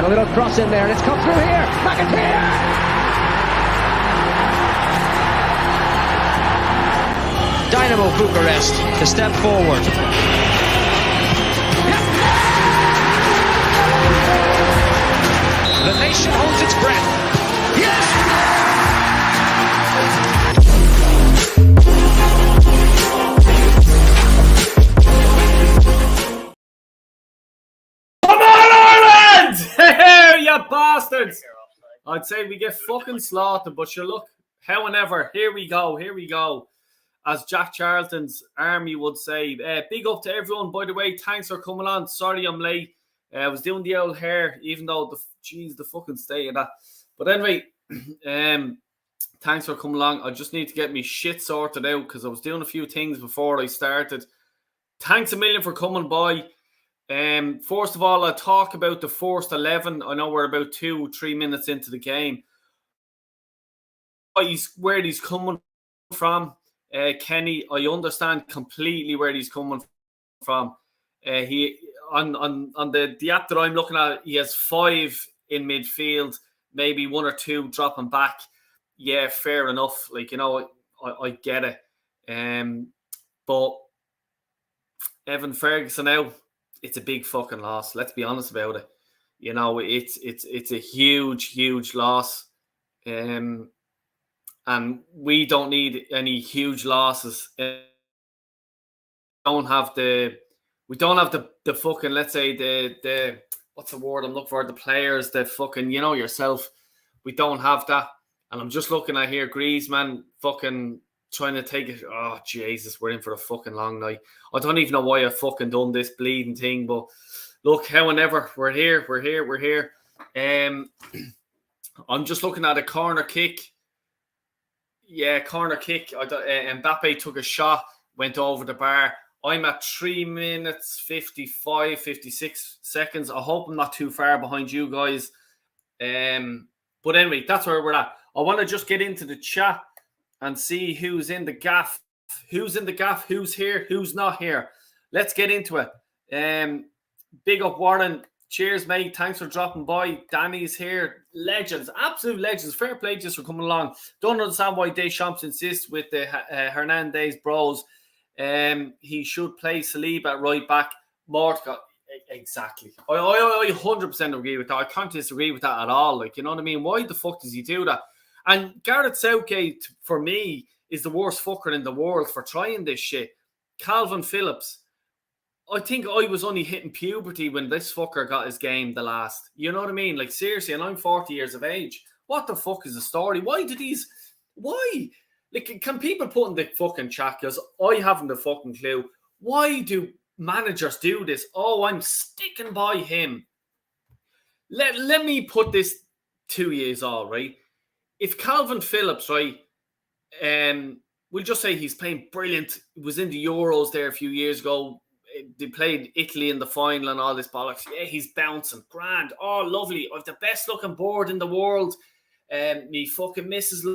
A little cross in there, and it's come through here. McAteer! Dynamo Bucharest to step forward. The nation holds its breath. Yes! Come on, Ireland! Hey, you bastards! I'd say we get fucking slaughtered, but sure, look, however, here we go. As Jack Charlton's army would say. Big up to everyone, by the way. Thanks for coming on. Sorry I'm late. I was doing the old hair, even though the fucking state of that. But anyway, thanks for coming along. I just need to get me shit sorted out because I was doing a few things before I started. Thanks a million for coming by. First of all, I'll talk about the first 11. I know we're about 2-3 minutes into the game. Where he's coming from. Kenny, I understand completely where he's coming from. He on the app that I'm looking at, he has 5 in midfield, maybe 1 or 2 dropping back. Yeah, fair enough. Like, you know, I get it. But Evan Ferguson now, it's a big fucking loss. Let's be honest about it. You know, it's a huge loss. And we don't need any huge losses. We don't have the fucking, let's say the what's the word I'm looking for? The players, the fucking, you know yourself. We don't have that. And I'm just looking at here, Griezmann fucking trying to take it. Oh Jesus, we're in for a fucking long night. I don't even know why I fucking done this bleeding thing, but look, however, we're here. I'm just looking at a corner kick. Yeah, corner kick. Mbappe took a shot, went over the bar. I'm at 3 minutes, 55, 56 seconds. I hope I'm not too far behind you guys. But anyway, that's where we're at. I want to just get into the chat and see who's in the gaff. Who's here, who's not here. Let's get into it. Big up, Warren. Cheers, mate. Thanks for dropping by. Danny's here. Legends. Absolute legends. Fair play just for coming along. Don't understand why Deschamps insists with the Hernandez bros. He should play Saliba at right back. Mortka. Exactly. I 100% agree with that. I can't disagree with that at all. Like, you know what I mean? Why the fuck does he do that? And Gareth Southgate, for me, is the worst fucker in the world for trying this shit. Calvin Phillips. I think I was only hitting puberty when this fucker got his game the last. You know what I mean? Like, seriously, and I'm 40 years of age. What the fuck is the story? Why? Like, can people put in the fucking chat? Because I haven't the fucking clue. Why do managers do this? Oh, I'm sticking by him. Let me put this to you all, right? If Calvin Phillips, right, we'll just say he's playing brilliant. He was in the Euros there a few years ago. They played Italy in the final and all this bollocks. Yeah, he's bouncing. Grand. Oh, lovely. I've the best looking board in the world. Me fucking missus.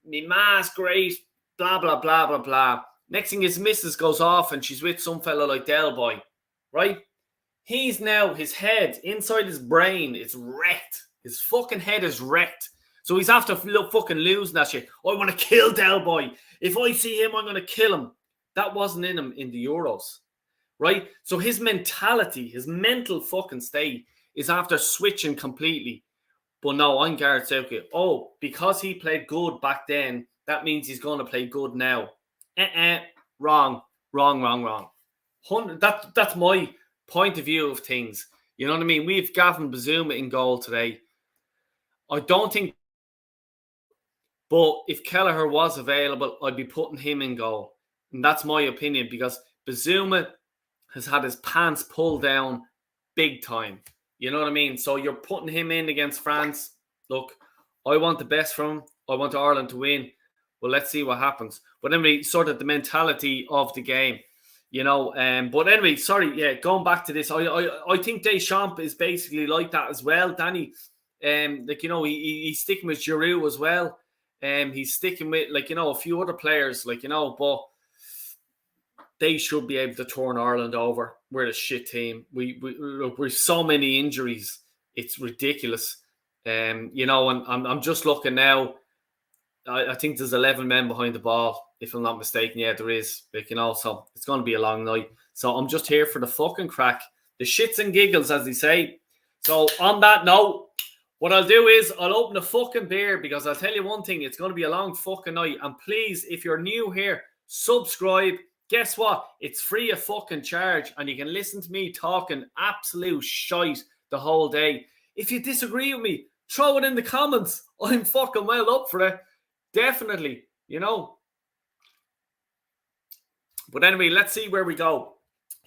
Me ma's great. Blah, blah, blah, blah, blah. Next thing his missus goes off and she's with some fella like Del Boy. Right? He's now, his head, inside his brain, is wrecked. His fucking head is wrecked. So he's after fucking losing that shit. I want to kill Del Boy. If I see him, I'm going to kill him. That wasn't in him in the Euros. Right? So his mentality, his mental fucking state is after switching completely. But no, I'm Gareth Southgate. Oh, because he played good back then, that means he's going to play good now. Wrong. That's my point of view of things. You know what I mean? We have Gavin Bazuma in goal today. I don't think... But if Kelleher was available, I'd be putting him in goal. And that's my opinion, because Bazuma has had his pants pulled down big time. You know what I mean? So you're putting him in against France. Look, I want the best from him. I want Ireland to win. Well, let's see what happens. But anyway, sort of the mentality of the game, you know. But anyway, sorry, yeah, going back to this, I think Deschamps is basically like that as well, Danny. Like, you know, he's sticking with Giroud as well. He's sticking with, like, you know, a few other players, like, you know, but they should be able to turn Ireland over. We're a shit team. We're so many injuries. It's ridiculous. You know, and I'm just looking now. I think there's 11 men behind the ball, if I'm not mistaken. Yeah, there is. Like, you know, so it's going to be a long night. So I'm just here for the fucking crack. The shits and giggles, as they say. So on that note, what I'll do is I'll open a fucking beer, because I'll tell you one thing, it's going to be a long fucking night. And please, if you're new here, subscribe. Guess what? It's free of fucking charge, and you can listen to me talking absolute shite the whole day. If you disagree with me, throw it in the comments. I'm fucking well up for it. Definitely, you know. But anyway, let's see where we go.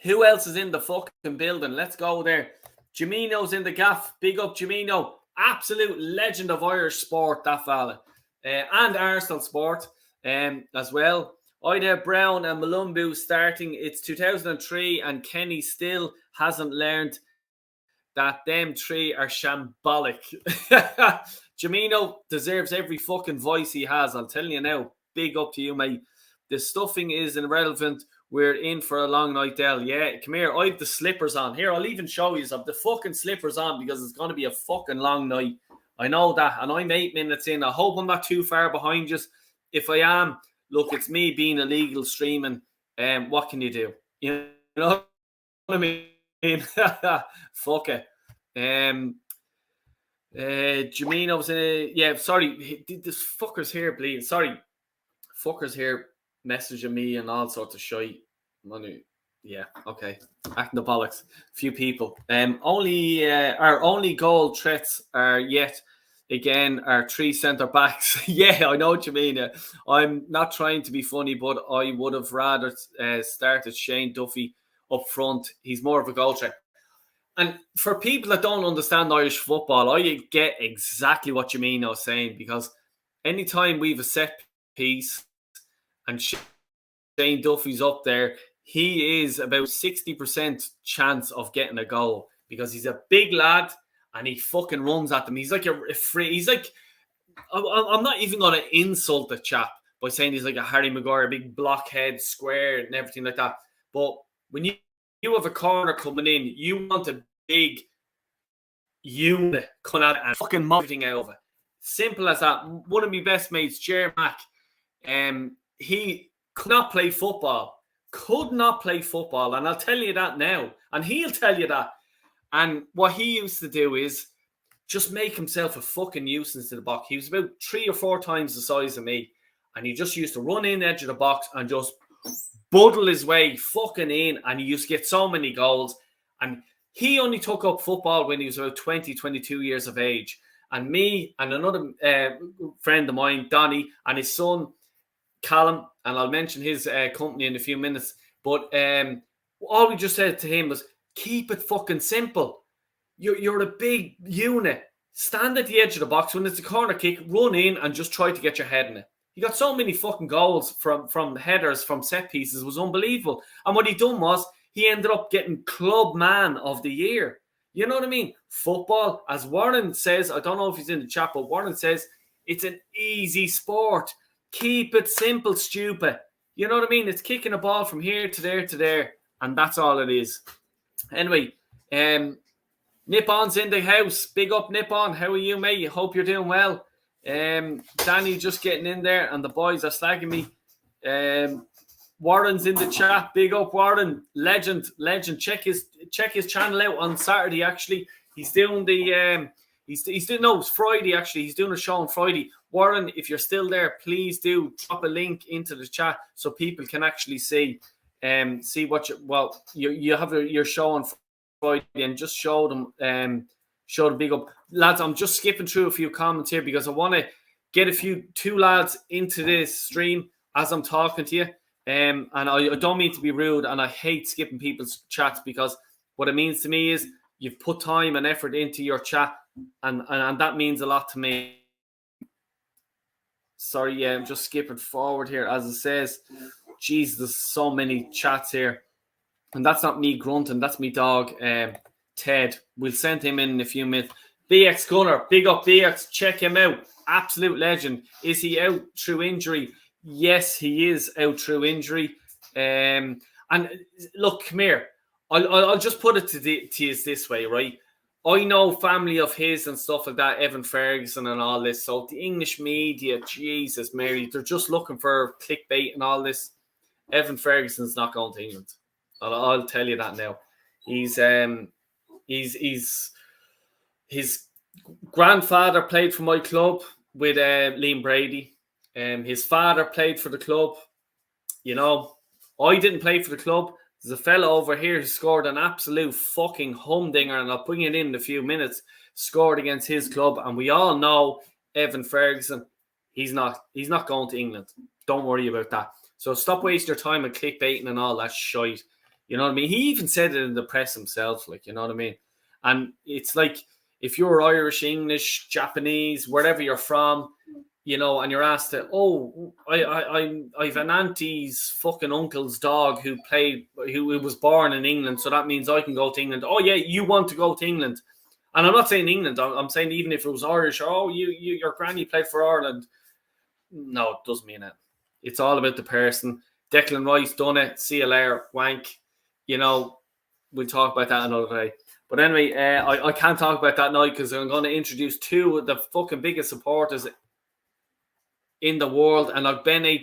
Who else is in the fucking building? Let's go there. Jamino's in the gaff. Big up, Jamino. Absolute legend of Irish sport, that fella. And Arsenal sport as well. Ida Brown and Malumbu starting. It's 2003 and Kenny still hasn't learned that them three are shambolic. Jamino deserves every fucking voice he has. I'll tell you now. Big up to you, mate. The stuffing is irrelevant. We're in for a long night, Del. Yeah, come here. I have the slippers on. Here, I'll even show you. I have the fucking slippers on because it's going to be a fucking long night. I know that. And I'm 8 minutes in. I hope I'm not too far behind you. If I am, look, it's me being illegal streaming. What can you do? You know what I mean? Fuck it. Jamino's in it. Yeah, sorry. This fucker's here, please. Sorry. Fuckers here messaging me and all sorts of shite. Money. Yeah, okay. Acting the bollocks. Few people. Our only goal threats are yet again our 3 centre backs. Yeah, I know what you mean. I'm not trying to be funny, but I would have rather started Shane Duffy up front. He's more of a goal threat. And for people that don't understand Irish football, I get exactly what you mean. I was saying, because anytime we have a set piece and Shane Duffy's up there, he is about 60% chance of getting a goal, because he's a big lad and he fucking runs at them. He's like a free. He's like, I'm not even going to insult the chap by saying he's like a Harry Maguire, a big blockhead, square and everything like that. But when you have a corner coming in, you want a big unit coming out and fucking everything out of it. Simple as that. One of my best mates, Jer Mack, he could not play football. And I'll tell you that now. And he'll tell you that. And what he used to do is just make himself a fucking nuisance to the box. He was about 3 or 4 times the size of me. And he just used to run in the edge of the box and just buddle his way fucking in. And he used to get so many goals. And he only took up football when he was about 20, 22 years of age. And me and another friend of mine, Donnie, and his son, Callum, and I'll mention his company in a few minutes, but all we just said to him was, keep it fucking simple. You're a big unit. Stand at the edge of the box. When it's a corner kick, run in and just try to get your head in it. He got so many fucking goals from headers, from set pieces. It was unbelievable. And what he done was, he ended up getting Club Man of the Year. You know what I mean? Football, as Warren says, I don't know if he's in the chat, but Warren says, it's an easy sport. Keep it simple, stupid. You know what I mean? It's kicking a ball from here to there to there, and that's all it is. Anyway, Nip-On's in the house. Big up, Nip-On. How are you, mate? Hope you're doing well. Danny just getting in there, and the boys are slagging me. Warren's in the chat. Big up, Warren. Legend. Check his channel out on Saturday. Actually, he's doing the it's Friday. Actually, he's doing a show on Friday. Warren, if you're still there, please do drop a link into the chat so people can actually see what you have your show on Friday, and just show them big up, lads. I'm just skipping through a few comments here because I want to get two lads into this stream as I'm talking to you. And I don't mean to be rude, and I hate skipping people's chats, because what it means to me is you've put time and effort into your chat, and that means a lot to me. Sorry, yeah, I'm just skipping forward here as it says. Jeez, there's so many chats here. And that's not me grunting, that's me dog, Ted. We'll send him in a few minutes. BX Gunner, big up BX, check him out. Absolute legend. Is he out through injury? Yes, he is out through injury. And look, come here. I'll just put it to you this way, right? I know family of his and stuff like that, Evan Ferguson and all this. So the English media, Jesus, Mary, they're just looking for clickbait and all this. Evan Ferguson's not going to England. I'll tell you that now. He's his grandfather played for my club with Liam Brady. His father played for the club. You know, I didn't play for the club. There's a fella over here who scored an absolute fucking humdinger, and I'll bring it in a few minutes. Scored against his club, and we all know Evan Ferguson. He's not going to England. Don't worry about that. So stop wasting your time and clickbaiting and all that shite. You know what I mean? He even said it in the press himself, like, you know what I mean? And it's like, if you're Irish, English, Japanese, wherever you're from, you know, and you're asked to, I've an auntie's fucking uncle's dog who was born in England, so that means I can go to England. Oh yeah, you want to go to England? And I'm not saying England. I'm saying even if it was Irish. Oh, your granny played for Ireland. No, it doesn't mean it. It's all about the person. Declan Rice done it. See you later, wank. You know, we'll talk about that another day. But anyway, I can't talk about that now because I'm going to introduce two of the fucking biggest supporters in the world. And Ogbene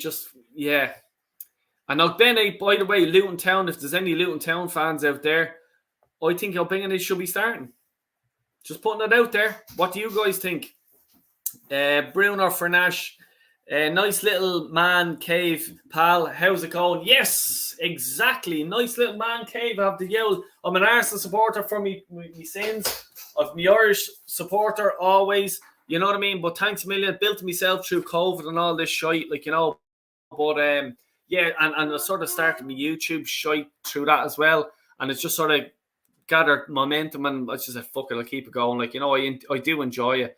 And Ogbene, by the way, Luton Town, if there's any Luton Town fans out there, I think Ogbene should be starting. Just putting it out there. What do you guys think? Bruno Fernandes, nice little man cave, pal. How's it going? Yes, exactly. Nice little man cave. I have the yell. I'm an Arsenal supporter for me sins. I'm my Irish supporter always. You know what I mean? But thanks a million. Built myself through COVID and all this shite, like, you know. But yeah, and I sort of started my YouTube shite through that as well. And it's just sort of gathered momentum, and I just said, fuck it, I'll keep it going. Like, you know, I do enjoy it.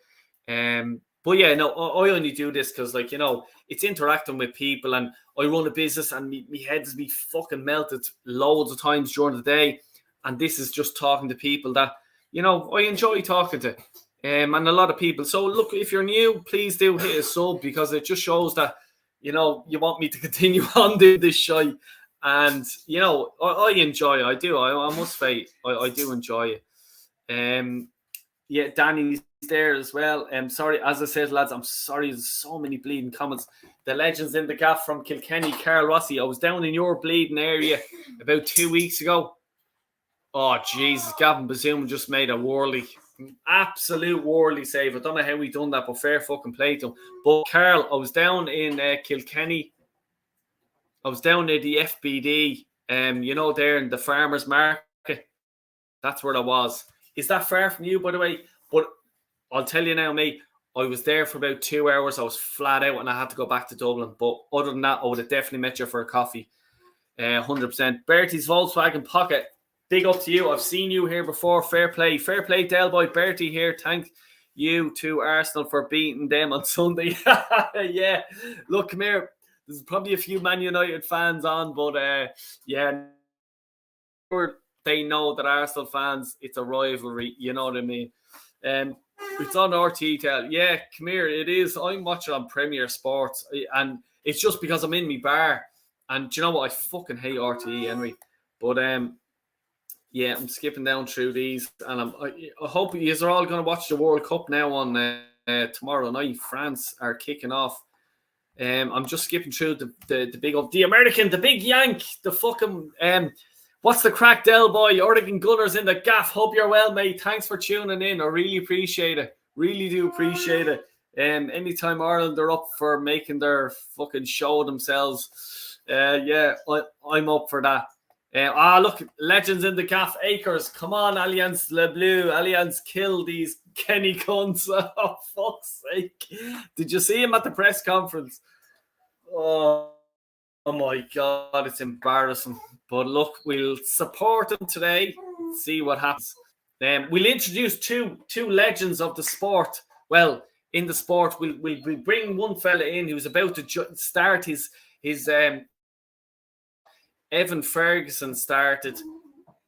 But yeah, no, I only do this because, like, you know, it's interacting with people, and I run a business, and my head's be fucking melted loads of times during the day. And this is just talking to people that, you know, I enjoy talking to. And a lot of people. So look, if you're new, please do hit a sub, because it just shows that, you know, you want me to continue on doing this shite. And, you know, I enjoy it. I do. I must say, I do enjoy it. Yeah, Danny's there as well. Sorry, as I said, lads, I'm sorry. There's so many bleeding comments. The legends in the gaff from Kilkenny, Carl Rossi. I was down in your bleeding area about 2 weeks ago. Oh, Jesus. Gavin Bazoom just made a absolute worldly save. I don't know how he done that, but fair fucking play to him. But Carl, I was down in Kilkenny. I was down near the FBD, you know, there in the farmers market. That's where I was. Is that far from you, by the way? But I'll tell you now, mate, I was there for about 2 hours. I was flat out and I had to go back to Dublin. But other than that, I would have definitely met you for a coffee. 100%. Bertie's Volkswagen Pocket. Big up to you. I've seen you here before. Fair play. Fair play, Del Boy. Bertie here. Thank you to Arsenal for beating them on Sunday. Yeah. Look, come here. There's probably a few Man United fans on, but yeah, they know that Arsenal fans, it's a rivalry. You know what I mean? It's on RTÉ. Yeah, come here. It is. I'm watching on Premier Sports, and it's just because I'm in my bar. And do you know what? I fucking hate RTÉ, Henry. But yeah, I'm skipping down through these, and I hope you're all going to watch the World Cup now on tomorrow night. France are kicking off. I'm just skipping through the American, the big Yank, the fucking what's the crack, Del Boy? Oregon Gunners in the gaff. Hope you're well, mate. Thanks for tuning in. I really appreciate it. Really do appreciate it. Anytime Ireland are up for making their fucking show themselves, yeah, I'm up for that. Look, legends in the gaff. Acres, come on, Alliance Le Bleu. Alliance, kill these Kenny cunts. Oh, fuck's sake. Did you see him at the press conference? Oh my God, it's embarrassing. But look, we'll support him today, see what happens. We'll introduce two legends of the sport. Well, in the sport, we'll bring one fella in who's about to start his Evan Ferguson started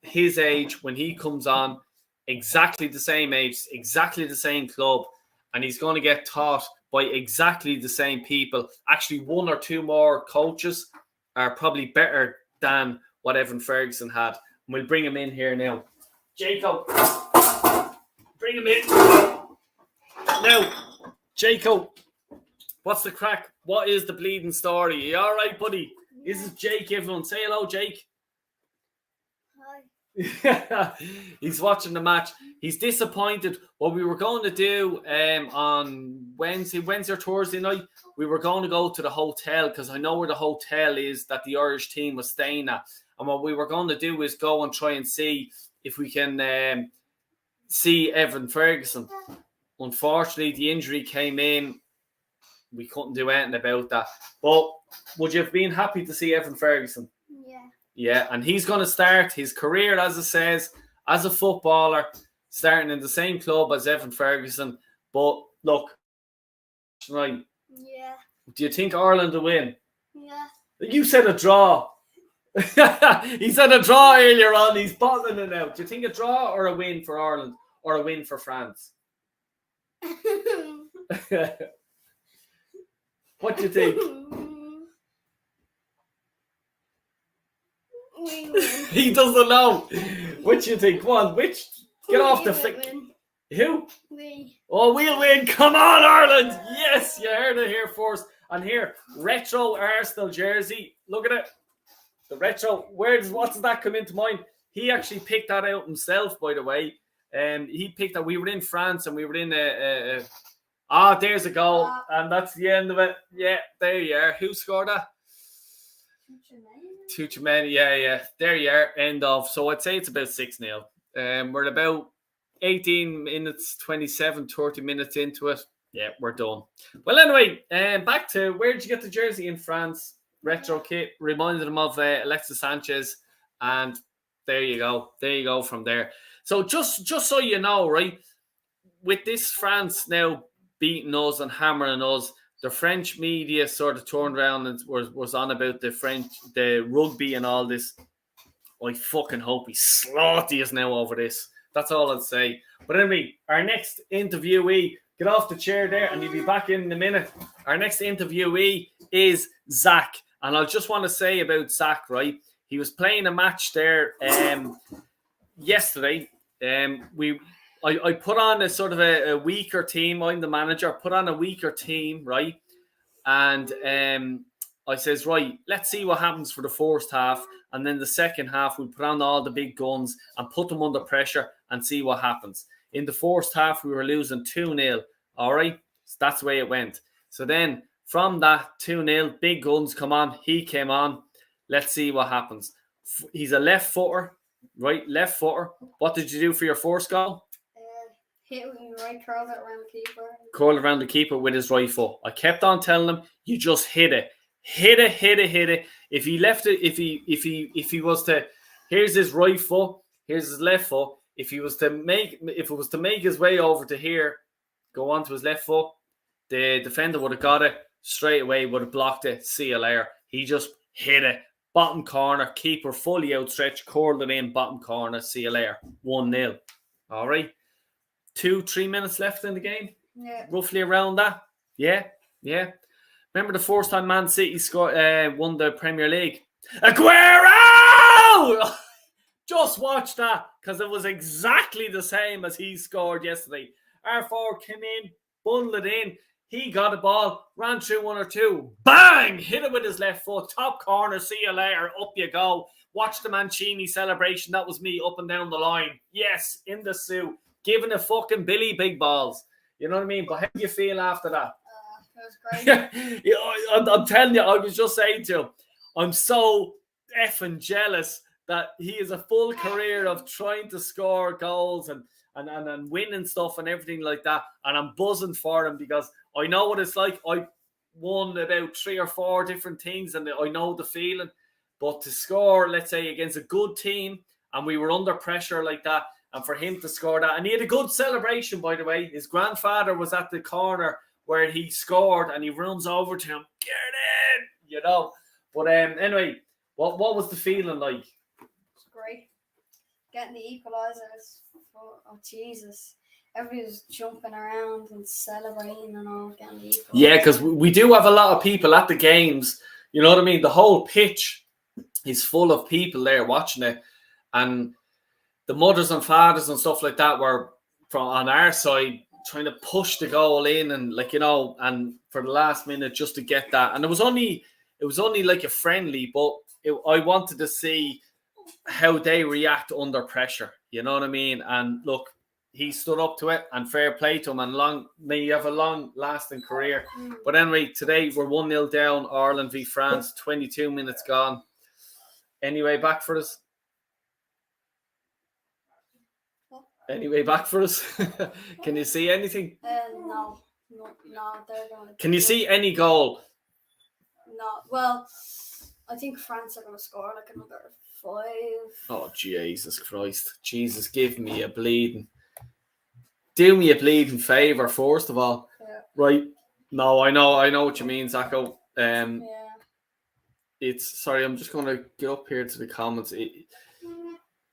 his age when he comes on, exactly the same age, exactly the same club, and he's going to get taught by exactly the same people. Actually, one or two more coaches are probably better than what Evan Ferguson had. And we'll bring him in here now. Jacob, bring him in. Now, Jacob, what's the crack? What is the bleeding story? You all right, buddy? This is Jake, everyone. Say hello, Jake. Hi. He's watching the match. He's disappointed. What we were going to do on Wednesday or Thursday night, we were going to go to the hotel because I know where the hotel is that the Irish team was staying at. And what we were going to do is go and try and see if we can see Evan Ferguson. Unfortunately, the injury came in. We couldn't do anything about that. But would you have been happy to see Evan Ferguson? Yeah. Yeah, and he's going to start his career, as it says, as a footballer, starting in the same club as Evan Ferguson. But look, tonight, Yeah. do you think Ireland will win? Yeah. You said a draw. He said a draw earlier on. He's bottling it out. Do you think a draw or a win for Ireland or a win for France? What do you think? We win. He doesn't know. What do you think? Come on, which? Get off the flick. win. Who? We. Oh, we'll win. Come on, Ireland. Yes, you heard it here first. And here, retro Arsenal jersey. Look at it. The retro. What does that come into mind? He actually picked that out himself, by the way. He picked that. We were in France and we were in there's a goal. And that's the end of it. Yeah, there you are. Who scored that? Tuchemani. Yeah. There you are. End of. So I'd say it's about 6-0. We're about 18 minutes, 30 minutes into it. Yeah, we're done. Well, anyway, back to where did you get the jersey in France? Retro kit. Reminded them of Alexis Sanchez. And there you go. There you go from there. So just so you know, right, with this France now beating us and hammering us, the French media sort of turned around and was on about the rugby and all this. I fucking hope he's slotty is now over this. That's all I'd say. But anyway, our next interviewee, get off the chair there and you'll be back in a minute. Our next interviewee is Zach. And I just want to say about Zach, right? He was playing a match there yesterday. I put on a sort of a weaker team. I'm the manager. Put on a weaker team, right? And I says, right, let's see what happens for the first half. And then the second half, we put on all the big guns and put them under pressure and see what happens. In the first half, we were losing 2-0. All right? So that's the way it went. So then from that 2-0, big guns come on. He came on. Let's see what happens. He's a left footer, right? Left footer. What did you do for your first goal? Hit it with my right, curled it around the keeper. Curled around the keeper with his right foot. I kept on telling him, you just hit it. Hit it. If he left it, if he was to, here's his right foot, here's his left foot. If it was to make his way over to here, go on to his left foot, the defender would have got it straight away, would have blocked it. See you later. He just hit it. Bottom corner, keeper fully outstretched, curled it in, bottom corner. See you later. 1-0. All right. 2-3 minutes left in the game. Yeah. Roughly around that. Yeah. Remember the first time Man City won the Premier League? Aguero! Just watch that because it was exactly the same as he scored yesterday. R4 came in, bundled it in. He got a ball, ran through one or two. Bang! Hit it with his left foot. Top corner. See you later. Up you go. Watch the Mancini celebration. That was me up and down the line. Yes, in the suit. Giving a fucking Billy big balls. You know what I mean? But how do you feel after that? It was great. I'm telling you, I was just saying to him, I'm so effing jealous that he has a full career of trying to score goals and winning stuff and everything like that. And I'm buzzing for him because I know what it's like. I won about 3 or 4 different things and I know the feeling. But to score, let's say, against a good team and we were under pressure like that, and for him to score that, and he had a good celebration, by the way. His grandfather was at the corner where he scored, and he runs over to him, get in, you know. But anyway, what was the feeling like? It's great. Getting the equalisers. Oh, Jesus. Everybody was jumping around and celebrating and all, getting the equaliser. Yeah, because we do have a lot of people at the games. You know what I mean? The whole pitch is full of people there watching it, and the mothers and fathers and stuff like that were from on our side trying to push the goal in and and for the last minute just to get that. And it was only like a friendly, but I wanted to see how they react under pressure. You know what I mean? And look, he stood up to it, and fair play to him. And may you have a long-lasting career. But anyway, today we're 1-0 down. Ireland v France. 22 minutes gone. Anyway, back for us. Can you see anything? No, they're going to. Can you see any goal? No, well, I think France are going to score like another 5. Oh, Jesus Christ. Jesus, give me a bleeding. Do me a bleeding favour, first of all. Yeah. Right. No, I know what you mean, Zacko. Yeah. Sorry, I'm just going to get up here to the comments.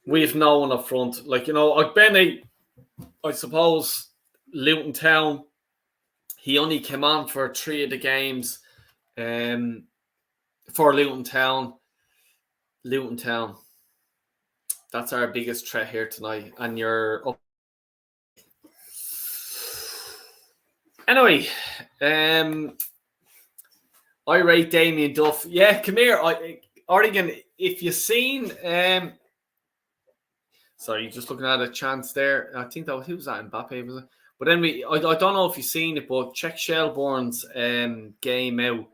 We've no one up front. I suppose, Luton Town, he only came on for 3 of the games for Luton Town. Luton Town. That's our biggest threat here tonight. And you're up. Anyway, I rate Damien Duff. Yeah, come here. Oregon, if you've seen... sorry, just looking at a chance there. I think that was... Who was that? Mbappe, was it? But anyway, I don't know if you've seen it, but check Shelbourne's game out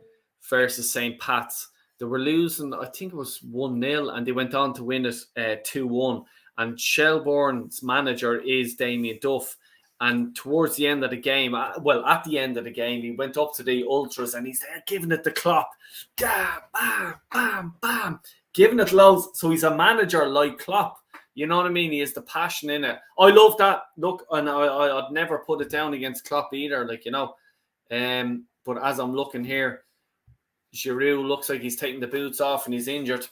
versus St. Pat's. They were losing, I think it was 1-0, and they went on to win it 2-1. And Shelbourne's manager is Damien Duff. And towards the end of the game, at the end of the game, he went up to the ultras and he's there giving it the Klopp. Bam, bam, bam, bam. Giving it loads. So he's a manager like Klopp. You know what I mean? He has the passion in it. I love that. Look, and I'd never put it down against Klopp either, But as I'm looking here, Giroud looks like he's taking the boots off and he's injured.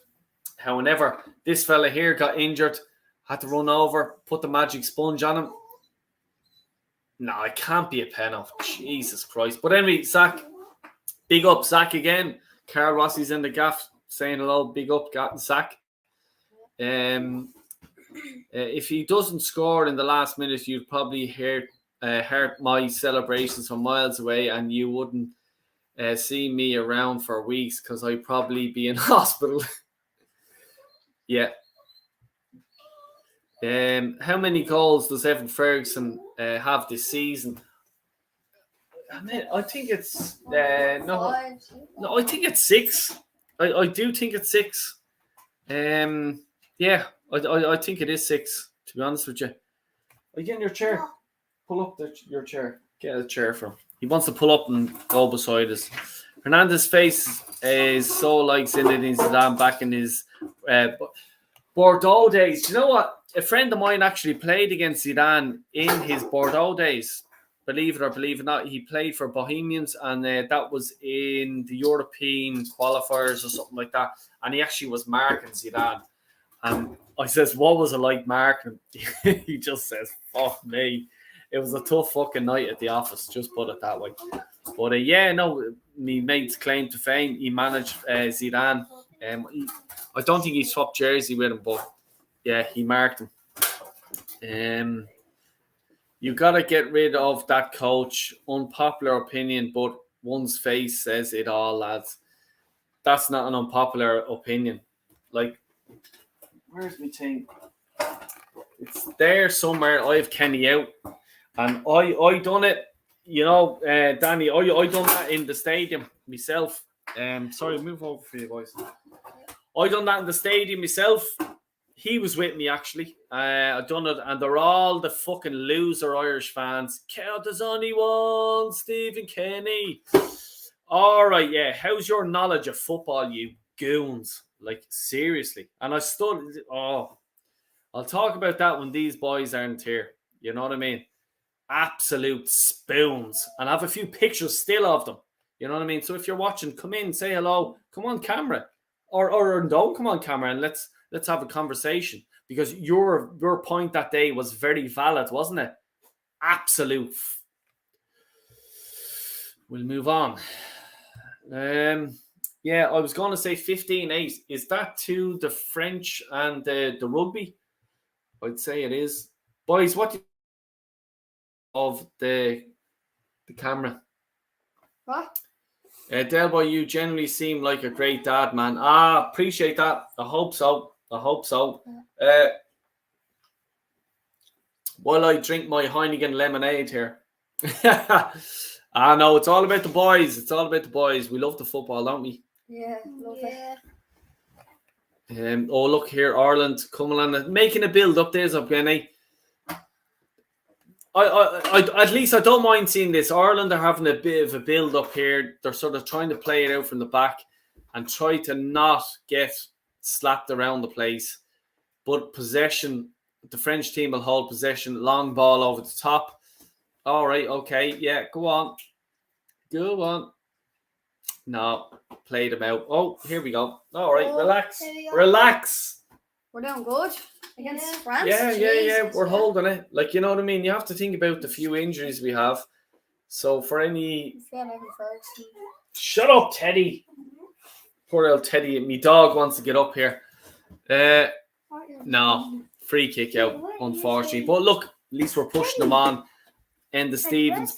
However, this fella here got injured, had to run over, put the magic sponge on him. No, it can't be a penalty. Jesus Christ. But anyway, Zach, big up Zach again. Carl Rossi's in the gaff saying hello. Big up, Zach. If he doesn't score in the last minute, you'd probably heard my celebrations from miles away, and you wouldn't see me around for weeks because I'd probably be in hospital. Yeah. How many goals does Evan Ferguson have this season? I think it's no. I think it's 6. I do think it's 6. Yeah, I think it is 6. To be honest with you, are you getting your chair? Pull up your chair. Get a chair from. He wants to pull up and go beside us. Hernandez's face is so like Zinedine Zidane back in his Bordeaux days. Do you know what? A friend of mine actually played against Zidane in his Bordeaux days. Believe it or not, he played for Bohemians, and that was in the European qualifiers or something like that. And he actually was marking Zidane. And I says, what was it like marking him? He just says, fuck me. It was a tough fucking night at the office, just put it that way. But me mate's claim to fame, he managed Zidane. I don't think he swapped jersey with him, but yeah, he marked him. You got to get rid of that coach. Unpopular opinion, but one's face says it all, lads. That's not an unpopular opinion. Like, where's my thing? It's there somewhere. I have Kenny out. And I done it, Danny, I done that in the stadium myself. Sorry, move over for you guys. I done that in the stadium myself. He was with me, actually. I done it, and they're all the fucking loser Irish fans. There's only one, Stephen Kenny. All right, yeah. How's your knowledge of football, you goons? Like, seriously. And I stood... Oh, I'll talk about that when these boys aren't here. You know what I mean? Absolute spoons. And I have a few pictures still of them. You know what I mean? So if you're watching, come in, say hello. Come on camera. Or don't come on camera, and let's have a conversation, because your point that day was very valid, wasn't it? Absolute. We'll move on. Yeah, I was going to say 15-8. Is that to the French and the rugby? I'd say it is. Boys, what do of the camera. What? Del Boy, you generally seem like a great dad, man. Appreciate that. I hope so. While I drink my Heineken lemonade here. I know, it's all about the boys. It's all about the boys. We love the football, don't we? Yeah, love it. Oh, look here, Ireland coming on, making a build up. There's up, Benny. I at least I don't mind seeing this. Ireland are having a bit of a build up here. They're sort of trying to play it out from the back and try to not get slapped around the place. But possession, the French team will hold possession. Long ball over the top. All right, okay, yeah, go on. No, played them out. Oh, here we go. All right, relax. We're doing good against France. Yeah. Jesus, We're holding it. Like, you know what I mean? You have to think about the few injuries we have. So for any... Shut up, Teddy. Poor old Teddy. Me dog wants to get up here. No, free kick out, unfortunately. But look, at least we're pushing them on. Enda Stevens.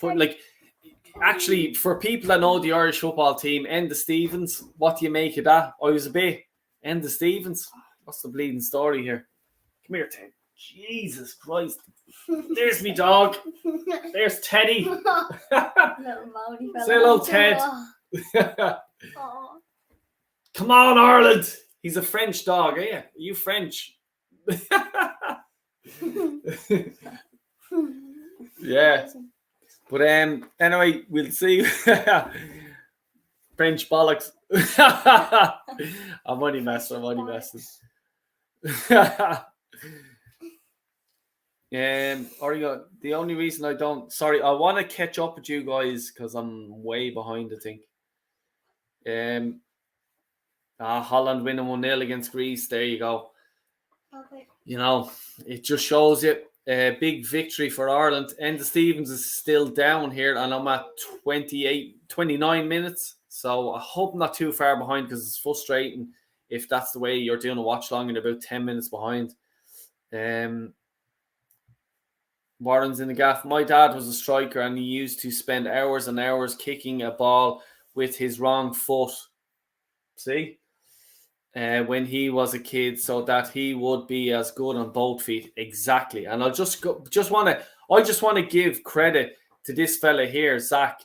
Actually, for people that know the Irish football team, Enda Stevens, what do you make of that? I was a bit. Enda Stevens. What's the bleeding story here? Come here, Ted. Jesus Christ. There's me dog. There's Teddy. Little moany fella. Say hello, Ted. Come on, Ireland. He's a French dog, are you? Are you French? Yeah. But anyway, we'll see. French bollocks. I'm only messing. Origo, the only reason I want to catch up with you guys because I'm way behind, I think. Holland winning 1-0 against Greece. There you go. Okay. You know, it just shows you a big victory for Ireland. Enda Stevens is still down here, and I'm at 29 minutes. So I hope I'm not too far behind because it's frustrating if that's the way you're doing a watch long and about 10 minutes behind. Warren's in the gaff. My dad was a striker and he used to spend hours and hours kicking a ball with his wrong foot. See? When he was a kid, so that he would be as good on both feet. Exactly. And I just want to give credit to this fella here, Zach,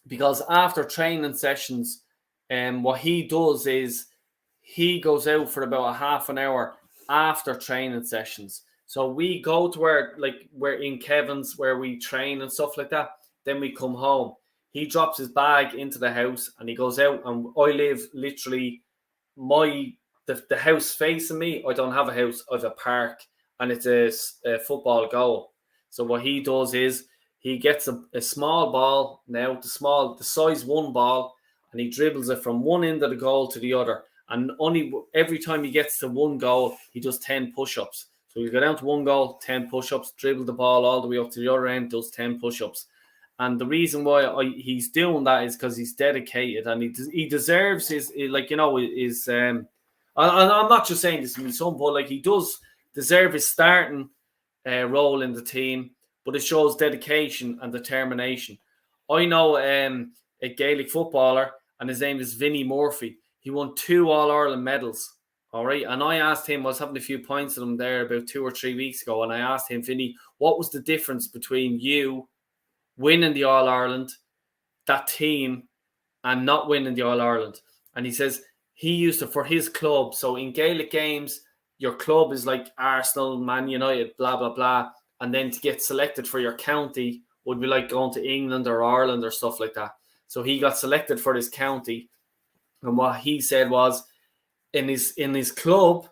because after training sessions, what he does is he goes out for about a half an hour after training sessions. So we go to where, like, we're in Kevin's where we train and stuff like that. Then we come home. He drops his bag into the house and he goes out, and I live literally the house facing me. I don't have a house, I have a park, and it's a football goal. So what he does is he gets a small ball now, the size one ball, and he dribbles it from one end of the goal to the other. And only every time he gets to one goal, he does 10 push-ups. So you go down to one goal, 10 push-ups, dribble the ball all the way up to the other end, does 10 push-ups. And the reason why he's doing that is because he's dedicated and he deserves his, like, you know, his. I'm not just saying this to me, son, but like he does deserve his starting role in the team, but it shows dedication and determination. I know a Gaelic footballer, and his name is Vinnie Murphy. He won 2 All-Ireland medals. All right. And I asked him, I was having a few points with him there about 2 or 3 weeks ago, and I asked him, Vinnie, what was the difference between you winning the All-Ireland, that team, and not winning the All-Ireland? And he says he used it for his club. So in Gaelic games, your club is like Arsenal, Man United, blah, blah, blah. And then to get selected for your county would be like going to England or Ireland or stuff like that. So he got selected for his county. And what he said was, in his club,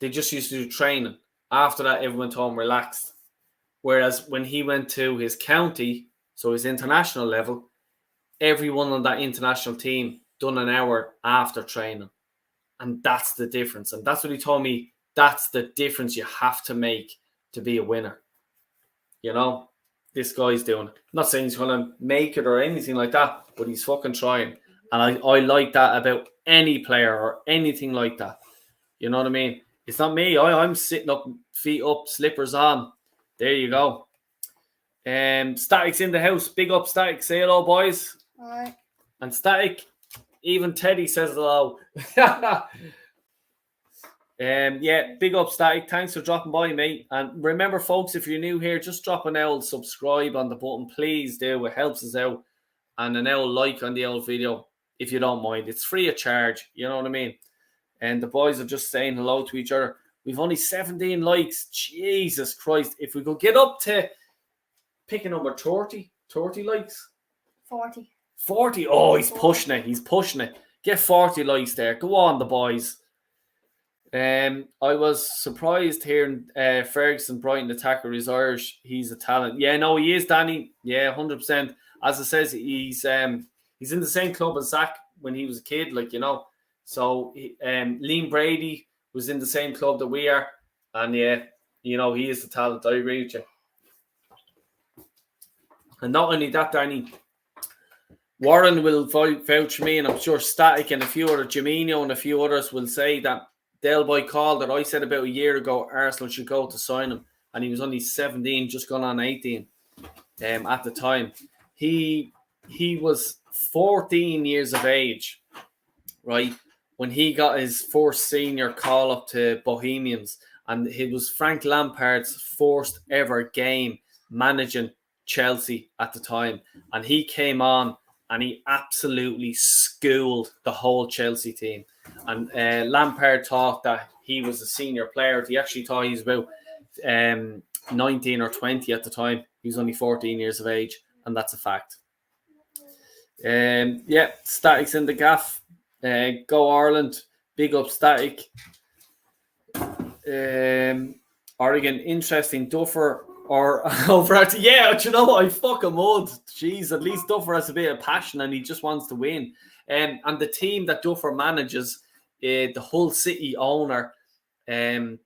they just used to do training. After that, everyone went home relaxed. Whereas when he went to his county, so his international level, everyone on that international team done an hour after training. And that's the difference. And that's what he told me. That's the difference you have to make to be a winner. You know, this guy's doing it. I'm not saying he's going to make it or anything like that, but he's fucking trying. And I like that about any player or anything like that. You know what I mean? It's not me. I'm sitting up, feet up, slippers on. There you go. Static's in the house. Big up, Static. Say hello, boys. All right. And Static, even Teddy says hello. Yeah, big up, Static. Thanks for dropping by, mate. And remember, folks, if you're new here, just drop an old subscribe on the button. Please do. It helps us out. And an old like on the old video, if you don't mind. It's free of charge. You know what I mean? And the boys are just saying hello to each other. We've only 17 likes. Jesus Christ. If we could get up to pick a number 30 likes. 40. 40. Oh, he's pushing it. He's pushing it. Get 40 likes there. Go on, the boys. I was surprised hearing Ferguson Brighton attacker is Irish. He's a talent. Yeah, no, he is, Danny. Yeah, 100%. As it says, he's in the same club as Zach when he was a kid, like, you know. So Liam Brady was in the same club that we are, and yeah, you know, he is the talent. I agree with you. And not only that, Danny, Warren will vouch for me, and I'm sure Static and a few other, Jaminho and a few others will say that Del Boy called that I said about a year ago Arsenal should go to sign him, and he was only 17, just gone on 18 at the time. He was 14 years of age, right, when he got his first senior call up to Bohemians, and it was Frank Lampard's first ever game managing Chelsea at the time, and he came on and he absolutely schooled the whole Chelsea team. And Lampard thought that he was a senior player. He actually thought he was about 19 or 20 at the time. He was only 14 years of age, and that's a fact. Yeah, Static's in the gaff. Go Ireland. Big up, Static. Oregon, interesting. Duffer or over at, yeah, do you know what? I fucking would. Jeez, at least Duffer has a bit of passion and he just wants to win. And the team that Duffer manages, the Hull City owner,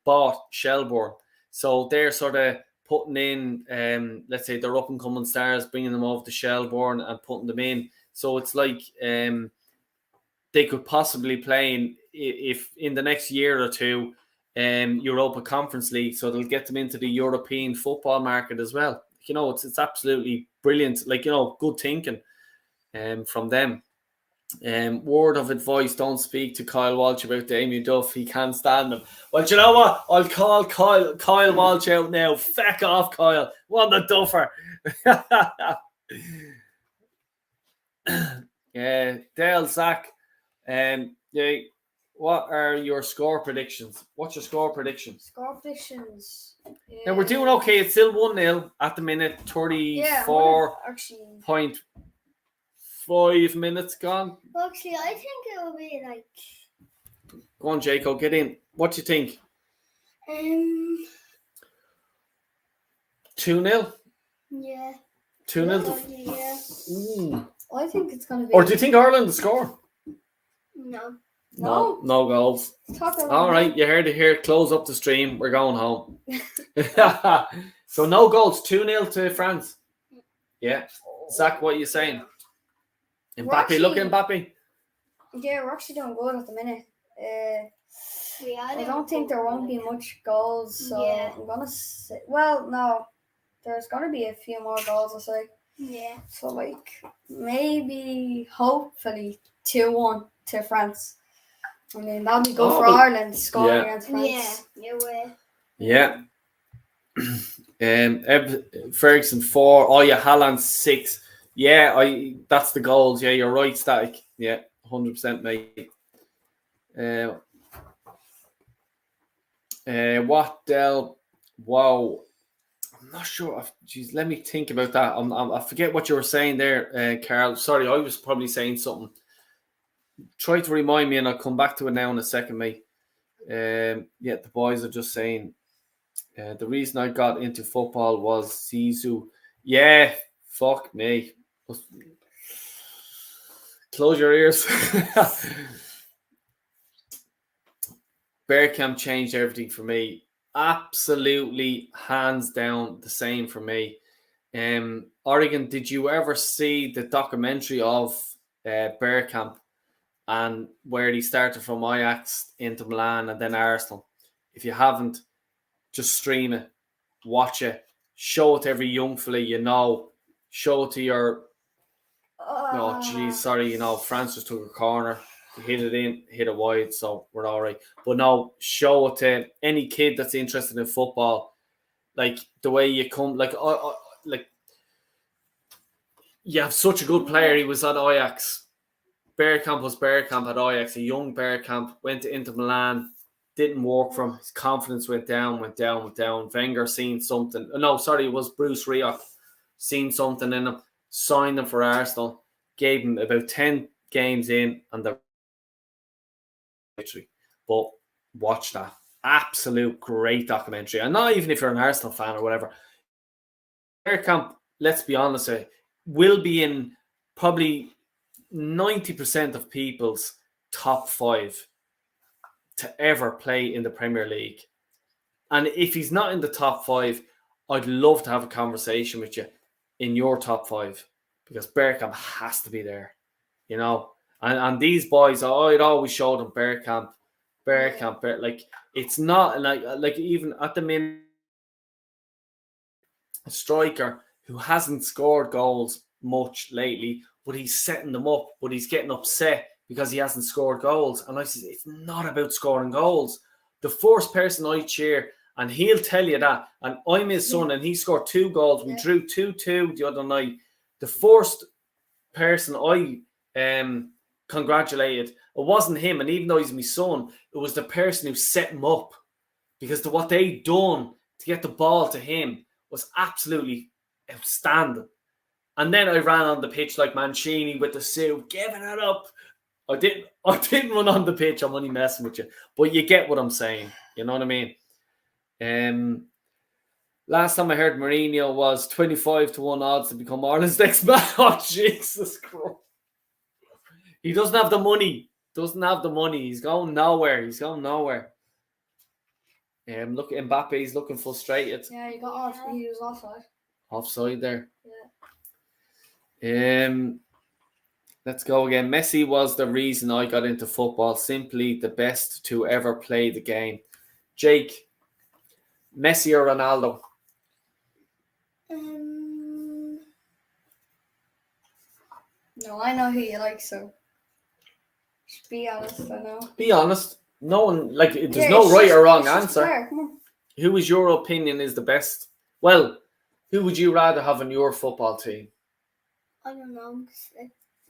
bought Shelbourne. So they're sort of putting in, let's say, they're up-and-coming stars, bringing them over to Shelbourne and putting them in. So it's like they could possibly play if in the next year or two, Europa Conference League, so they'll get them into the European football market as well. You know, it's absolutely brilliant. Like, you know, good thinking from them. Word of advice: don't speak to Kyle Walsh about Damien Duff. He can't stand him. Well, do you know what? I'll call Kyle Walsh out now. Feck off, Kyle. What the duffer. Dale, Zach. Yeah. What are your score predictions? What's your score predictions? Score predictions. Now we're doing okay. It's still 1-0 at the minute. 34.5 minutes gone. Well, actually, I think it will be like. Go on, Jacob. Get in. What do you think? 2-0. Yeah. 2-0. Yeah. Ooh. I think it's gonna be. Or do you think Ireland will score? No. No goals. All right, you heard it here. Close up the stream. We're going home. So no goals. 2-0 to France. Yeah. Zach, what are you saying? Mbappe, look at Mbappe. Yeah, we're actually doing good at the minute. I don't think there won't be much goals, so I'm gonna say. Well, no, there's gonna be a few more goals, I say. Yeah. So like maybe, hopefully, 2-1 to France. I mean, that'll be good for Ireland scoring against France. Yeah. Ferguson 4. Oh yeah, Haaland 6. Yeah, that's the goals. Yeah, you're right, Static. Yeah, 100%, mate. What Del? Wow, I'm not sure. Jeez, let me think about that. I forget what you were saying there, Carl. Sorry, I was probably saying something. Try to remind me, and I'll come back to it now in a second, mate. Yeah, the boys are just saying the reason I got into football was Zizou. Yeah, fuck me. Close your ears. Bergkamp changed everything for me. Absolutely, hands down, the same for me. Oregon, did you ever see the documentary of Bergkamp and where he started from Ajax into Milan and then Arsenal? If you haven't, just stream it, watch it. show it to every young fella you know. Show it to your... Oh, geez, sorry, you know, Francis took a corner, hit it wide, so we're all right. But no, show it to any kid that's interested in football. Like, the way you come, like you have such a good player. He was at Ajax. Bergkamp was Bergkamp at Ajax, a young Bergkamp, went to Inter Milan, didn't work for him. His confidence went down. Wenger seen something. No, sorry, it was Bruce Rioch. Seen something in him, signed him for Arsenal, gave him about 10 games in, and the victory. But watch that. Absolute great documentary. And not even if you're an Arsenal fan or whatever. Bergkamp, let's be honest, will be in probably 90% of people's top 5 to ever play in the Premier League. And if he's not in the top 5, I'd love to have a conversation with you in your top 5, because Bergkamp has to be there, you know. And these boys, I'd always show them Bergkamp. Like, it's not like even at the minute, a striker who hasn't scored goals much lately, but he's setting them up, but he's getting upset because he hasn't scored goals. And I said, it's not about scoring goals. The first person I cheer, and he'll tell you that, and I'm his son, and he scored 2 goals. We drew 2-2 the other night. The first person I congratulated, it wasn't him, and even though he's my son, it was the person who set him up, because what they done to get the ball to him was absolutely outstanding. And then I ran on the pitch like Mancini with the suit, giving it up. I didn't run on the pitch. I'm only messing with you, but you get what I'm saying. You know what I mean? Last time I heard Mourinho was 25-1 odds to become Ireland's next man. Oh, Jesus Christ! He doesn't have the money. He's going nowhere. Look, Mbappe's looking frustrated. Yeah, he was offside. Offside there. Yeah. Let's go again. Messi was the reason I got into football. Simply the best to ever play the game. Jake, Messi or Ronaldo? No, I know who you like, so just be honest. I know. Be honest. No one, like, there's no right or wrong answer. Who is your opinion is the best? Well, who would you rather have on your football team? I don't know. It's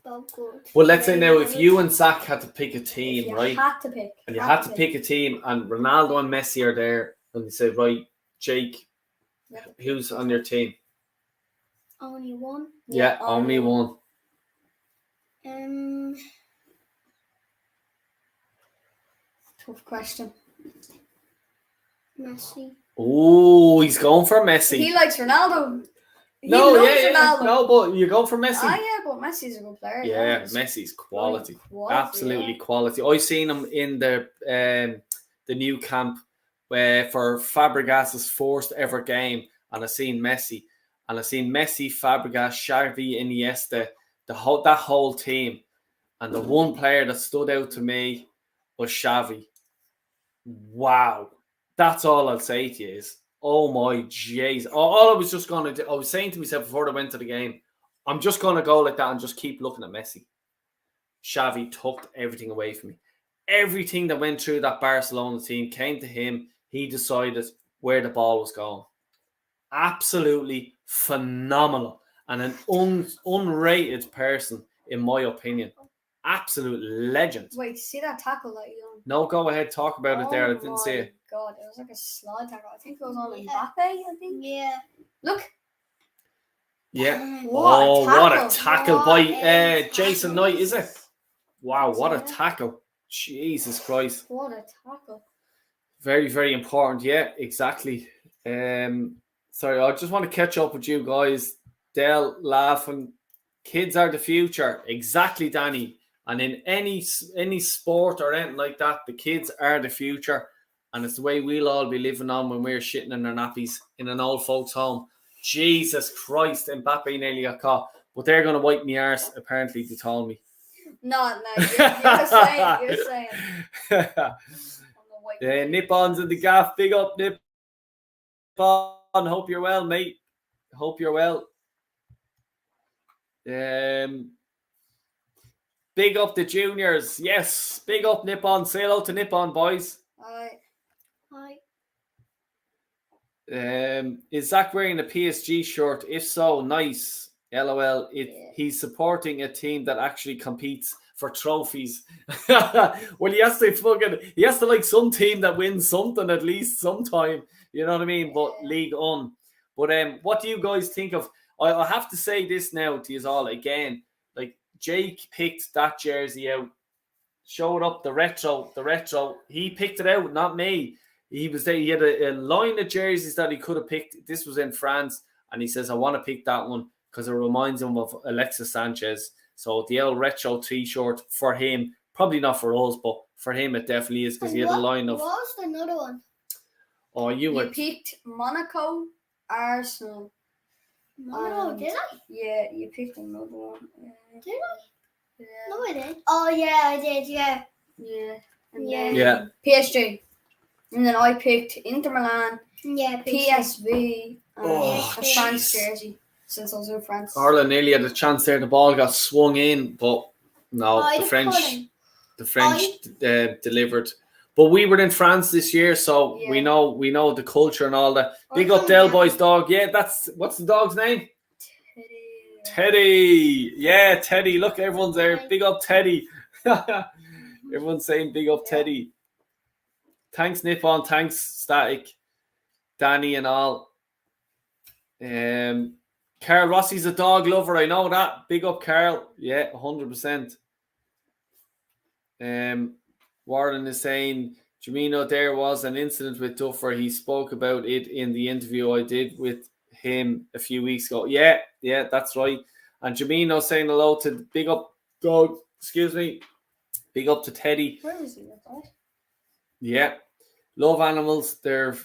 so good. Well, let's say now, if you and Zach had to pick a team, right? You had to pick. And you had to pick a team, and Ronaldo and Messi are there, and you said, right, Jake, who's on your team? Only one? Yeah, only one. Tough question. Messi. Oh, he's going for Messi. He likes Ronaldo. No, but you go for Messi. But Messi's a good player. Yeah, Messi's quality. Absolutely quality. I seen him in the new camp for Fabregas's first ever game, and I seen Messi, Fabregas, Xavi, Iniesta, that whole team, and the one player that stood out to me was Xavi. Wow, that's all I'll say to you is, oh my jeez. All I was just going to do, I was saying to myself before I went to the game, I'm just going to go like that and just keep looking at Messi. Xavi took everything away from me. Everything that went through that Barcelona team came to him. He decided where the ball was going. Absolutely phenomenal. And an unrated person, in my opinion. Absolute legend. Wait, see that tackle that you done? No, go ahead. Talk about it there. I didn't see it. God, it was like a slide tackle. I think it was on Mbappe, I think. Yeah. Look. Yeah. What a tackle by Jason Knight, is it? Wow, what a tackle. Jesus Christ. What a tackle. Very, very important. Yeah, exactly. Sorry, I just want to catch up with you guys. Dale laughing. Kids are the future. Exactly, Danny. And in any sport or anything like that, the kids are the future. And it's the way we'll all be living on when we're shitting in our nappies in an old folks' home. Jesus Christ, Mbappe nearly got caught. But they're going to wipe me arse, apparently, they told me. No, you're saying. Nip-ons in the gaff. Big up, Nip-ons. Hope you're well, mate. Hope you're well. Big up the juniors. Yes, big up Nippon. Say hello to Nippon, boys. Hi. Is Zach wearing a PSG shirt? If so, nice. LOL. He's supporting a team that actually competes for trophies. Well, he has to like some team that wins something at least sometime. You know what I mean? But League On. But what do you guys think of? I have to say this now to you all again. Like Jake picked that jersey out, showed up the retro. He picked it out, not me. He was there. He had a line of jerseys that he could have picked. This was in France, and he says, "I want to pick that one because it reminds him of Alexis Sanchez." So the old retro T-shirt for him, probably not for us, but for him it definitely is because he had a line of. What was another one? Oh, you picked Monaco, Arsenal. Monaco, did I? Yeah, you picked another one. Did I? Yeah. No, I did. Oh yeah, I did. Yeah. Yeah. Yeah. PSG. And then I picked Inter Milan, Yeah, PSV, and Oh, a France jeez. jersey since I was in France. Arlen nearly had a chance there. The ball got swung in, but no, the French delivered. But we were in France this year, so we know the culture and all that. Big up Del Boy's dog. Yeah, what's the dog's name? Teddy. Yeah, Teddy. Look, everyone's there. Big up Teddy. Everyone's saying big up Teddy. Thanks, Nippon. Thanks, Static, Danny, and all. Carl Rossi's a dog lover. I know that. Big up, Carl. Yeah, 100%. Warren is saying, Jamino, there was an incident with Duffer. He spoke about it in the interview I did with him a few weeks ago. Yeah, that's right. And Jamino saying hello to big up dog. Excuse me. Big up to Teddy. Where is he? Yeah. Love animals. They're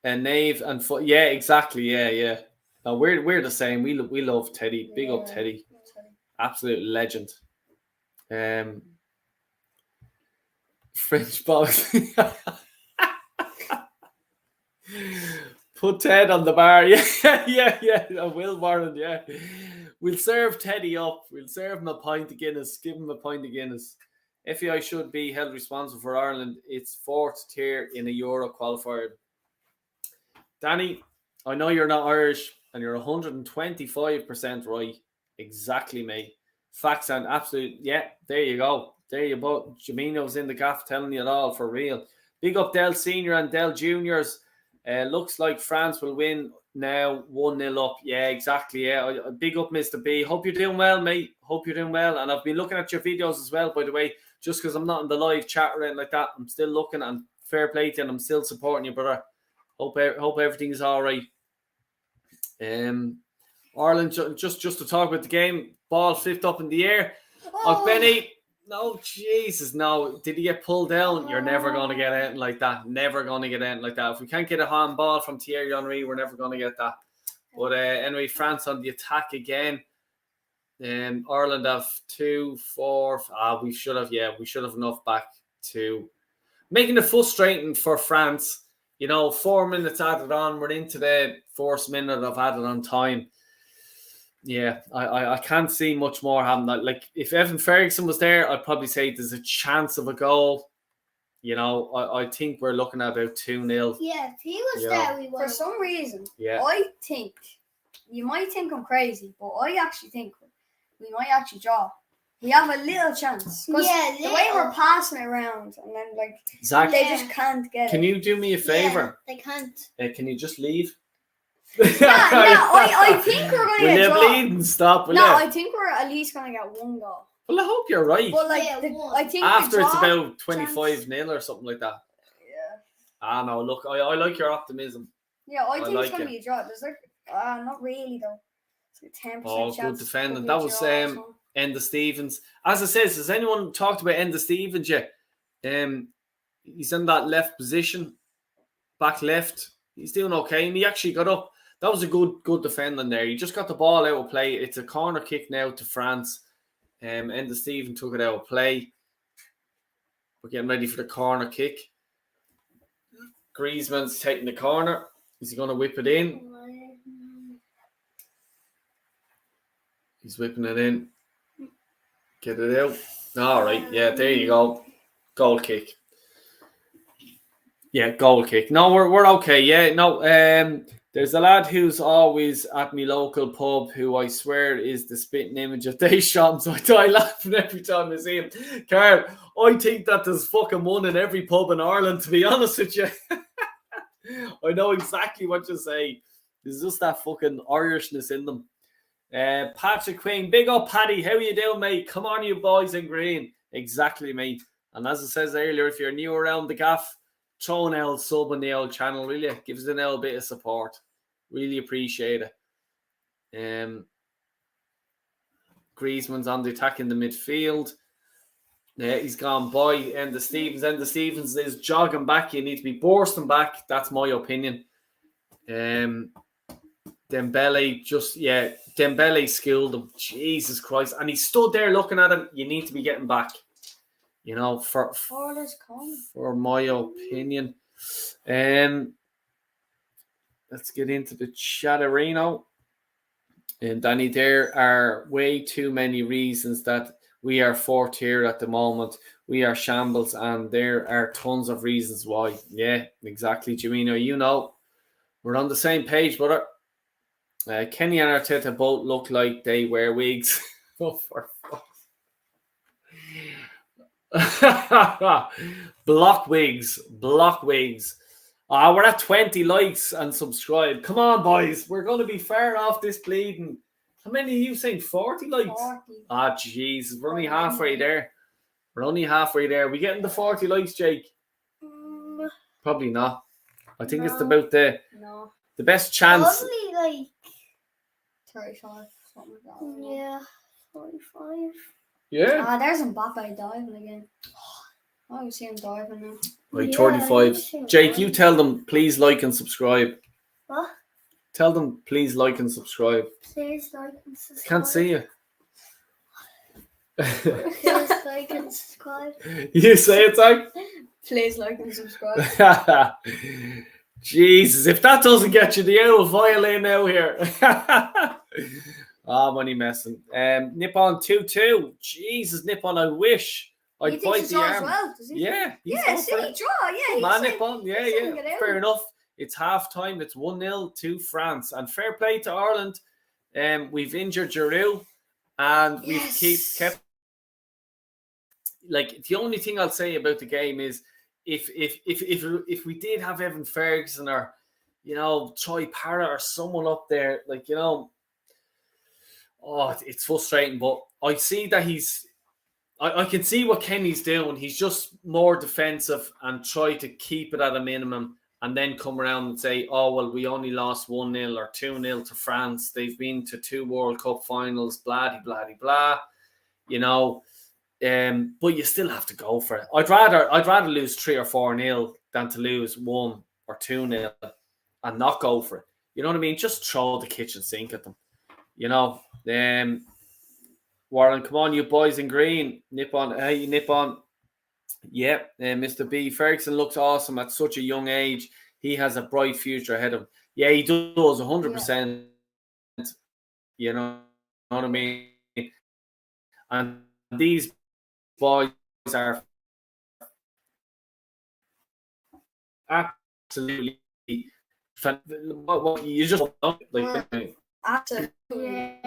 a knave and foot. Yeah, exactly. Yeah. No, we're the same. We love Teddy. Big up Teddy. Absolute legend. French box. Put Ted on the bar. Yeah. I will, Warren. Yeah. We'll serve Teddy up. We'll serve him a pint of Guinness. Give him a pint of Guinness. FAI should be held responsible for Ireland. It's fourth tier in a Euro qualifier. Danny, I know you're not Irish and you're 125% right. Exactly, mate. Facts and absolute. Yeah, there you go. There you go. Jamino's in the gaff telling you it all for real. Big up Del Senior and Del Juniors. Looks like France will win now 1-0 up. Yeah, exactly. Yeah. Big up, Mr. B. Hope you're doing well, mate. Hope you're doing well. And I've been looking at your videos as well, by the way. Just because I'm not in the live chat or anything like that, I'm still looking and fair play to you and I'm still supporting you, brother. Hope everything's all right. Ireland, just to talk about the game, ball flipped up in the air. Oh, Benny, no, Jesus, no. Did he get pulled down? You're never going to get anything like that. Never going to get anything like that. If we can't get a handball from Thierry Henry, we're never going to get that. But anyway, France on the attack again. Ireland have 2, 4. We should have enough back to making it frustrating for France. 4 minutes added on. We're into the first minute of added on time. Yeah, I can't see much more happening. Like if Evan Ferguson was there, I'd probably say there's a chance of a goal. I think we're looking at about 2-0. Yeah, if he was there, we would. For some reason, I think you might think I'm crazy, but I actually think we might actually draw. We have a little chance. Because the way we're passing it around and then Zach, they just can't get it. Can you do me a favor? Yeah, they can't. Can you just leave? I think we're going to get a draw. Bleed and stop. I think we're at least going to get 1 goal. Well, I hope you're right. But I think after it's about 25-0 or something like that. Yeah. No, look, I like your optimism. Yeah, I think it's going to be a draw. There's not really though. It's a 10% chance. Good defending. That was Enda Stevens. As I says, has anyone talked about Enda Stevens yet? He's in that left position, back left. He's doing okay, and he actually got up. That was a good defending there. He just got the ball out of play. It's a corner kick now to France. Enda Stevens took it out of play. We're getting ready for the corner kick. Griezmann's taking the corner. Is he going to whip it in? He's whipping it in. Get it out. All right. Yeah, there you go. Goal kick. Yeah, goal kick. No, we're okay. Yeah, no. There's a lad who's always at my local pub who I swear is the spitting image of Deschamps. I die laughing every time I see him. Carl, I think that there's fucking one in every pub in Ireland, to be honest with you. I know exactly what you say. There's just that fucking Irishness in them. Patrick Quinn, big up Paddy. How you doing, mate? Come on, you boys in green. Exactly, mate. And as I says earlier, if you're new around the gaff, throw an L sub on the old channel, will you? Gives an L bit of support. Really appreciate it. Griezmann's on the attack in the midfield. Yeah, he's gone by. And the Stevens is jogging back. You need to be bursting back. That's my opinion. Dembele Dembele skilled him. Jesus Christ. And he stood there looking at him. You need to be getting back. You know, for my opinion. Let's get into the Chatterino. And Danny, there are way too many reasons that we are fourth here at the moment. We are shambles, and there are tons of reasons why. Yeah, exactly, Jimino. You know, we're on the same page, brother. Kenny and Arteta both look like they wear wigs. Oh, for Block wigs. We're at 20 likes and subscribe. Come on, boys. We're going to be far off this bleeding. How many are you saying? 40 likes? 40. Jesus. We're only halfway there. We getting the 40 likes, Jake? Probably not. I think it's about the best chance. Probably like 35. Something like that. Yeah, 45. Yeah. There's Mbappe diving again. Oh, you see him diving now. Like Yeah, 35. Jake, you tell them please like and subscribe. What? Tell them please like and subscribe. Please like and subscribe. Can't see you. Please like and subscribe. You say it, Zach? Please like and subscribe. Jesus, if that doesn't get you the old violin now here. Money messing. Nippon 2-2. Jesus, Nippon, I wish I'd bite the arm. Well, does he? Yeah, silly draw. Yeah, Man, Nippon. Yeah. Fair enough. It's half time. It's 1-0 to France. And fair play to Ireland. We've injured Giroud, and we've kept. Like, the only thing I'll say about the game is if we did have Evan Ferguson or, you know, Troy Parrott or someone up there, like, you know, it's frustrating. But I see that I can see what Kenny's doing. He's just more defensive and try to keep it at a minimum and then come around and say, oh, well, we only lost 1-0 or 2-0 to France. They've been to 2 World Cup finals, blah, blah, blah, you know. But you still have to go for it. I'd rather lose 3 or 4-0 than to lose 1 or 2-0 and not go for it. You know what I mean? Just throw the kitchen sink at them. You know. Warren, come on, you boys in green. Nippon. Hey, Nippon. Yeah, Mr. B. Ferguson looks awesome at such a young age. He has a bright future ahead of him. Yeah, he does 100%. You know what I mean? And these boys are absolutely what you just like. Absolutely.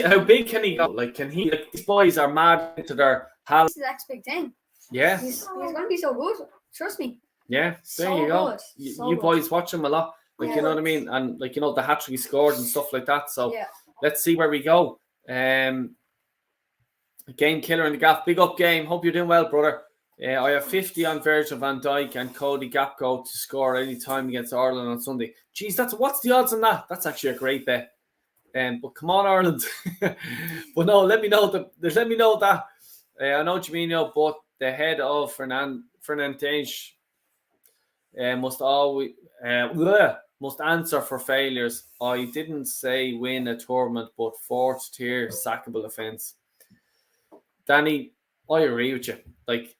How big can he go? Like, can he? Like, these boys are mad into their house. This is the next big thing. Yeah, he's going to be so good. Trust me. Yeah, there you go. You boys watch him a lot. Like, you know what I mean? And, like, you know, the hat-trick he scored and stuff like that. So let's see where we go. Game killer in the gaff. Big up game. Hope you're doing well, brother. I have 50 on Virgil van Dijk and Cody Gakpo to score any time against Ireland on Sunday. Jeez, what's the odds on that? That's actually a great bet. But come on, Ireland. But no, let me know that. I know Jimino, but the head of Fernandes must answer for failures. I didn't say win a tournament, but 4th tier sackable offence. Danny, I agree with you. Like,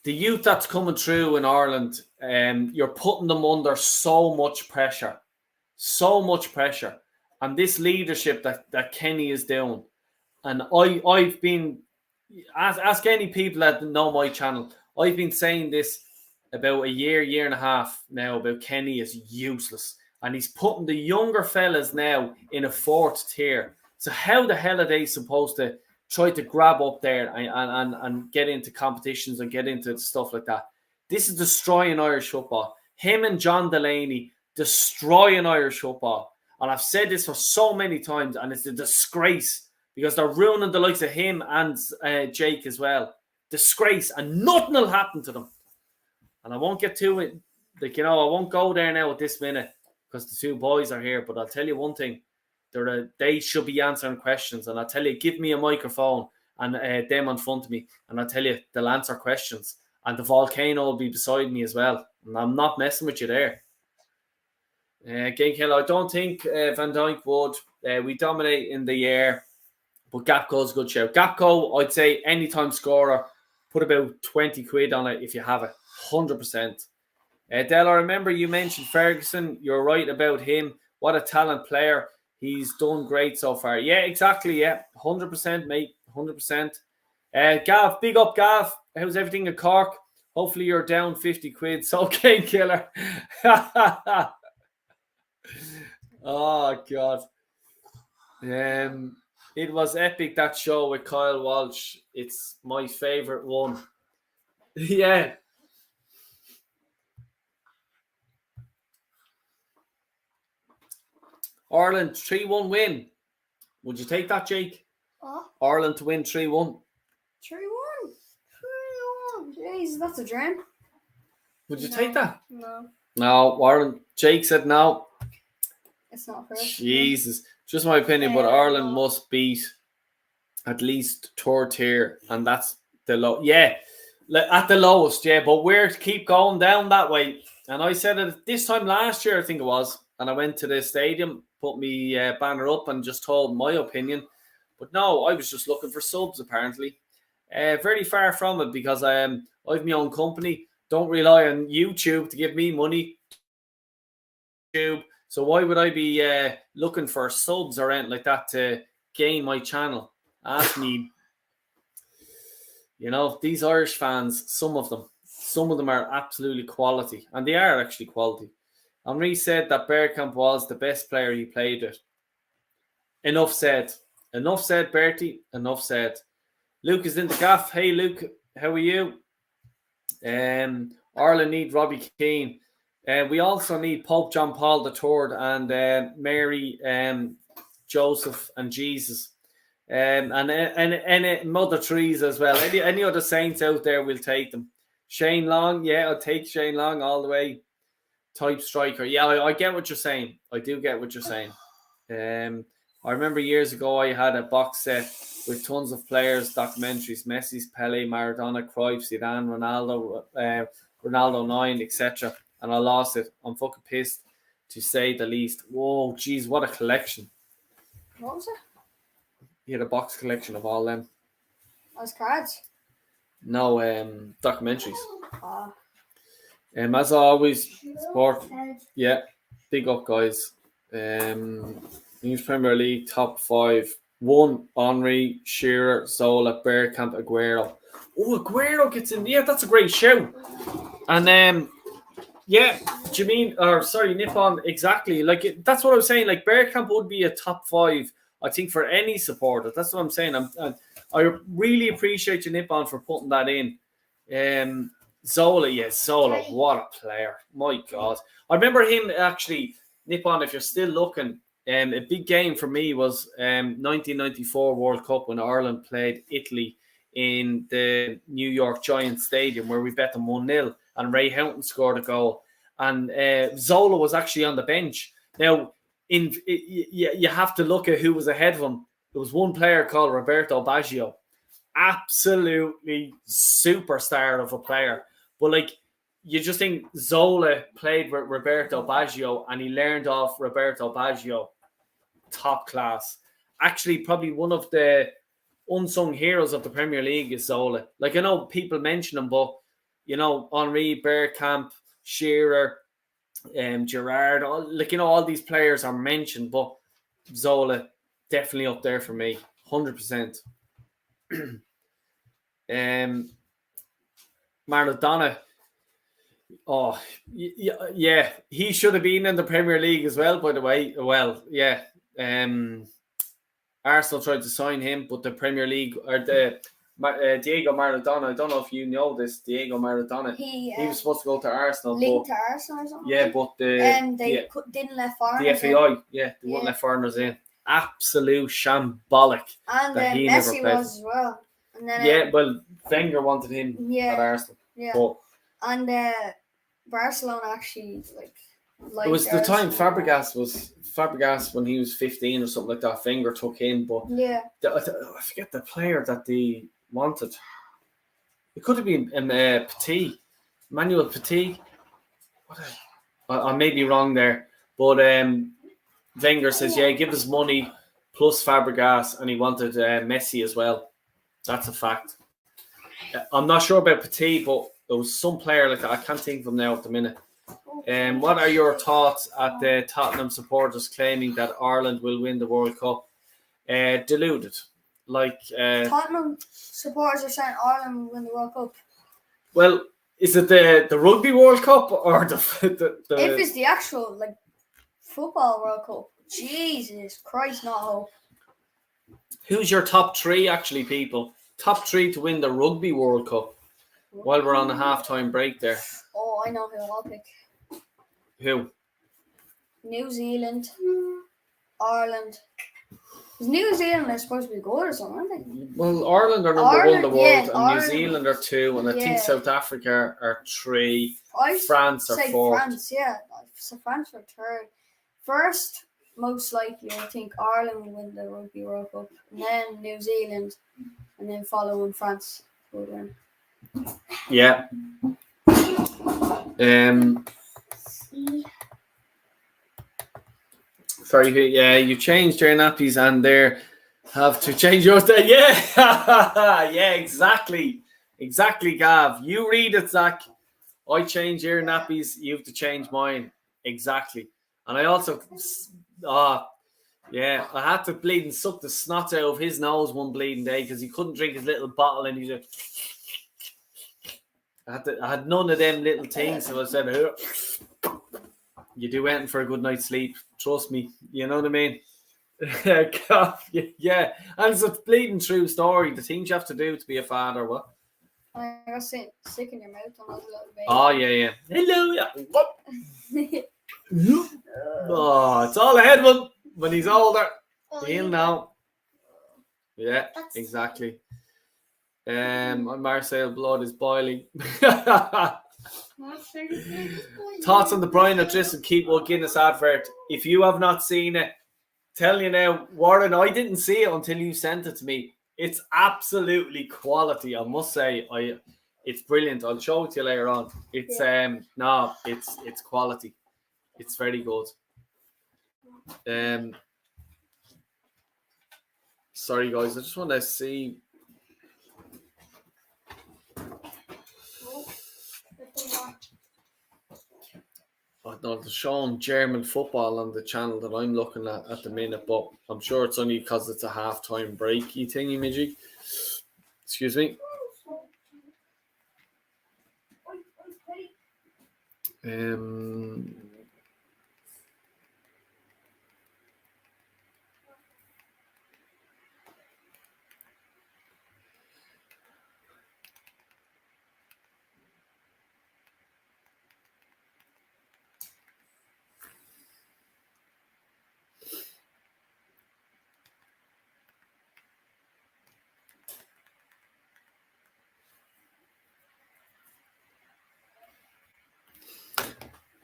the youth that's coming through in Ireland, you're putting them under so much pressure. and this leadership that Kenny is doing. And I've been, ask any people that know my channel, I've been saying this about a year and a half now about Kenny is useless. And he's putting the younger fellas now in a fourth tier. So how the hell are they supposed to try to grab up there and get into competitions and get into stuff like that? This is destroying Irish football. Him and John Delaney destroying Irish football. And I've said this for so many times, and it's a disgrace because they're ruining the likes of him and Jake as well. Disgrace, and nothing will happen to them. And I won't get to it. Like, I won't go there now at this minute because the two boys are here. But I'll tell you one thing. They should be answering questions. And I'll tell you, give me a microphone and them in front of me. And I'll tell you, they'll answer questions. And the volcano will be beside me as well. And I'm not messing with you there. Gamekill, I don't think Van Dijk would. We dominate in the air. But Gapco's a good shout. Gapco, I'd say anytime scorer, put about 20 quid on it if you have it. 100%. Del, I remember you mentioned Ferguson. You're right about him. What a talent player. He's done great so far. Yeah, exactly. Yeah, 100%, mate. 100%. Gav, big up, Gav. How's everything in Cork? Hopefully you're down 50 quid. So, okay, killer. Oh, God. It was epic, that show with Kyle Walsh. It's my favourite one. Yeah. Ireland 3-1 win. Would you take that, Jake? Ireland to win 3-1. 3-1. Jeez, that's a dream. Would you take that? No, Ireland. Jake said no. it's not fair. Jesus. Just my opinion, but Ireland must beat at least third tier, and that's the low. Yeah, at the lowest, yeah, but we're to keep going down that way. And I said it this time last year, I think it was, and I went to the stadium, put me banner up and just told my opinion. But no, I was just looking for subs, apparently. Very far from it because I've my own company. Don't rely on YouTube to give me money. So why would I be looking for subs or anything like that to gain my channel? Ask me. These Irish fans, some of them are absolutely quality. And they are actually quality. Henri said that Bergkamp was the best player he played with. Enough said. Enough said, Bertie. Enough said. Luke is in the gaff. Hey, Luke. How are you? Ireland need Robbie Keane. We also need Pope John Paul III and Mary, Joseph and Jesus. And Mother Teresa as well. Any other saints out there, we'll take them. Shane Long, yeah, I'll take Shane Long all the way. Type striker. Yeah, I get what you're saying. I do get what you're saying. I remember years ago I had a box set with tons of players, documentaries, Messi's, Pele, Maradona, Cruyff, Zidane, Ronaldo 9, etc. And I lost it. I'm fucking pissed, to say the least. Whoa, geez, what a collection. What was it? He had a box collection of all them. As cards? No, documentaries. As always, sport. Yeah, big up, guys. English Premier League top 5. 1, Henry, Shearer, Zola, Bergkamp, Aguero. Oh, Aguero gets in. Yeah, that's a great show. And yeah, Nippon, exactly. Like, that's what I was saying. Like, Bergkamp would be a top 5, I think, for any supporter. That's what I'm saying. I really appreciate you, Nippon, for putting that in. Zola, yes, Zola, what a player. My God. I remember him, actually, Nippon, if you're still looking, a big game for me was 1994 World Cup when Ireland played Italy in the New York Giants Stadium, where we bet them 1-0, and Ray Houghton scored a goal. And Zola was actually on the bench. Now, you have to look at who was ahead of him. There was one player called Roberto Baggio. Absolutely superstar of a player. But, like, you just think Zola played with Roberto Baggio and he learned off Roberto Baggio. Top class. Actually, probably one of the unsung heroes of the Premier League is Zola. Like, I know people mention him, but, Henry, Bergkamp, Shearer, Gerrard, all these players are mentioned, but Zola, definitely up there for me, 100%. Maradona, oh, yeah, he should have been in the Premier League as well, by the way. Well, yeah. Arsenal tried to sign him, but the Premier League, or Diego Maradona, I don't know if you know this, Diego Maradona, he was supposed to go to Arsenal. Linked to Arsenal or something? Yeah, but they didn't let foreigners FAI, they wouldn't let foreigners in. Absolute shambolic. And that he Messi never was as well. And then, well, Wenger wanted him at Arsenal. Yeah. But and Barcelona actually it was the time Fabregas when he was 15 or something like that. Wenger took him, but I forget the player that they wanted. It could have been Petit, Emmanuel Petit. I may be wrong there, but Wenger says, give us money plus Fabregas, and he wanted Messi as well. That's a fact. I'm not sure about Petit, but there was some player like that. I can't think of him now at the minute. What are your thoughts at the Tottenham supporters claiming that Ireland will win the World Cup? Deluded. Tottenham supporters are saying Ireland will win the World Cup. Well, is it the Rugby World Cup or the if it's the actual football World Cup? Jesus Christ, not hope. Who's your top three, actually, people? Top three to win the Rugby World Cup while we're on a half-time break there. Oh, I know who I'll pick. Who? New Zealand, Ireland. New Zealand are supposed to be good or something, aren't they? Well, Ireland are number one in the world, and Ireland, New Zealand are 2, and I think South Africa are 3. France are 4. France, so France are 3rd. First, most likely, I think Ireland will win the Rugby World Cup, and then New Zealand, and then following France will win. Yeah. Sorry, you changed your nappies and there have to change yours. Yeah, exactly, Gav. You read it, Zach. I change your nappies. You have to change mine. Exactly. And I also, I had to bleed and suck the snot out of his nose one bleeding day because he couldn't drink his little bottle, and he just. I had none of them little things, so I said, you do anything for a good night's sleep. Trust me. You know what I mean? Yeah. And it's a bleeding true story. The things you have to do to be a father, what? I got sick in your mouth on those little babies. Oh, yeah. Hello, yeah. Oh, it's all ahead of him when he's older. He'll know. Yeah, exactly. Marseille blood is boiling. Thoughts on the Brian O'Driscoll Keepwell Guinness advert? If you have not seen it, tell you now, Warren, I didn't see it until you sent it to me. It's absolutely quality, I must say. It's brilliant. I'll show it to you later on. It's it's quality. It's very good. Sorry guys, I just want to see. I know they're showing German football on the channel that I'm looking at the minute, but I'm sure it's only because it's a half-time breaky thingy, Midgy. Excuse me.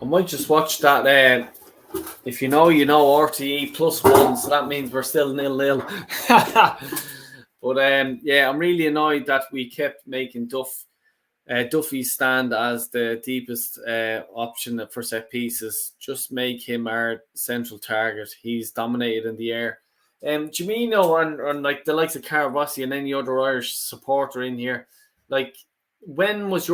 I might just watch that. If you know, RTE +1, so that means we're still 0-0. But I'm really annoyed that we kept making Duffy stand as the deepest option for set pieces. Just make him our central target. He's dominated in the air. Jamino and like the likes of Caravassi and any other Irish supporter in here, like when was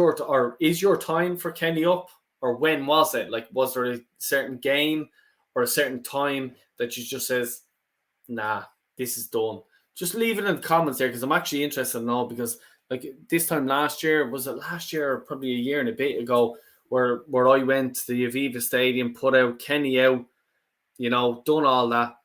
is your time for Kenny up? Or when was it? Like, was there a certain game or a certain time that you just says, nah, this is done. Just leave it in the comments there because I'm actually interested to know because like this time last year, was it last year or probably a year and a bit ago, where I went to the Aviva Stadium, put out Kenny out, you know, done all that.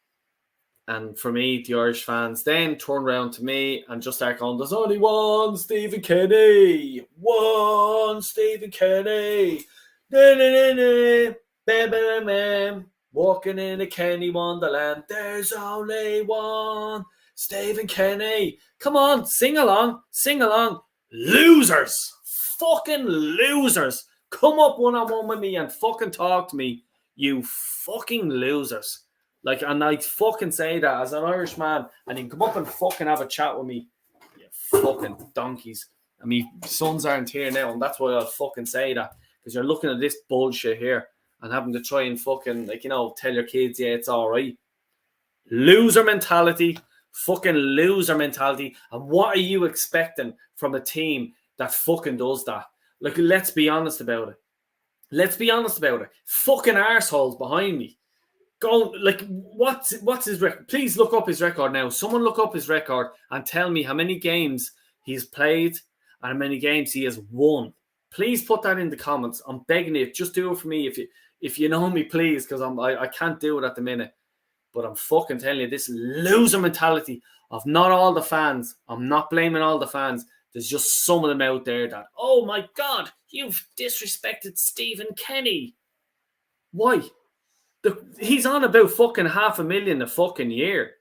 And for me, the Irish fans then turned around to me and just start going, there's only one Stephen Kenny. One Stephen Kenny. Na, na, na, na. Bam, bam, bam. Walking in a Kenny Wonderland. There's only one Stephen Kenny. Come on, sing along. Sing along. Losers. Fucking losers. Come up one-on-one with me and fucking talk to me. You fucking losers. Like, and I fucking say that as an Irish man, and you can come up and fucking have a chat with me. You fucking donkeys. I mean, sons aren't here now, and that's why I'll fucking say that. Because you're looking at this bullshit here and having to try and fucking, like, you know, tell your kids, yeah, it's all right. Loser mentality. Fucking loser mentality. And what are you expecting from a team that fucking does that? Like, let's be honest about it. Let's be honest about it. Fucking arseholes behind me. Go, like, what's his record? Please look up his record now. Someone look up his record and tell me how many games he's played and how many games he has won. Please put that in the comments. I'm begging you. Just do it for me if you know me, please, because I can't do it at the minute. But I'm fucking telling you, this loser mentality of not all the fans. I'm not blaming all the fans. There's just some of them out there that, oh my God, you've disrespected Stephen Kenny. Why? He's on about fucking $500,000 a fucking year.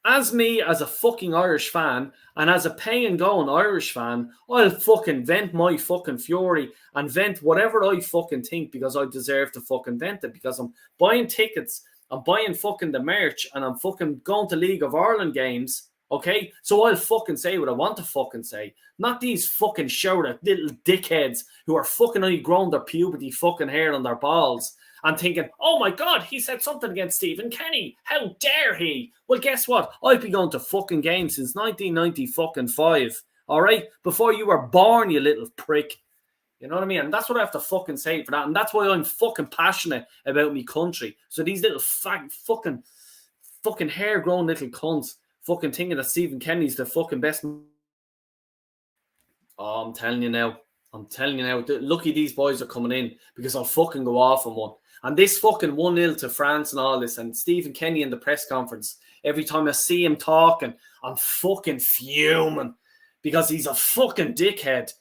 As me, as a fucking Irish fan, and as a paying going Irish fan, I'll fucking vent my fucking fury and vent whatever I fucking think because I deserve to fucking vent it because I'm buying tickets, I'm buying fucking the merch, and I'm fucking going to League of Ireland games, okay? So I'll fucking say what I want to fucking say. Not these fucking shouted little dickheads who are fucking only growing their puberty fucking hair on their balls and thinking, oh my God, he said something against Stephen Kenny. How dare he? Well, guess what? I've been going to fucking games since 1995, all right? Before you were born, you little prick. You know what I mean? And that's what I have to fucking say for that. And that's why I'm fucking passionate about me country. So these little fucking hair-grown little cunts fucking thinking that Stephen Kenny's the fucking best. Oh, I'm telling you now. Lucky these boys are coming in because I'll fucking go off on one. And this fucking 1-0 to France and all this, and Stephen Kenny in the press conference, every time I see him talking, I'm fucking fuming because he's a fucking dickhead.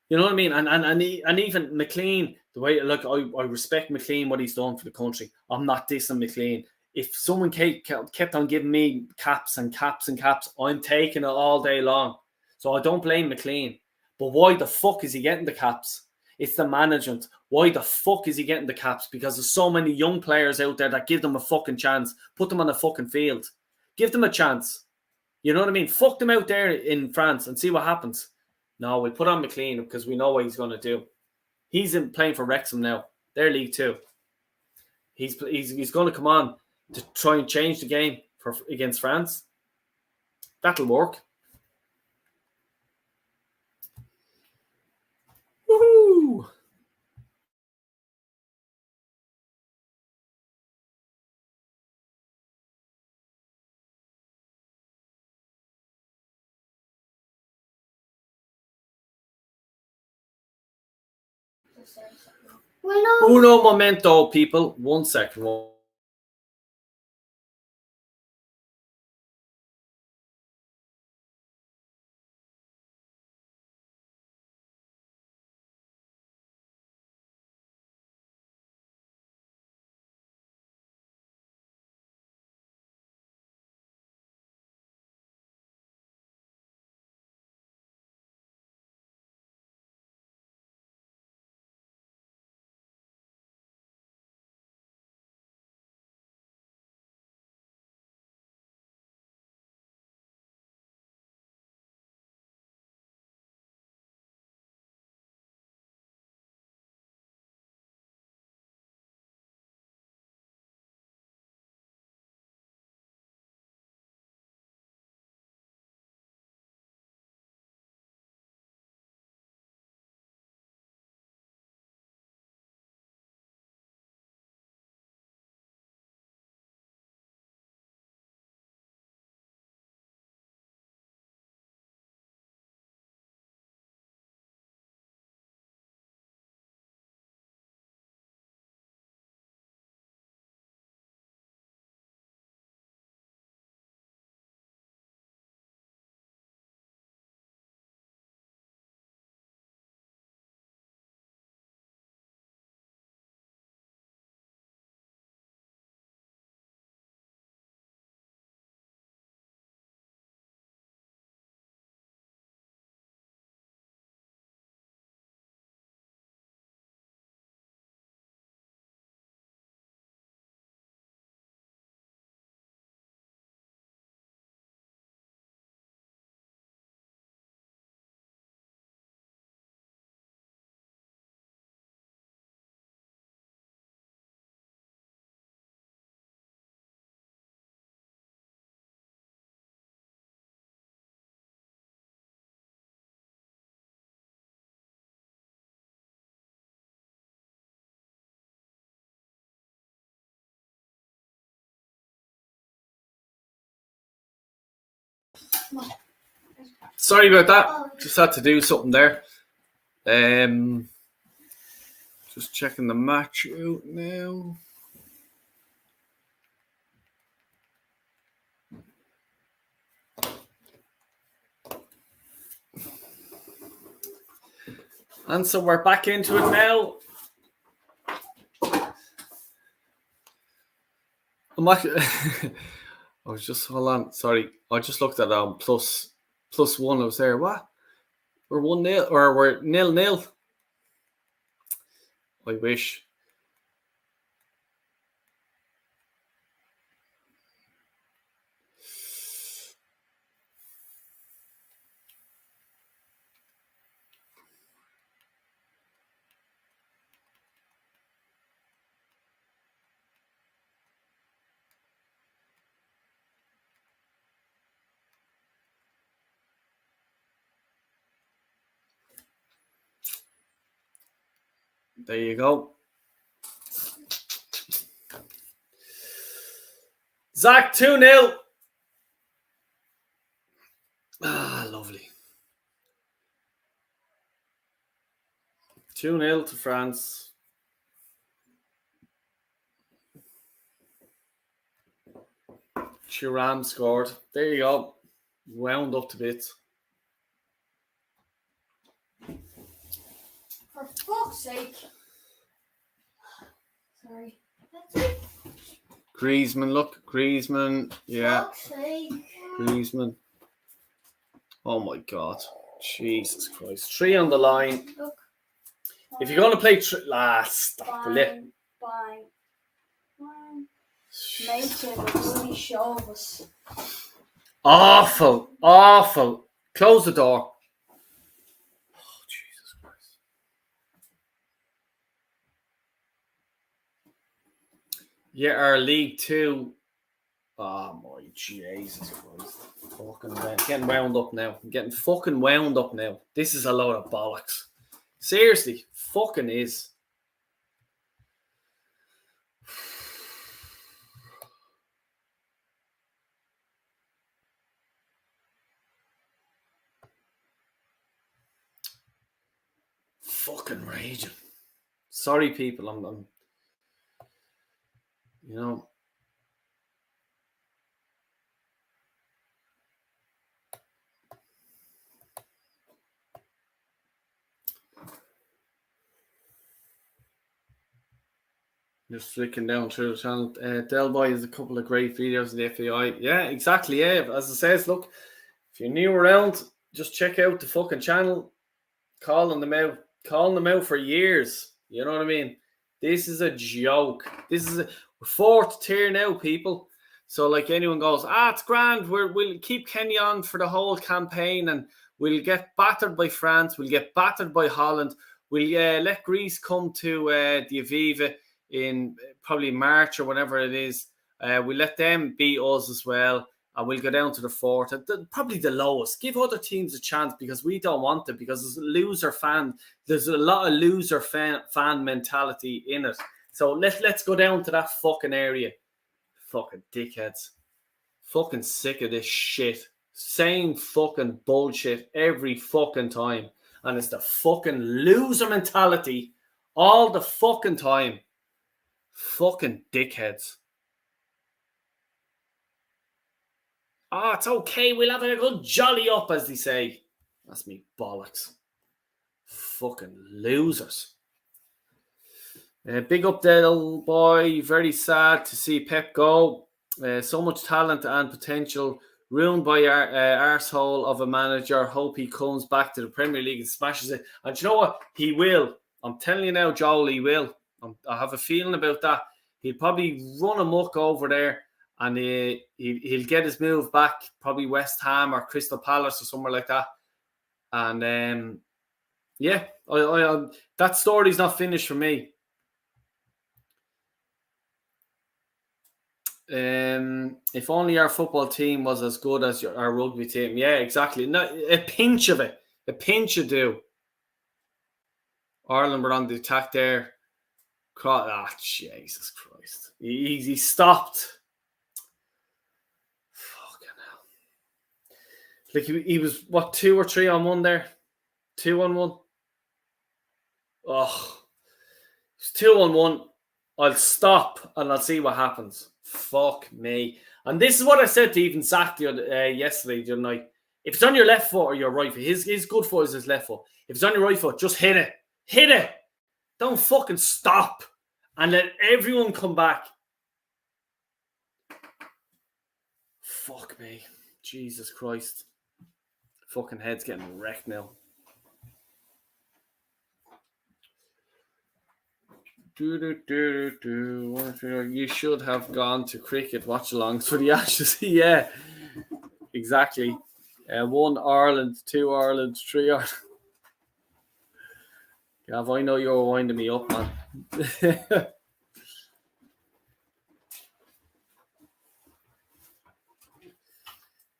You know what I mean? And even McLean, the way, look, I respect McLean, what he's done for the country. I'm not dissing McLean. If someone kept on giving me caps and caps and caps, I'm taking it all day long. So I don't blame McLean. But why the fuck is he getting the caps? It's the management. Why the fuck is he getting the caps? Because there's so many young players out there that give them a fucking chance. Put them on the fucking field. Give them a chance. You know what I mean? Fuck them out there in France and see what happens. No, we'll put on McLean because we know what he's going to do. He's playing for Wrexham now. They're League 2. He's going to come on to try and change the game against France. That'll work. Woohoo! Uno momento, people. 1 second. Sorry about that. Just had to do something there. Just checking the match out now. And so we're back into it now. I was just, hold on, sorry. I just looked at plus one. I was there. What? We're 1-0 or we're 0-0. I wish. There you go. Zach, 2-0. Ah, lovely. 2-0 to France. Thuram scored. There you go. Wound up to bits. For fuck's sake. Sorry. Griezmann, look. Griezmann. Yeah. Fuck's sake. Griezmann. Oh my God. Jesus Christ. 3 on the line. Look. If you're going to play... stop. Will you? Fine. Making a bloody show of us. Awful. Awful. Close the door. Oh, Jesus Christ. Yeah, our League 2. Oh, my Jesus Christ. Fucking getting wound up now. I'm getting fucking wound up now. This is a load of bollocks. Seriously. Fucking is. Fucking raging. Sorry, people. I'm you know. Just flicking down through the channel. Delboy has a couple of great videos in the FAI. Yeah, exactly. Yeah, as it says, look, if you're new around, just check out the fucking channel. Calling them out for years. You know what I mean? This is a joke. This is a 4th tier now, people. So like anyone goes, it's grand. We'll keep Kenny on for the whole campaign, and we'll get battered by France. We'll get battered by Holland. We'll let Greece come to the Aviva in probably March or whatever it is. We'll let them beat us as well. And we'll go down to the 4th, probably the lowest. Give other teams a chance because we don't want it, because there's a loser fan. There's a lot of loser fan mentality in it. So let's go down to that fucking area. Fucking dickheads. Fucking sick of this shit. Same fucking bullshit every fucking time. And it's the fucking loser mentality all the fucking time. Fucking dickheads. It's okay. We'll have a good jolly up, as they say. That's me bollocks. Fucking losers. Big up Del boy. Very sad to see Pep go. So much talent and potential ruined by our arsehole of a manager. Hope he comes back to the Premier League and smashes it. And you know what? He will. I'm telling you now, Joel, he will. I have a feeling about that. He'll probably run amok over there. And he'll get his move back, probably West Ham or Crystal Palace or somewhere like that. And yeah, that story's not finished for me. If only our football team was as good as our rugby team. Yeah, exactly. No, a pinch of it. A pinch of do. Ireland were on the attack there. Jesus Christ. He stopped. Like he was what 2 or 3 on 1 there, 2 on 1. Oh, it's 2 on 1. I'll stop and I'll see what happens. Fuck me. And this is what I said to even Zach yesterday, the other night. If it's on your left foot or your right foot, his good foot is his left foot. If it's on your right foot, just hit it. Hit it. Don't fucking stop and let everyone come back. Fuck me. Jesus Christ. Fucking head's getting wrecked now. You should have gone to cricket watch-alongs for the Ashes. Yeah, exactly. 1 Ireland, 2 Ireland, 3 Ireland. Gav, I know you're winding me up, man.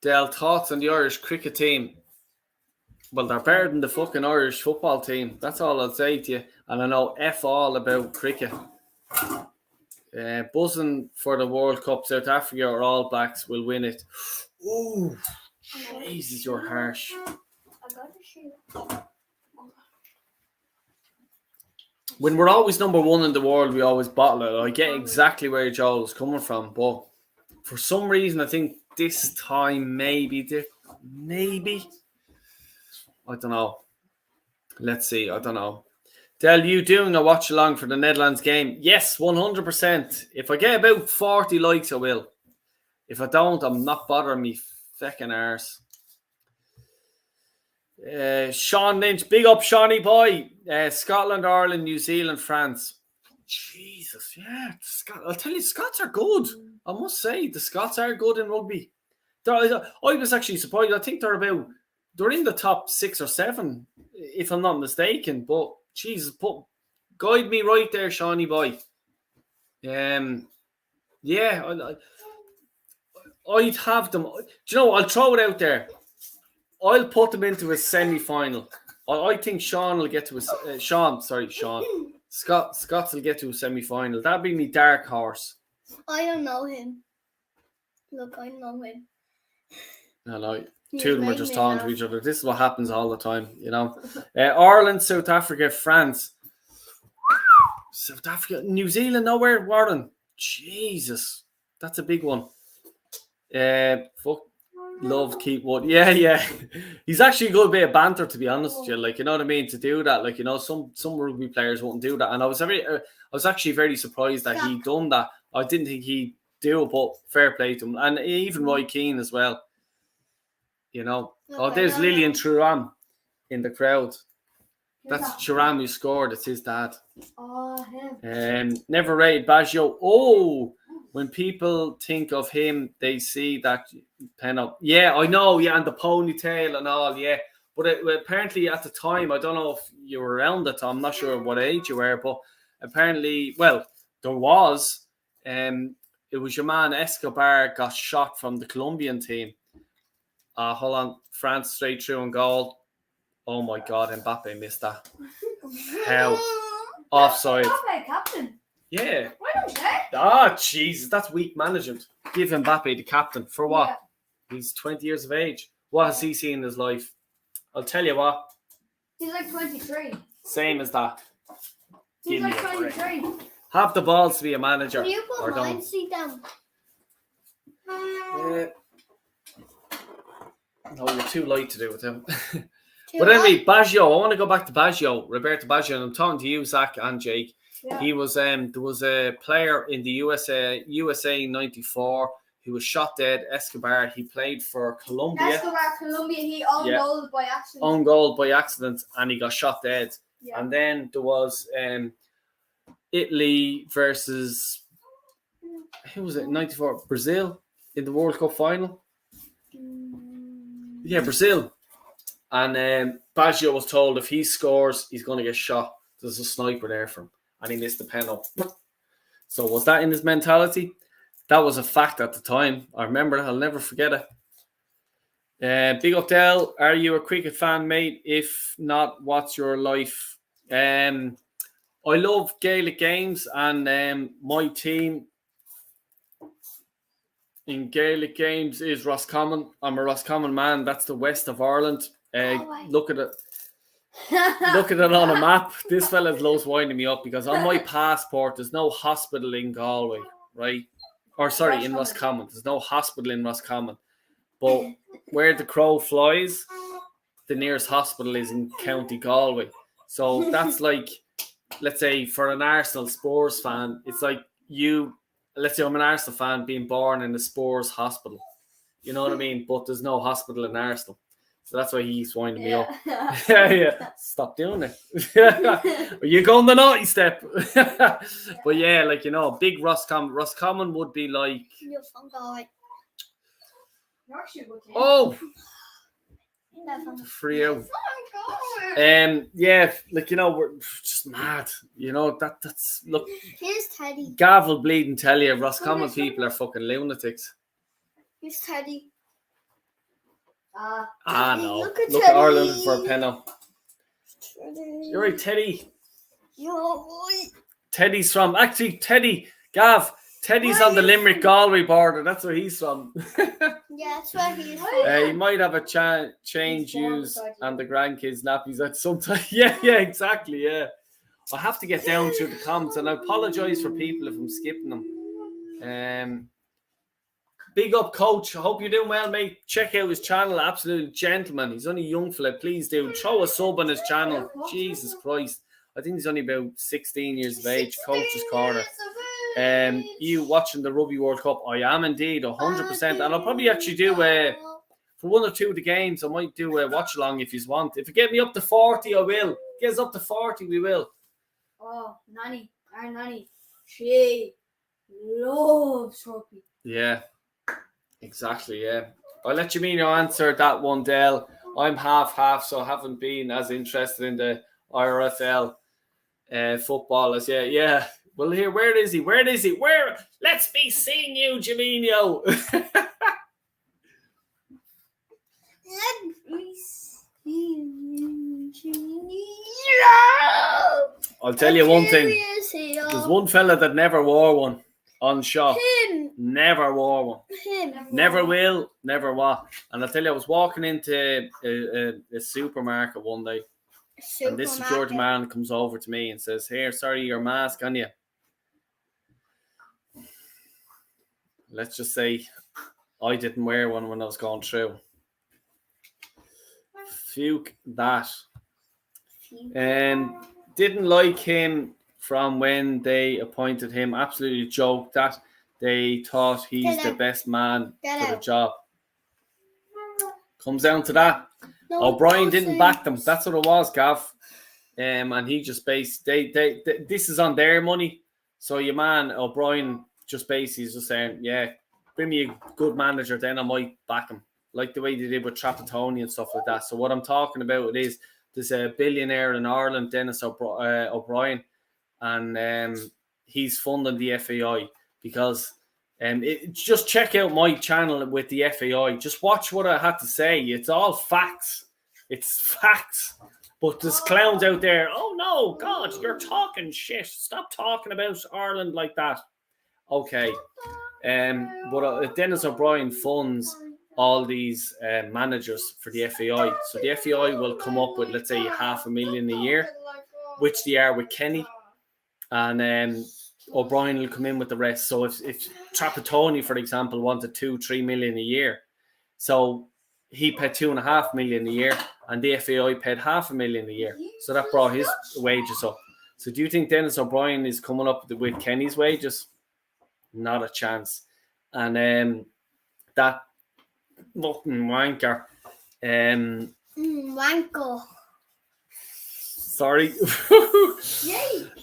Del, thoughts on the Irish cricket team? Well, they're better than the fucking Irish football team. That's all I'll say to you. And I know F all about cricket. Buzzing for the World Cup. South Africa or All Blacks will win it. Ooh, Jesus, you're harsh. When we're always number 1 in the world, we always bottle it. I get exactly where Joel's coming from. But for some reason, I think this time maybe. I don't know. Let's see. I don't know. Del, you doing a watch along for the Netherlands game? Yes, 100%. If I get about 40 likes, I will. If I don't, I'm not bothering me feckin' arse. Sean Lynch, big up, Shawnee boy. Scotland, Ireland, New Zealand, France. Jesus, yeah. I'll tell you, Scots are good. I must say, the Scots are good in rugby. I was actually surprised. I think they're in the top 6 or 7, if I'm not mistaken. But Jesus, guide me right there, Shawnee boy. Yeah, I'd have them. Do you know? I'll throw it out there. I'll put them into a semi-final. I think Sean will get to a Sean. Scots will get to a semi-final. That'd be me dark horse. I don't know him. Look, I know him. Hello. Two of them are just talking to each other. This is what happens all the time, you know. Ireland, South Africa, France. South Africa, New Zealand, nowhere, Warren. Jesus, that's a big one. Love Keith Wood. Yeah. He's actually a good bit of banter, to be honest with you. Like, you know what I mean? To do that, like, you know, some rugby players won't do that. And I was actually very surprised that he done that. I didn't think he'd do it, but fair play to him. And even Roy Keane as well. You know. There's Lillian Thuram in the crowd. That's Thuram who scored. It's his dad. Oh, him. Never rated Baggio. Oh, when people think of him, they see that penalty. Yeah, I know. Yeah, and the ponytail and all. Yeah, but apparently at the time, I don't know if you were around at the time. I'm not sure what age you were, but apparently, well, there was. It was your man Escobar got shot from the Colombian team. Hold on, France straight through and goal. Oh my God, Mbappe missed that. How? Offside. Mbappe, captain. Yeah. Why don't they? Jesus, that's weak management. Give Mbappe the captain. For what? Yeah. He's 20 years of age. What has he seen in his life? I'll tell you what. He's like 23. Same as that. He's like 23. Have the balls to be a manager. Can you put mine seat down? No, you're too light to do with him. But anyway, Baggio. I want to go back to Baggio, Roberto Baggio, and I'm talking to you, Zach and Jake. Yeah. He was there was a player in the USA 94 who was shot dead. Escobar. He played for Colombia. Colombia. He own goal by accident. Own goal by accident, and he got shot dead. Yeah. And then there was Italy versus who was it? 94 Brazil in the World Cup final. Yeah, Brazil. And Baggio was told if he scores, he's going to get shot. There's a sniper there for him. And he missed the penalty. So was that in his mentality? That was a fact at the time. I remember it. I'll never forget it. Big up Del, are you a cricket fan, mate? If not, what's your life? I love Gaelic games and my team. in Gaelic games is Roscommon. I'm a Roscommon man. That's the west of Ireland. Look at it. Look at it on a map. This fella's loves winding me up because on my passport there's no hospital in Galway, right? Or sorry, in Roscommon. There's no hospital in Roscommon. But where the crow flies, the nearest hospital is in County Galway. So that's like, let's say for an Arsenal Spurs fan, it's like let's say I'm an Arsenal fan being born in the Spurs hospital. You know what I mean? But there's no hospital in Arsenal. So that's why he's winding me up. Yeah. Stop doing it. You're going the naughty step. But yeah, like, big Roscommon. Roscommon would be like... Oh! Free out. Yeah, like, we're just mad. That's... Look, here's Teddy. Gav will bleed and tell you Roscommon people are fucking lunatics. Here's Teddy. No. Look at Look Teddy. at Ireland for a penno. You're right, Teddy. Teddy's from... Actually, Gav, Teddy's on the Limerick-Galway border. That's where he's from. Yeah, that's where he's from. He might have a change used and the grandkids' nappies at some time. Yeah, exactly, yeah. I have to get down to the comments, and I apologise for people if I'm skipping them. Big up, Coach. I hope you're doing well, mate. Check out his channel. Absolute gentleman. He's only a young fella. Please do. Throw a sub on his channel. Jesus Christ. I think he's only about 16 years of age. Coach's Corner. You watching the Rugby World Cup? I am indeed, 100%. And I'll probably actually do for one or two of the games. I might do a watch along if you want. If you get me up to 40, I will. Get us up to 40, we will. Oh, Nanny, our Nanny, she loves rugby. Yeah, exactly. Yeah, I'll let Jamino answer that one, Dale. I'm half, so I haven't been as interested in the IRFL football as yet. Yeah. Well, here, where is he? Where is he? Where? Let's be seeing you, Jamino. I'll tell you one thing. There's one fella that never wore one on shop. Him. Never wore one. Him. Never will, never what. And I'll tell you, I was walking into a supermarket one day. And this security man comes over to me and says, "Here, sorry, your mask on you." Let's just say I didn't wear one when I was going through. Fuke that. Didn't like him from when they appointed him. Absolutely joked that they thought he's the best man for the job. Comes down to that. O'Brien didn't back them. That's what it was, Gav. And he just basically, this is on their money. So your man O'Brien just basically is just saying, yeah, bring me a good manager, then I might back him. Like the way they did with Trapattoni and stuff like that. So what I'm talking about is there's a billionaire in Ireland, Dennis O'Brien, and he's funding the FAI because just check out my channel with the FAI. Just watch what I had to say. It's all facts. It's facts. But there's clowns out there. Oh no, God, you're talking shit. Stop talking about Ireland like that. Okay. But Dennis O'Brien funds all these managers for the FAI. So the FAI will come up with, let's say, $500,000 a year, which they are with Kenny. And O'Brien will come in with the rest. So if Trapattoni, for example, wanted $2-3 million a year, so he paid $2.5 million a year, and the FAI paid $500,000 a year. So that brought his wages up. So do you think Dennis O'Brien is coming up with Kenny's wages? Not a chance. And that fucking wanker. Wanko. Sorry.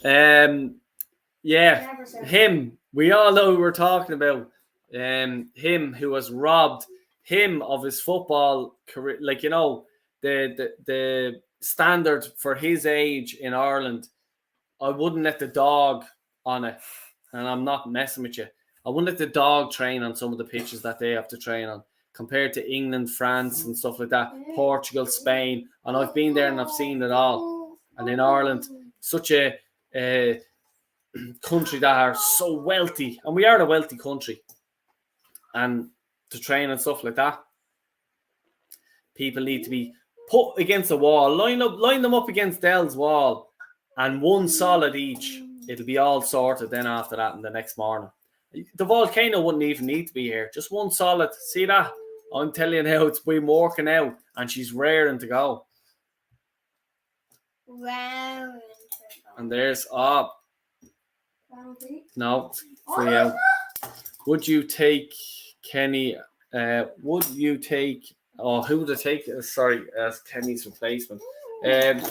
Yay. Yeah, him. We all know who we're talking about. Him who was robbed him of his football career. Like, you know, the standard for his age in Ireland, I wouldn't let the dog on it. And I'm not messing with you. I wouldn't let the dog train on some of the pitches that they have to train on compared to England, France and stuff like that, Portugal, Spain. And I've been there and I've seen it all. And in Ireland, such a country that are so wealthy, and we are a wealthy country. and to train and stuff like that. People need to be put against the wall, line them up against Dell's wall, and one solid each. It'll be all sorted then after that in the next morning. The volcano wouldn't even need to be here. Just one solid. See that? I'm telling you now, it's been working out, and she's raring to go. Wow. And there's no for you. Would you take Kenny? Would you take? Oh, who would I take? Sorry, as Kenny's replacement. Chris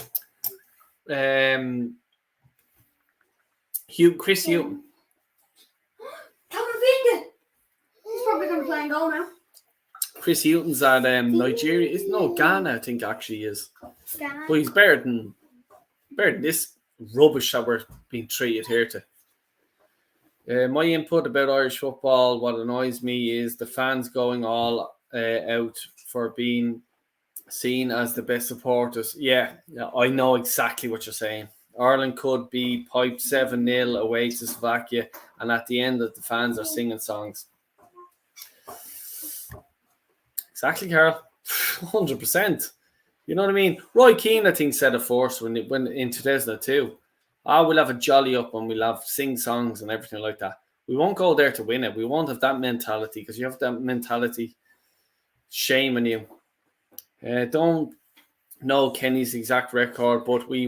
Hughton. Camavinga. He's probably going to play in goal now. Chris Hughton's at Nigeria. It's no Ghana, I think actually is. But he's better than this rubbish that we're being treated here to. My input about Irish football, what annoys me is the fans going all out for being seen as the best supporters. Yeah, I know exactly what you're saying. Ireland could be piped 7-0 away to Slovakia, and at the end, the fans are singing songs. Exactly, Carol. 100%. You know what I mean? Roy Keane, I think, said it first when in 2002. We'll have a jolly up and we'll have sing songs and everything like that. We won't go there to win it. We won't have that mentality because you have that mentality shaming you. Don't know Kenny's exact record, but we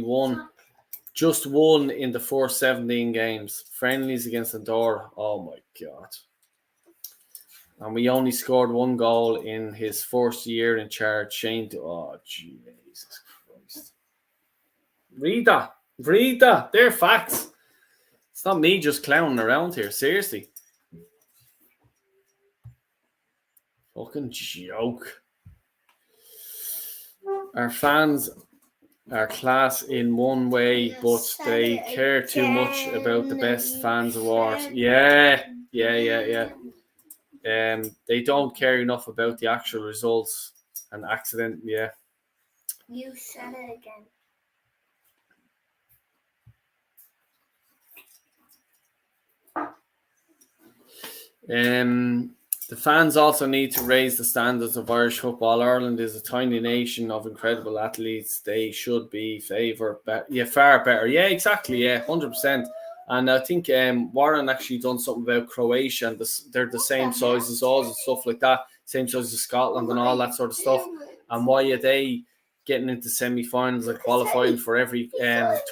just won in the first 17 games. Friendlies against Andorra. Oh my God. And we only scored 1 goal in his first year in charge. Shane, oh, Jesus Christ. Read that. They're facts. It's not me just clowning around here. Seriously. Fucking joke. Our fans are class in one way, but they care too much about the best fans award. Yeah. They don't care enough about the actual results and accident. Yeah. You said it again. The fans also need to raise the standards of Irish football. Ireland is a tiny nation of incredible athletes. They should be favoured, far better. Yeah, exactly. Yeah, 100%. And I think Warren actually done something about Croatia, and they're the same size as us and stuff like that, same size as Scotland and all that sort of stuff. And why are they getting into semi-finals and qualifying for every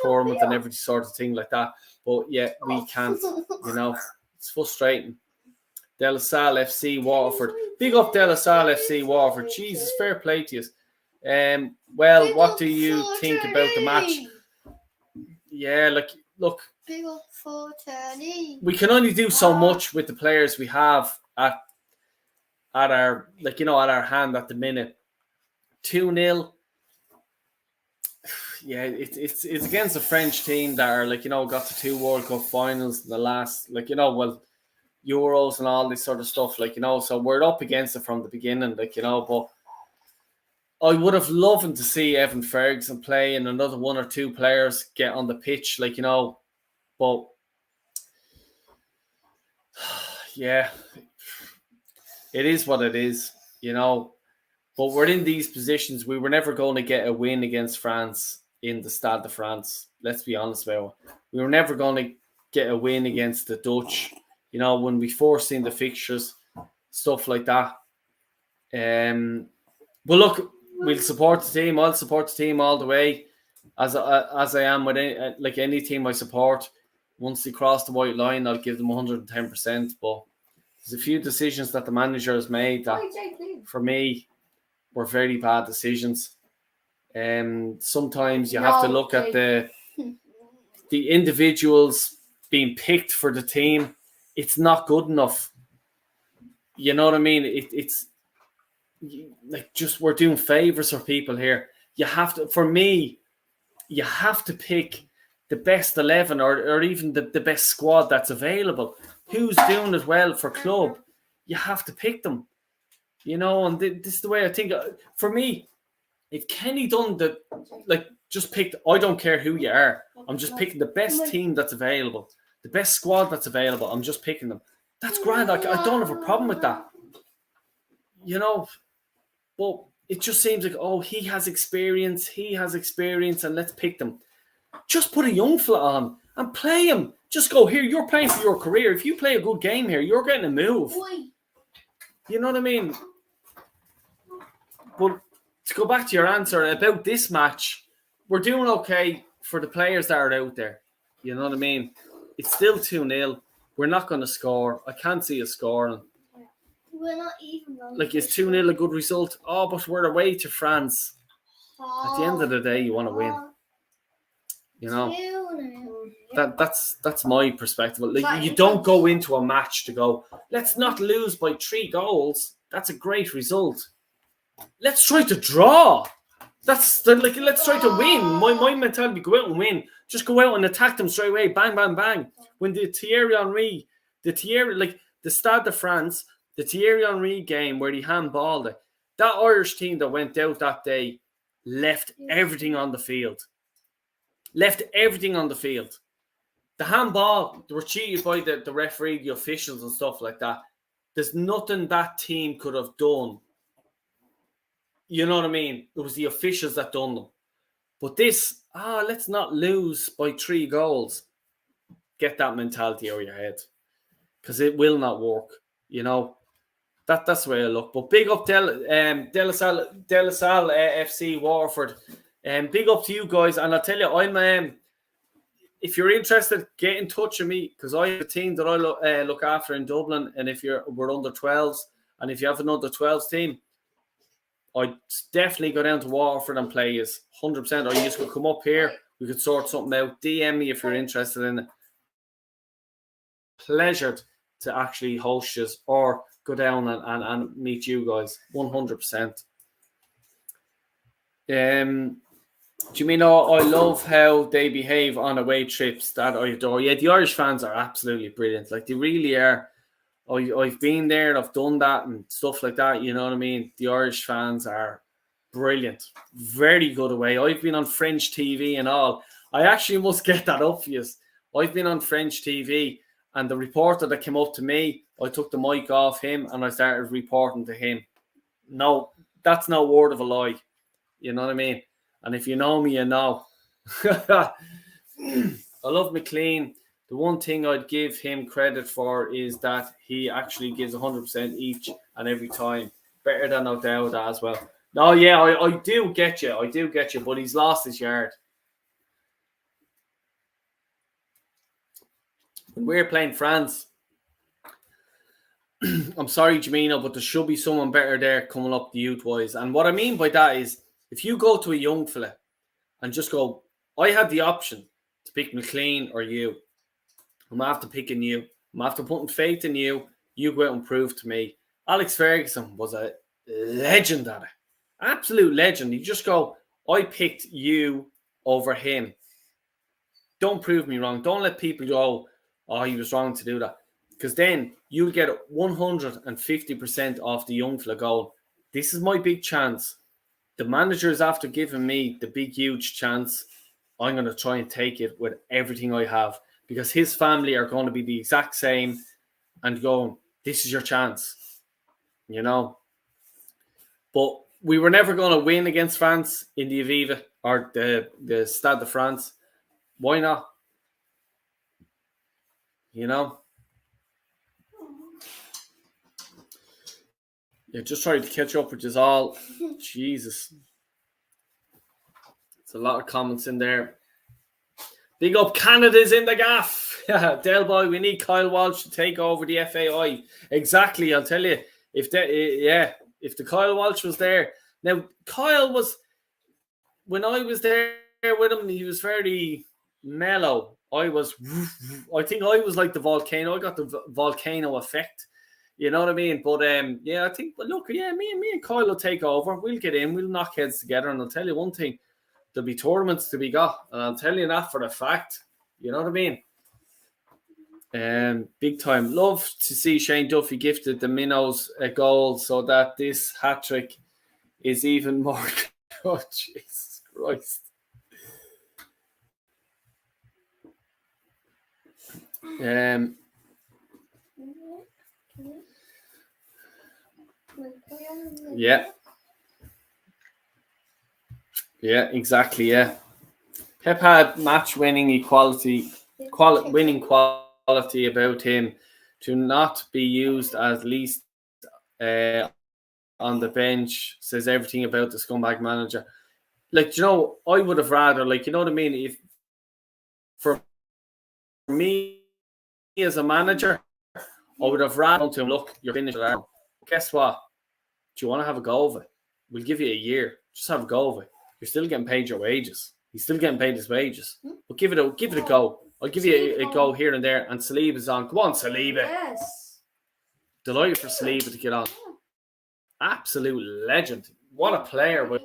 tournament and every sort of thing like that? But yeah, we can't. It's frustrating. De La Salle FC Waterford. Big up De La Salle FC Waterford. Jesus, fair play to you. Well, what do you think about the match? Yeah, look. Big up 430. We can only do so much with the players we have at our hand at the minute. 2-0. Yeah, it's against a French team that are got to 2 World Cup finals in the last Euros and all this sort of stuff, so we're up against it from the beginning, but I would have loved to see Evan Ferguson play and another 1 or 2 players get on the pitch, but yeah, it is what it is, but we're in these positions. We were never going to get a win against France in the Stade de France. Let's be honest about it. We were never going to get a win against the Dutch. When we first seen the fixtures, stuff like that. But look, we'll support the team. I'll support the team all the way, as I am with any team I support. Once they cross the white line, I'll give them 110%. But there's a few decisions that the manager has made that, for me, were very bad decisions. Sometimes you have to look at the individuals being picked for the team. It's not good enough. You know what I mean? It's we're doing favors for people here. You have to pick the best 11 or even the best squad that's available. Who's doing it well for club? You have to pick them. And this is the way I think. For me, if Kenny done just picked, I don't care who you are. I'm just picking the best team that's available. The best squad that's available, I'm just picking them. That's grand. I don't have a problem with that. you know, but it just seems like, oh, he has experience, and let's pick them. Just put a young fella on and play him. Just go, here, you're playing for your career. If you play a good game here, you're getting a move. You know what I mean? But to go back to your answer about this match, we're doing okay for the players that are out there. You know what I mean? It's still 2-0. We're not going to score. I can't see us scoring. We're not even going Like, is 2-0 a good result? Oh, but we're away to France. At the end of the day, you want to win. You know? That's my perspective. Like, you don't go into a match to go, let's not lose by 3 goals. That's a great result. Let's try to draw. Let's try to win. My mentality, go out and win. Just go out and attack them straight away. Bang, bang, bang. When the Thierry Henry, the Stade de France, the Thierry Henry game where he handballed it, that Irish team that went out that day left everything on the field. The handball, they were cheated by the referee, the officials and stuff like that. There's nothing that team could have done. You know what I mean? It was the officials that done them. But this, let's not lose by 3 goals. Get that mentality out of your head. Because it will not work. You know? That's the way I look. But big up De La Salle FC Waterford. Big up to you guys. And I'll tell you, I'm if you're interested, get in touch with me, because I have a team that I look after in Dublin. And if we're under 12s, and if you have an under 12s team, I'd definitely go down to Waterford and play us 100%. Or you just could come up here. We could sort something out. DM me if you're interested in it. Pleasured to actually host you or go down and meet you guys 100%. Do you mean I love how they behave on away trips? That I adore. Yeah, the Irish fans are absolutely brilliant. Like, they really are. I've been there, I've done that and stuff like that. You know what I mean? The Irish fans are brilliant. Very good away. I've been on French TV and all. I actually must get that up for you. I've been on French TV, and the reporter that came up to me, I took the mic off him and I started reporting to him. No, that's no word of a lie. You know what I mean? And if you know me, you know. I love McLean. The one thing I'd give him credit for is that he actually gives 100% each and every time. Better than O'Dowd as well. No, yeah, I do get you. But he's lost his yard. When we're playing France, I'm sorry, Jamino, but there should be someone better there coming up the youth-wise. And what I mean by that is, if you go to a young fella and just go, I had the option to pick McLean or you. I'm after picking you. I'm after putting faith in you. You go out and prove to me. Alex Ferguson was a legend at it. Absolute legend. You just go, I picked you over him. Don't prove me wrong. Don't let people go, oh, he was wrong to do that. Because then you'll get 150% off the young fella going, this is my big chance. The manager is after giving me the big, huge chance. I'm going to try and take it with everything I have, because his family are going to be the exact same and going, this is your chance, you know. But we were never going to win against France in the Aviva or the Stade de France. Why not? You know? Yeah, just trying to catch up, which is all. Jesus. It's a lot of comments in there. Big up, Canada's in the gaff. Del Boy, we need Kyle Walsh to take over the FAI. Exactly, I'll tell you. If the Kyle Walsh was there. Now, Kyle was, when I was there with him, he was very mellow. I think I was like the volcano. I got the volcano effect. You know what I mean? But yeah, I think, but look, yeah, me and Kyle will take over. We'll get in, we'll knock heads together, and I'll tell you one thing, there'll be tournaments to be got, and I'll tell you that for a fact. You know what I mean? Big time. Love to see Shane Duffy gifted the Minnows a goal so that this hat-trick is even more. Oh, Jesus Christ. Yeah. Yeah, exactly. Yeah. Pep had match-winning winning quality about him to not be used as least on the bench. Says everything about the scumbag manager. Like, you know, I would have rather, like, you know what I mean? If for me as a manager, I would have rather gone to him, look, you're finished. Guess what? Do you want to have a go of it? We'll give you a year. Just have a go of it. You're still getting paid your wages. He's still getting paid his wages. But give it a go. I'll give you a go here and there. And Saliba's on. Come on, Saliba. Yes. Delighted for Saliba to get on. Absolute legend. What a player. But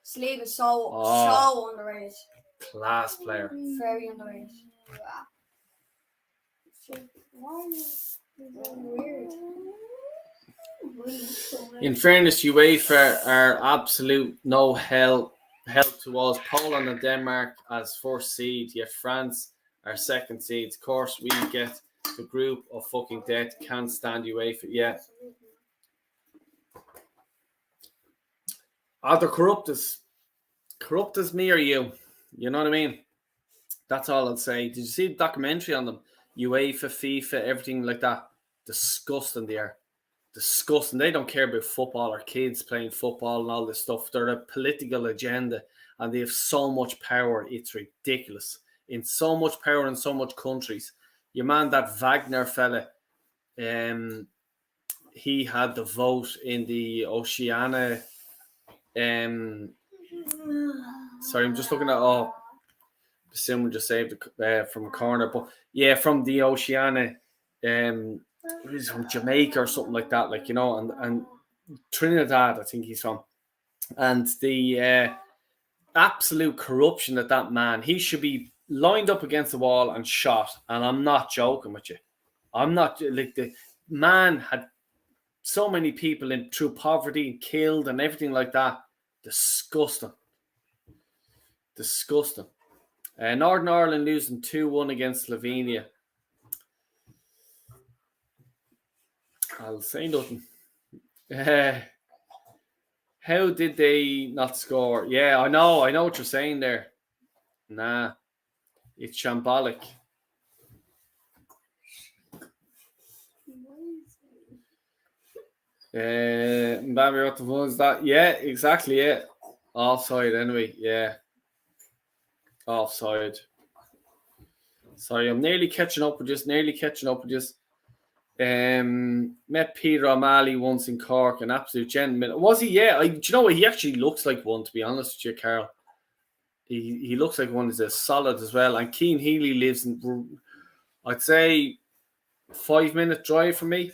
Sleeve is so underrated. class player. Very underrated. Weird. In fairness, UEFA are absolute no help to us. Poland and Denmark as first seed, yet France are second seeds. Of course, we get the group of fucking death. Can't stand UEFA. Yeah. They're corrupt as me or you. You know what I mean? That's all I'll say. Did you see the documentary on them? UEFA, FIFA, everything like that. Disgusting they are. Disgusting. They don't care about football or kids playing football and all this stuff. They're a political agenda and they have so much power. It's ridiculous. In so much power in so much countries. Your man, that Wagner fella, he had the vote in the Oceania. Sorry, I'm just looking at someone just saved from a corner, but yeah, from the Oceania, he's from Jamaica or something like that, like, you know, and Trinidad, I think he's from, and the absolute corruption that man, he should be lined up against the wall and shot, and I'm not joking with you. I'm not, like, the man had so many people in through poverty and killed and everything like that. Disgusting. Northern Ireland losing 2-1 against Slovenia. I'll say nothing. How did they not score? Yeah, I know what you're saying there. Nah, it's shambolic. Mbappe, what the fuck is that? Yeah, exactly. Yeah, offside anyway. Yeah, offside. Sorry, I'm nearly catching up with just. Met Peter O'Malley once in Cork, an absolute gentleman. Was he? Yeah. Do you know what? He actually looks like one, to be honest with you, Carl. He looks like one. He's as solid as well. And Cian Healy lives in, I'd say, 5-minute drive from me.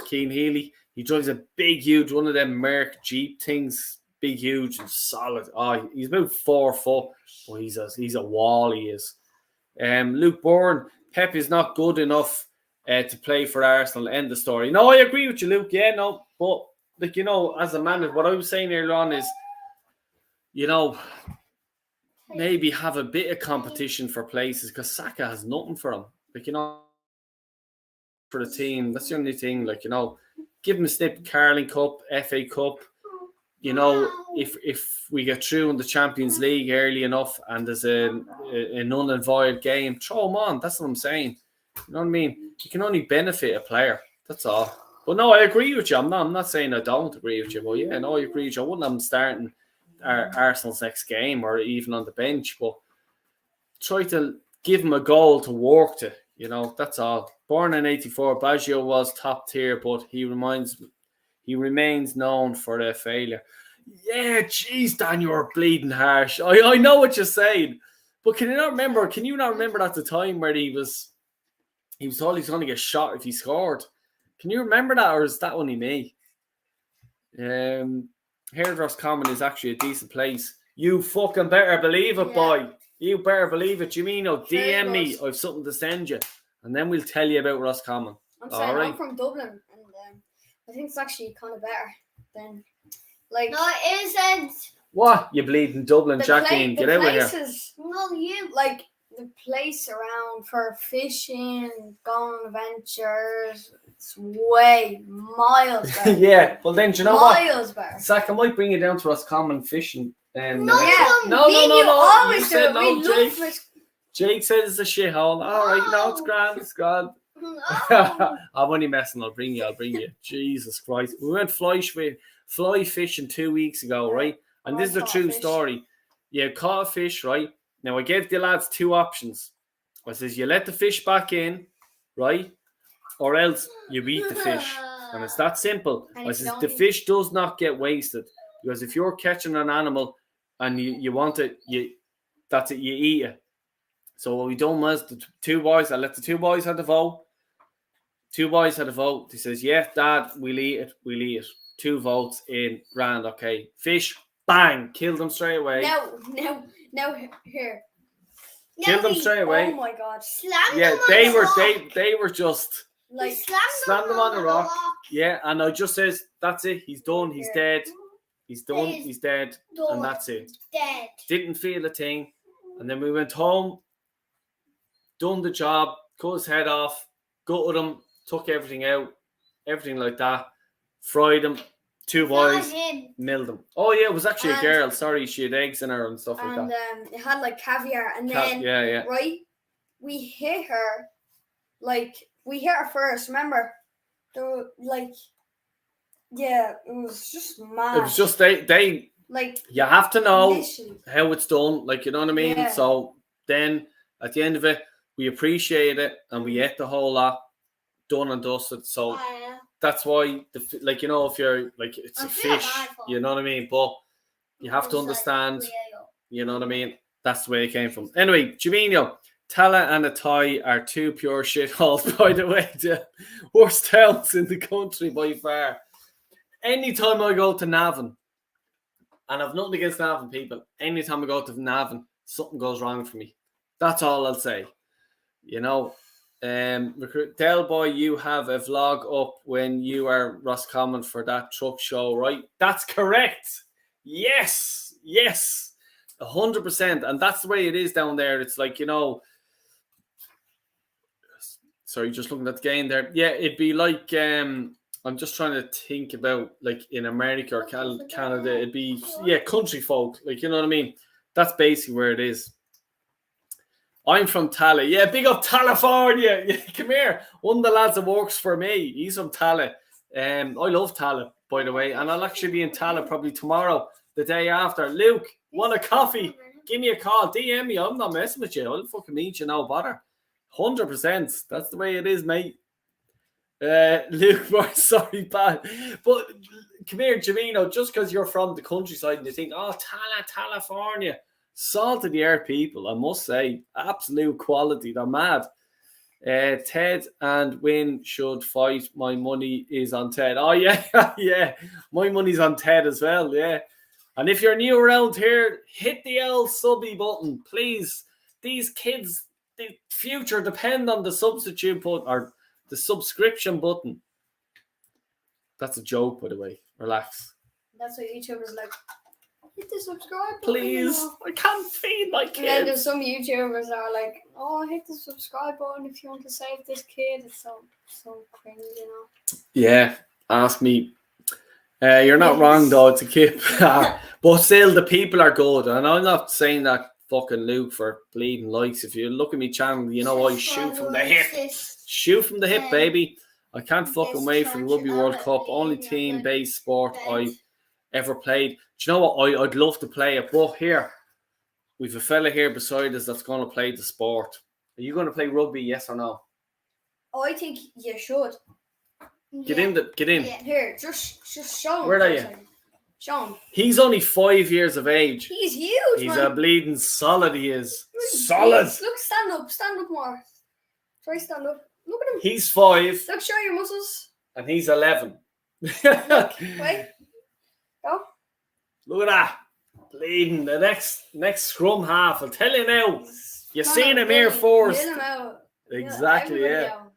Cian Healy. He drives a big, huge one of them Merc Jeep things. Big, huge, and solid. He's about 4 foot. But he's a wall. He is. Luke Bourne. Pep is not good enough to play for Arsenal. End the story. No, I agree with you, Luke. Yeah, no, but like, you know, as a manager, what I was saying earlier on is, you know, maybe have a bit of competition for places, because Saka has nothing for him. Like, you know, for the team, that's the only thing. Like, you know, give him a snip. Carling Cup, FA Cup. You know, if we get through in the Champions League early enough and there's a null and void game, throw him on. That's what I'm saying. You know what I mean? You can only benefit a player. That's all. But no, I agree with you. I'm not saying I don't agree with you. But yeah, no, I agree with you. I wouldn't have him starting Arsenal's next game or even on the bench. But try to give him a goal to work to. You know, that's all. Born in '84, Baggio was top tier, but he remains known for their failure. Yeah, jeez, Dan, you're bleeding harsh. I know what you're saying. But can you not remember at the time where he was told he's going to get shot if he scored? Can you remember that, or is that only me? Hairdross Common is actually a decent place. You fucking better believe it, boy. You better believe it. You mean, DM me. I've something to send you. And then we'll tell you about Roscommon. I'm from Dublin, and I think it's actually kind of better than, like... No, it isn't. What? You bleeding Dublin, Jacqueline. Get out of here. No, you. Like, the place around for fishing, going on adventures, It's way miles better. Yeah, well then, do you know what? Miles better. Zach, I might bring you down to Roscommon fishing. Yeah. No. You always You do said it. no, We love Jake. fish. Jake said it's a shithole. All right, no, it's grand. It's grand. No. I'm only messing. I'll bring you. Jesus Christ. We went fly fishing 2 weeks ago, right? And this is a caught true fish. story. You caught a fish, right? Now, I gave the lads 2 options. I says, you let the fish back in, right? Or else you eat the fish. And it's that simple. And I if you says, don't the eat- fish does not get wasted. Because if you're catching an animal and you want it, that's it, you eat it. So what we done was the 2 boys, I let the 2 boys have the vote. 2 boys had a vote. He says, yeah, Dad, we'll eat it. 2 votes in, grand, okay. Fish, bang, killed them straight away. Now, here. Killed them straight away. Oh my god. Slam Yeah, them on they the were rock. they were just Like, slammed them on the rock. Yeah, and I just says, that's it, he's done, he's dead. He's done, he's dead, and that's it. Dead. Didn't feel a thing. And then we went home, done the job, cut his head off, gutted him, took everything out, everything like that, fried him. 2 boys, Not him. milled them. Oh yeah, it was actually a And- girl. Sorry, she had eggs in her and stuff like and that. it had like caviar, and then Yeah. right, we hit her, first. Remember, yeah, it was just mad. It was just they. like You have to know literally. how it's done, like, you know what I mean. Yeah. So then at the end of it, we appreciate it and we ate the whole lot, done and dusted. So that's why like, you know, if you're like, it's I a feel fish, bad for you know what I mean. But you have to understand, you know what I mean. That's the way it came from. Anyway, Jimino, Tala and Athy are 2 pure shitholes, by the way. The worst towns in the country by far. Anytime I go to Navan, and I've nothing against Navan people, anytime I go to Navan, something goes wrong for me. That's all I'll say. You know, Del Boy, you have a vlog up when you are Roscommon for that truck show, right? That's correct. Yes, 100%. And that's the way it is down there. It's like, you know, sorry, just looking at the game there. Yeah, it'd be like, I'm just trying to think about, like, in America or Canada, it'd be, country folk. Like, you know what I mean? That's basically where it is. I'm from Tala. Yeah, big up California. Yeah, come here. One of the lads that works for me, he's from Tala. I love Tala, by the way. And I'll actually be in Tala probably tomorrow, the day after. Luke, want a coffee? Give me a call. DM me. I'm not messing with you. I'll fucking meet you, no bother. 100%. That's the way it is, mate. Luke, sorry, bad. But come here, Jamino, just because you're from the countryside and you think, oh, California. Salt of the earth people, I must say, absolute quality. They're mad. Ted and Win should fight. My money is on Ted. Oh yeah, yeah. My money's on Ted as well. Yeah. And if you're new around here, hit the L subby button, please. These kids, the future depend on the substitute button or the subscription button. That's a joke, by the way. Relax. That's what YouTubers like. Hit the subscribe button. Please, I can't feed my kids. And then there's some YouTubers that are like, oh, hit the subscribe button if you want to save this kid. It's so cringe, you know. Yeah, ask me. You're not wrong though, it's a kid. But still, the people are good. And I'm not saying that fucking Luke for bleeding likes. If you look at me channel, you know I shoot from the hip. Shoot from the hip, baby. I can't fucking wait for the Rugby World Cup. Only team-based sport I ever played. Do you know what? I'd love to play it. But here, we've a fella here beside us that's going to play the sport. Are you going to play rugby, yes or no? Oh, I think you should. Get in. Yeah. Here, just show him. Where are you? Show him. He's only 5 years of age. He's huge, He's man. a bleeding solid, he is. He's Solid. big. Look, stand up more. Try stand up. Look at him. He's 5 Look, show your muscles. and he's 11. Wait. Go. Look at that. Bleeding. The next scrum half. I'll tell you now. You've seen him here first. Get him out. Exactly, Everybody yeah. out.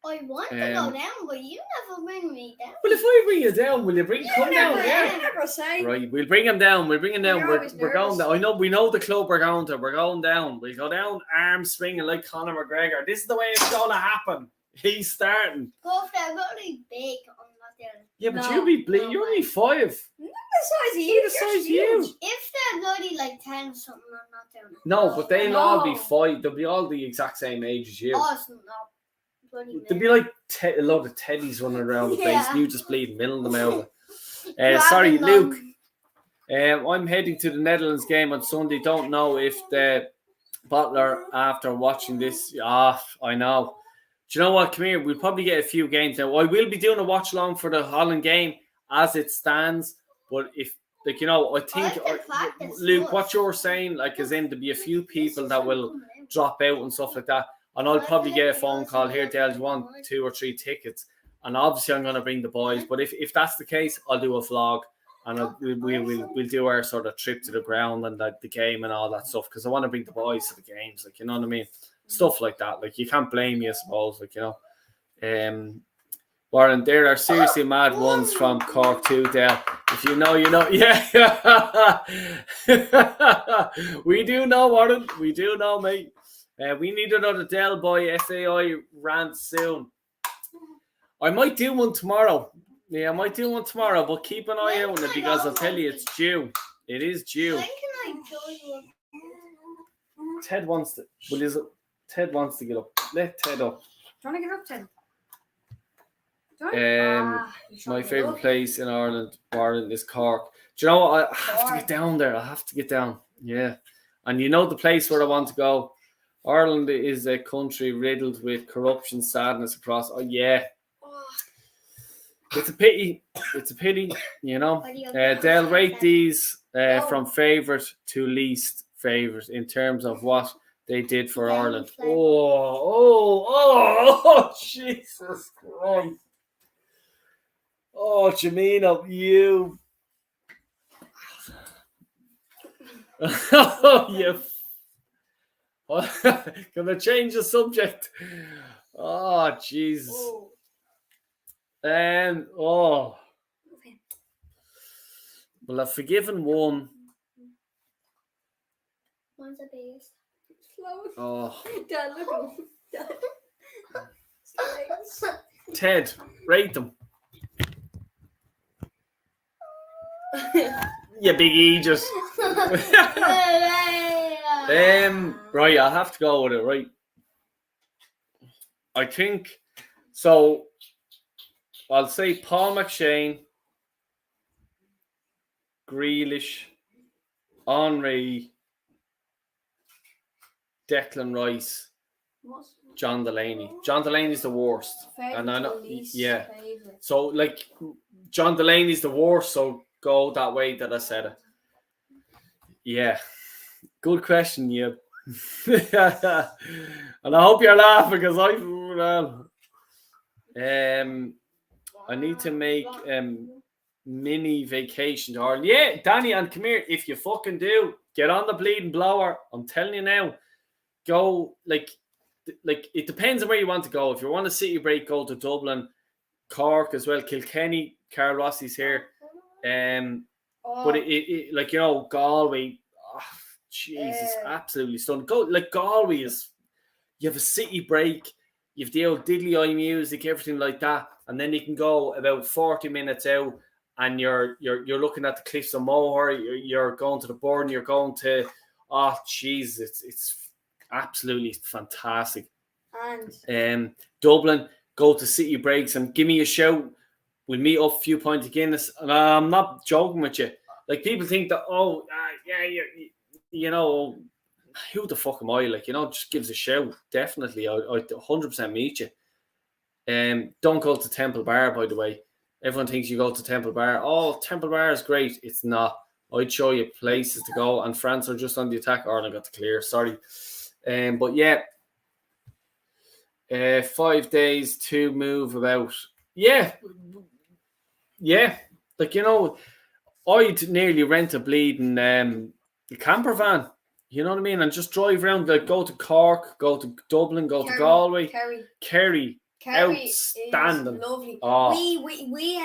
I want to go down, but you never bring me down. Well, if I bring you down, will you come down? Never, Yeah. never say. Right, we'll bring him down. We're going You're down. always We're going nervous. down. We know the club we're going to. We're going down. We'll go down arm swinging like Conor McGregor. This is the way it's going to happen. He's starting. Go for that. I'm really big. I'm not there. Yeah, but No, you'll be no, you're only man. 5. The size of you. The size of you. If they're bloody like 10 or something, I'm not doing it. No, but they'll No. all be 5. They'll be all the exact same age as you. Awesome, no. Bloody There'll be like a load of teddies running around the place, Yeah. and you just bleeding, milling them out. Grabbing Sorry, them. Luke. I'm heading to the Netherlands game on Sunday. Don't know if the bottler, after watching this, I know. Do you know what? Come here. We'll probably get a few games now. I will be doing a watch along for the Holland game as it stands. But if, like, you know, I think, like the fact that Luke, Spurs- what you're saying, like, is in there'll be a few people that will coming out. drop out and stuff like that. And I'll probably get a phone call here, Dale, do you want 2 or 3 tickets? And obviously I'm going to bring the boys. But if that's the case, I'll do a vlog. And we'll do our sort of trip to the ground and the game and all that stuff. Because I want to bring the boys to the games. Like, you know what I mean? Stuff like that. Like, you can't blame me, I suppose. Like, you know. Warren, there are seriously mad ones from Cork too, Dale. If you know, you know. Yeah. We do know, Warren. We do know, mate. We need another Del Boy FAI rant soon. I might do one tomorrow. Yeah, I might do one tomorrow, but keep an eye out on it because I'll tell you it's due. It is due. When can I join you? Ted wants to. Well, is it? Ted wants to get up. Let Ted up. Do you want to get up, Ted? Do My favourite place in Ireland, Warren, is Cork. Do you know what? I have to get down there. I have to get down. Yeah. And you know the place where I want to go? Ireland is a country riddled with corruption, sadness across. Oh, yeah. It's a pity. It's a pity, you know. They'll rate these from favourite to least favourite in terms of what they did for Ireland. Oh, Jesus Christ. Oh, Jamina, you. Oh, you. Gonna change the subject. Oh, Jesus. Well, I've forgiven one. One's the biggest. Oh, Dad, look at him. Ted, rate them. You big Aegis. Right, I'll have to go with it, right? I think so. I'll say Paul McShane, Grealish, Henry, Declan Rice, John Delaney. John Delaney's the worst. And I know, yeah. So, like, John Delaney's the worst, so go that way that I said it. Yeah. Good question, you. And I hope you're laughing because I need to make mini vacation to Ireland. Yeah, Danny, and come here. If you fucking do, get on the bleeding blower. I'm telling you now. Go, like it depends on where you want to go. If you want a city break, go to Dublin, Cork as well, Kilkenny. Carl Rossi's here. But it like, you know, Galway. Oh, Jesus, absolutely stunning. Go, like, Galway is, you have a city break, you have the old diddly eye music, everything like that, and then you can go about 40 minutes out, and you're looking at the cliffs of Moher. You're going to the Burn. You're going to, oh Jesus, it's absolutely fantastic. And Dublin, go to city breaks and give me a shout. We'll meet up a few pints of Guinness. And I'm not joking with you. Like, people think that, you know, who the fuck am I? Like, you know, just gives a shout. Definitely, I'd 100% meet you. Don't go to Temple Bar, by the way. Everyone thinks you go to Temple Bar. Oh, Temple Bar is great. It's not. I'd show you places to go. And France are just on the attack. Ireland got to clear. Sorry. But yeah. 5 days to move about. Yeah. Yeah. Like, you know, I'd nearly rent a bleeding camper van. You know what I mean? And just drive around. Like, go to Cork, go to Dublin, go to Galway. Kerry. Outstanding. Is lovely. Oh. We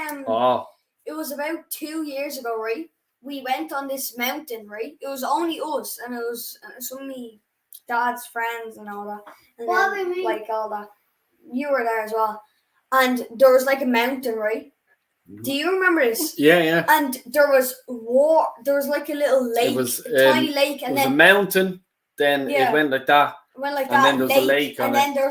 it was about 2 years ago, right? We went on this mountain, right? It was only us, and it was some of my dad's friends and all that. And What then, do you mean? like, all that. you were there as well, and there was like a mountain, right? Do you remember this? Yeah. And there was there was like a little lake, a tiny lake, and there was then a mountain. Then it went like that. And then there was a lake and on then it. there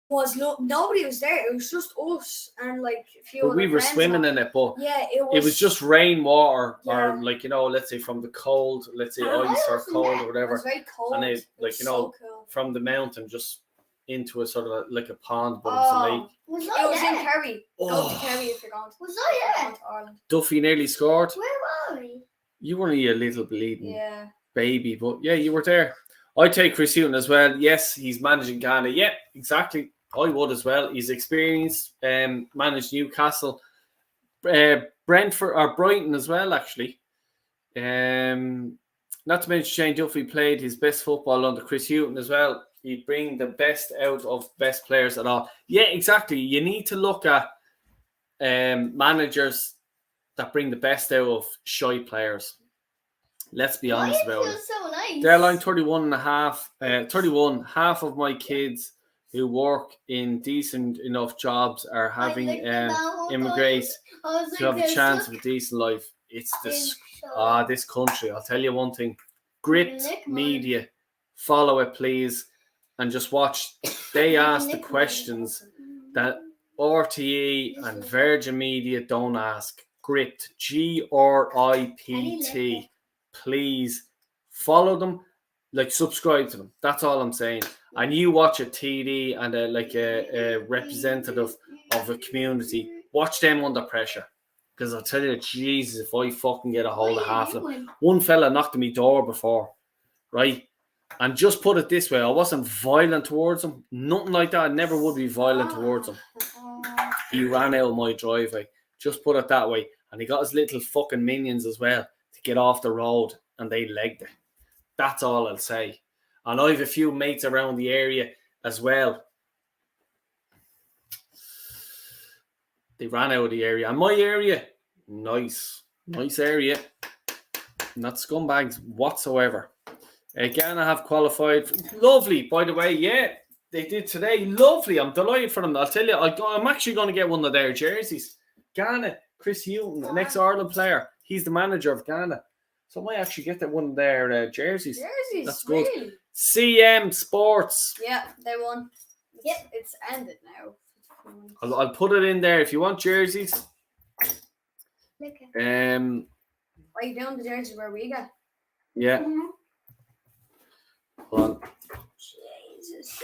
was nobody was there. It was just us and like a few. But we were swimming in it, but yeah, it was just rainwater, Yeah. or like let's say from the cold, let's say ice or cold or It whatever, was very cold. and it It like was so cool. from the mountain just into a sort of like a pond, but it's a lake. Was It I was in there? Kerry. Go to Oh, Kerry if you're going Was I there? to Ireland. Duffy nearly scored. Where were we? You were only a little bleeding Yeah. baby, but yeah, you were there. I take Chris Hughton as well. Yes, he's managing Ghana. Yeah, exactly. I would as well. He's experienced. Managed Newcastle, Brentford or Brighton as well. Actually, not to mention Shane Duffy played his best football under Chris Hughton as well. He'd bring the best out of best players at all. Yeah, exactly. You need to look at managers that bring the best out of shy players. Let's be honest about it. So nice. They're line 31 and a half. 31. Half of my kids who work in decent enough jobs are having immigrate to have a chance of a decent life. It's this country. I'll tell you one thing. Gripped media. Follow it, please. And just watch. They ask the questions that RTE and Virgin Media don't ask. Gripped. GRIPT. Please follow them, like subscribe to them. That's all I'm saying. And you watch a TD and a representative of a community. Watch them under pressure. Because I'll tell you, Jesus, if I fucking get a hold of half of them. One fella knocked on my door before, right? And just put it this way, I wasn't violent towards him. Nothing like that. I never would be violent towards him. He ran out of my driveway. Just put it that way. And he got his little fucking minions as well to get off the road, and they legged it. That's all I'll say. And I have a few mates around the area as well. They ran out of the area. And my area, nice area. Not scumbags whatsoever. Ghana have qualified. Lovely, by the way. Yeah, they did today. Lovely. I'm delighted for them. I'll tell you, I'm actually going to get one of their jerseys. Ghana, Chris Hughton, an ex-Ireland player. He's the manager of Ghana. So I might actually get one of their jerseys. That's good. Really? CM Sports. Yeah, they won. Yep, it's ended now. I'll put it in there if you want jerseys. Okay. Are you doing the jerseys where we go? Yeah. Hold on. Jesus.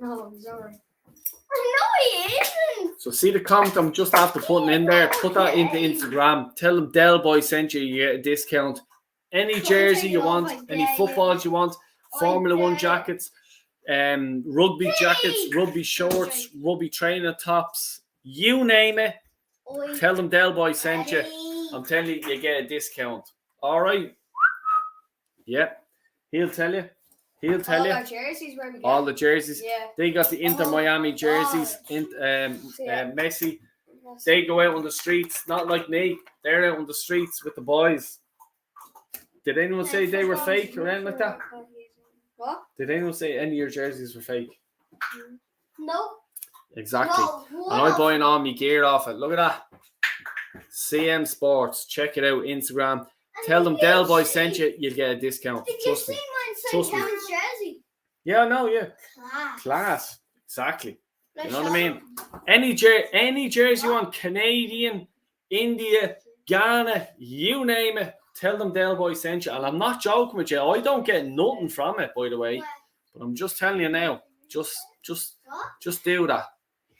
No, sorry. No, he isn't. So see the comment I'm just after putting in there. Put that into Instagram. Tell them Del Boy sent you. You get a discount. Any jersey you want, any footballs you want, Formula 1 jackets, rugby jackets, rugby shorts, rugby trainer tops, you name it. Tell them Del Boy sent you. I'm telling you, you get a discount. All right. Yep. He'll tell you. All our jerseys where we go. All the jerseys. Yeah. They got the Inter Miami jerseys. Messi. They go out on the streets, not like me. They're out on the streets with the boys. Did anyone say they were fake or anything like that? What? Did anyone say any of your jerseys were fake? No. Exactly. No, And I'm buying all my gear off it. Look at that. CM Sports. Check it out. Instagram. Tell them Del Boy sent you. You'll get a discount. Did you Trust see me. mine Trust St. me. Kevin's jersey? Yeah, no, yeah. Class. Exactly. You know what I mean? Any jersey you want, Canadian, India, Ghana, you name it. Tell them Del Boy sent you. And I'm not joking with you. I don't get nothing from it, by the way. But I'm just telling you now. Just do that.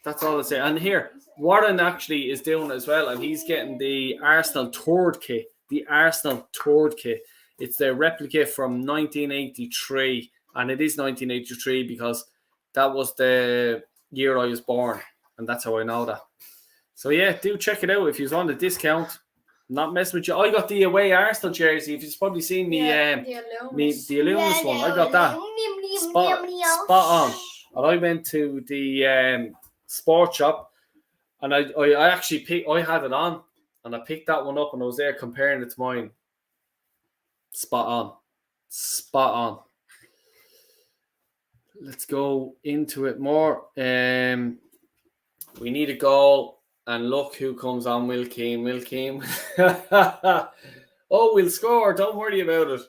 That's all I say. And here, Warren actually is doing it as well, and he's getting the Arsenal third kit. The Arsenal third kit. It's the replica from 1983, and it is 1983 because that was the year I was born, and that's how I know that. So yeah, do check it out if you want a discount. Not messing with you. I got the away Arsenal jersey. If you've probably seen me, the Illuminous one. I got that. Spot on. And I went to the sports shop, and I actually I had it on, and I picked that one up, and I was there comparing it to mine. Spot on. let's go into it more. We need a goal, and look who comes on. Will Keane. Oh, we'll score. Don't worry about it.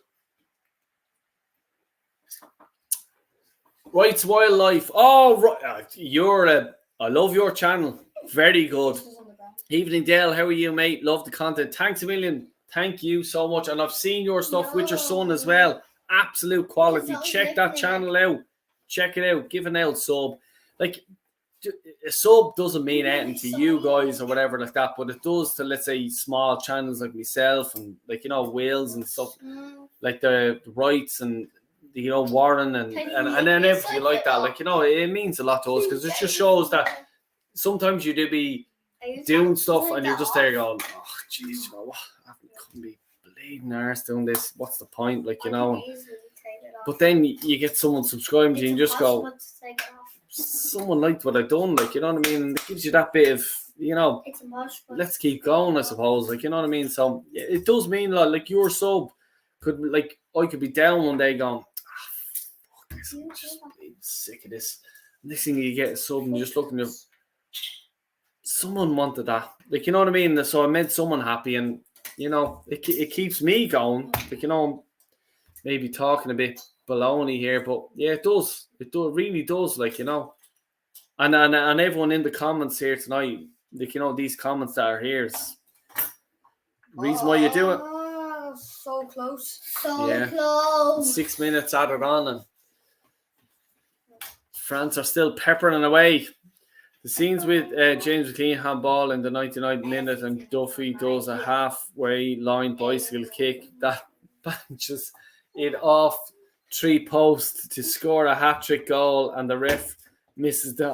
Rights Wildlife. Oh, right. I love your channel. Very good. Evening, Dale. How are you, mate? Love the content. Thanks a million. Thank you so much. And I've seen your stuff with your son as well. Absolute quality. Check that channel out. Check it out. Give an out sub. Like, a sub doesn't mean anything to you guys or whatever like that, but it does to, let's say, small channels like myself and, like, you know, Wales and stuff, like the Rights and, you know, Warren and then everything like that. Like, you know, it means a lot to us because it just shows that sometimes you do be doing stuff and you're just there going, oh, jeez, you know what? I couldn't be bleeding arse doing this. What's the point? Like, you know. But then you get someone subscribing to you and you just go, someone liked what I've done, like, you know what I mean? It gives you that bit of, you know, let's keep going, I suppose, like, you know what I mean? So it does mean a lot. Like, your sub could, like, I could be down one day going, fuck this, I'm just sick of this. Next thing you get a sub and you're just looking at, someone wanted that, like, you know what I mean? So I made someone happy, and, you know, it keeps me going, like, you know, I'm maybe talking a bit baloney here, but yeah, it really does, like, you know, and everyone in the comments here tonight, like, you know, these comments that are here is reason why you do it. So close. Close. 6 minutes added on, and France are still peppering away. The scenes with James McLean handball in the 99th minute, and Duffy does a halfway line bicycle kick that bunches it off 3 posts to score a hat-trick goal, and the ref misses the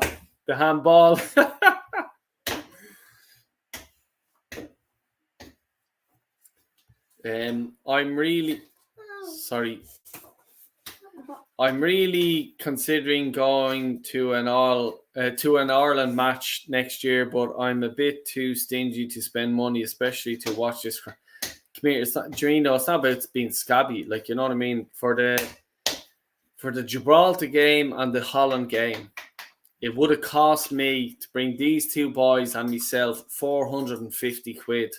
handball. I'm really considering going to an Ireland match next year, but I'm a bit too stingy to spend money, especially to watch this. Come here, it's not about being scabby, like, you know what I mean? For the Gibraltar game and the Holland game, it would have cost me to bring these 2 boys and myself 450 quid.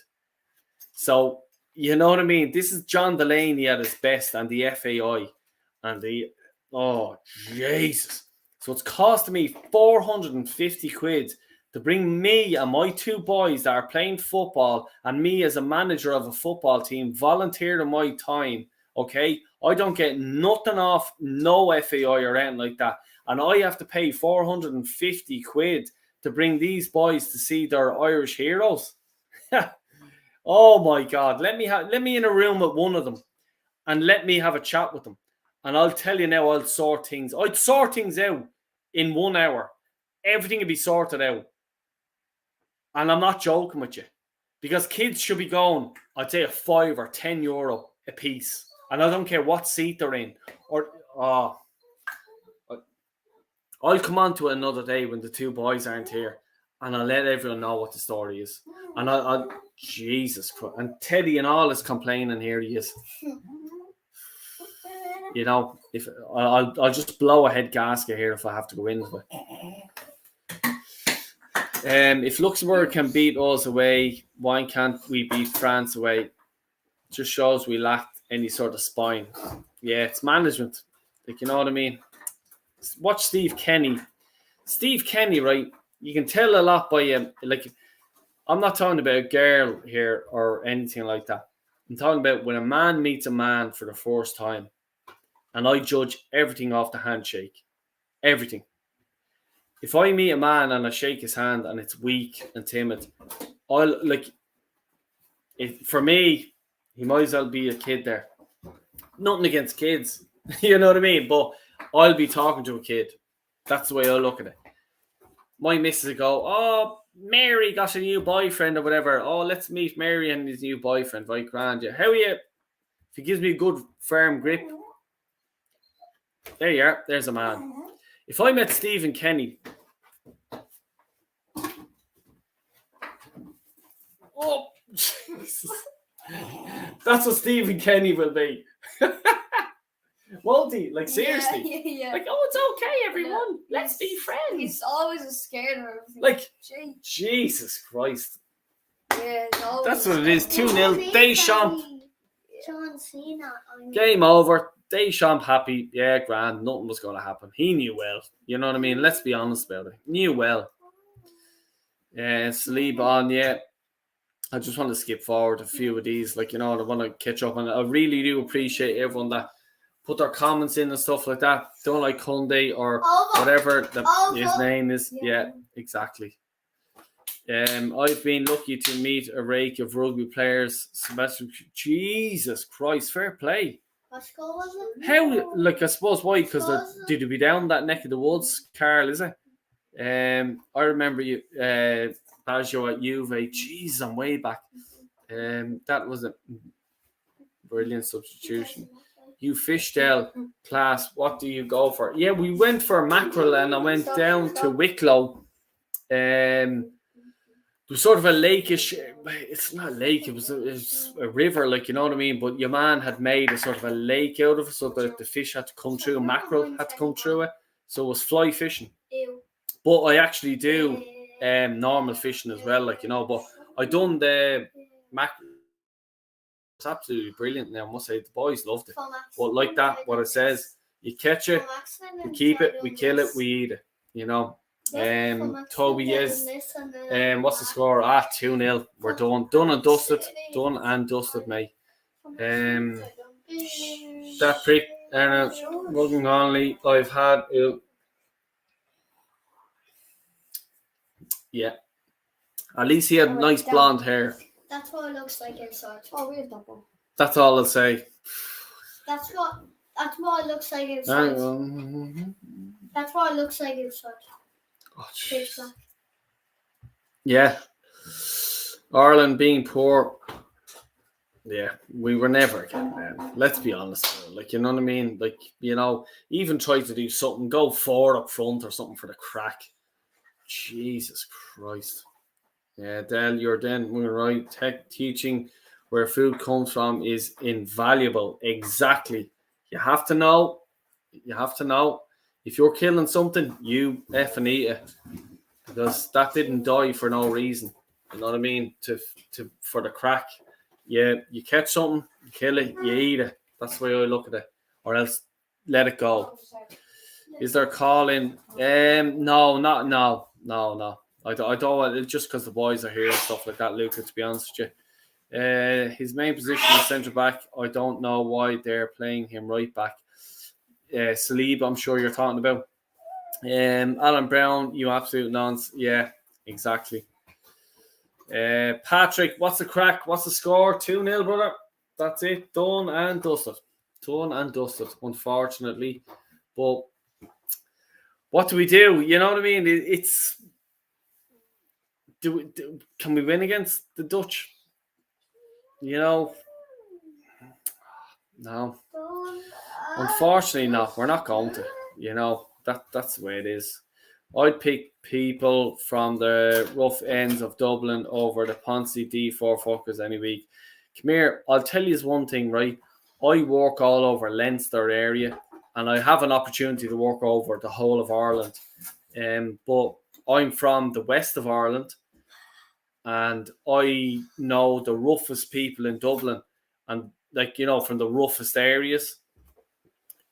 So, you know what I mean? This is John Delaney at his best, and the FAI, and oh, Jesus. So it's costing me 450 quid to bring me and my 2 boys that are playing football, and me as a manager of a football team, volunteering my time, okay? I don't get nothing off, no FAI or anything like that. And I have to pay 450 quid to bring these boys to see their Irish heroes. Oh my God. Let me in a room with one of them and let me have a chat with them. And I'll tell you now, I'd sort things out in 1 hour. Everything will be sorted out. And I'm not joking with you. Because kids should be going, I'd say, a €5 or €10 a piece. And I don't care what seat they're in. I'll come on to it another day when the 2 boys aren't here, and I'll let everyone know what the story is. And I'll Jesus Christ. And Teddy and all is complaining here. He is. You know, if I'll just blow a head gasket here if I have to go into it. If Luxembourg can beat us away, why can't we beat France away? Just shows we lack any sort of spine. Yeah, it's management. Like, you know what I mean? Watch Steve Kenny. Steve Kenny, right? You can tell a lot by him. Like, I'm not talking about a girl here or anything like that. I'm talking about when a man meets a man for the first time, and I judge everything off the handshake. Everything. If I meet a man and I shake his hand and it's weak and timid, for me, he might as well be a kid there. Nothing against kids. You know what I mean? But I'll be talking to a kid. That's the way I look at it. My missus will go, oh, Mary got a new boyfriend or whatever. Oh, let's meet Mary and his new boyfriend. Right, grand. Yeah. How are you? If he gives me a good firm grip, there you are. There's a man. If I met Stephen Kenny, oh, Jesus. That's what Stephen Kenny will be. Won't he? Like, seriously. Yeah. Like, oh, it's okay, everyone. Yeah. Let's be friends. He's always scared of everything. Like, Gee. Jesus Christ. Yeah, he's always That's what it is. scared. 2-0. Deschamps. John Cena. Game over. Deschamps happy. Yeah, grand. Nothing was going to happen. He knew well. You know what I mean? Let's be honest about it. Knew well. Sleep on, yeah. I just want to skip forward a few of these. Like, you know, I want to catch up. And I really do appreciate everyone that put their comments in and stuff like that. Don't like Hyundai or whatever his name is. Yeah, exactly. I've been lucky to meet a rake of rugby players. Sebastian, Jesus Christ, fair play. What school was it? How, like, I suppose why? Because did you be down that neck of the woods, Carl, is it? I remember you, Baggio at Juve. Jeez, I'm way back. That was a brilliant substitution. You Fishdale class, what do you go for? Yeah, we went for mackerel and I went down to Wicklow. It was sort of a lakeish, it's not a lake, it was a river, like, you know what I mean? But your man had made a sort of a lake out of it so that the fish had to come through, mackerel had to come through it. So it was fly fishing. But I actually do normal fishing as well, like, you know, but I done the mackerel. It's absolutely brilliant now, I must say. The boys loved it. But like that, what it says, you catch it, we keep it, we kill it, we eat it, you know. Toby, yes. What's the score? 2-0. We're done. Done and dusted. Done and dusted, mate. That prick, Ruggan Conley, I've had. Yeah. At least he had nice blonde hair. That's what it looks like inside. Oh, we have that one. That's all I'll say. That's what it looks like inside. That's what it looks like inside. Oh, yeah. Ireland being poor. Yeah, we were never getting there. Let's be honest. Like, you know what I mean? Like, you know, even try to do something, go forward up front or something for the crack. Jesus Christ. Yeah, Del, you're then right. Tech teaching where food comes from is invaluable. Exactly. You have to know. You have to know. If you're killing something, you effing eat it. Because that didn't die for no reason. You know what I mean? For the crack. Yeah, you catch something, you kill it, you eat it. That's the way I look at it. Or else let it go. Is there a call in? No. I don't want it just because the boys are here and stuff like that, Luca, to be honest with you. His main position is centre back. I don't know why they're playing him right back. Salib, I'm sure you're talking about. Alan Brown, you absolute nonsense. Yeah, exactly. Patrick, what's the crack? What's the score? 2-0, brother. That's it. Done and dusted. Done and dusted, unfortunately. But what do we do? You know what I mean? It's... Can we win against the Dutch? You know? No. Unfortunately not. We're not going to. You know, that's the way it is. I'd pick people from the rough ends of Dublin over the Ponce D4 fuckers any week. Come here, I'll tell you one thing, right? I work all over Leinster area and I have an opportunity to work over the whole of Ireland. But I'm from the west of Ireland and I know the roughest people in Dublin and, like, you know, from the roughest areas.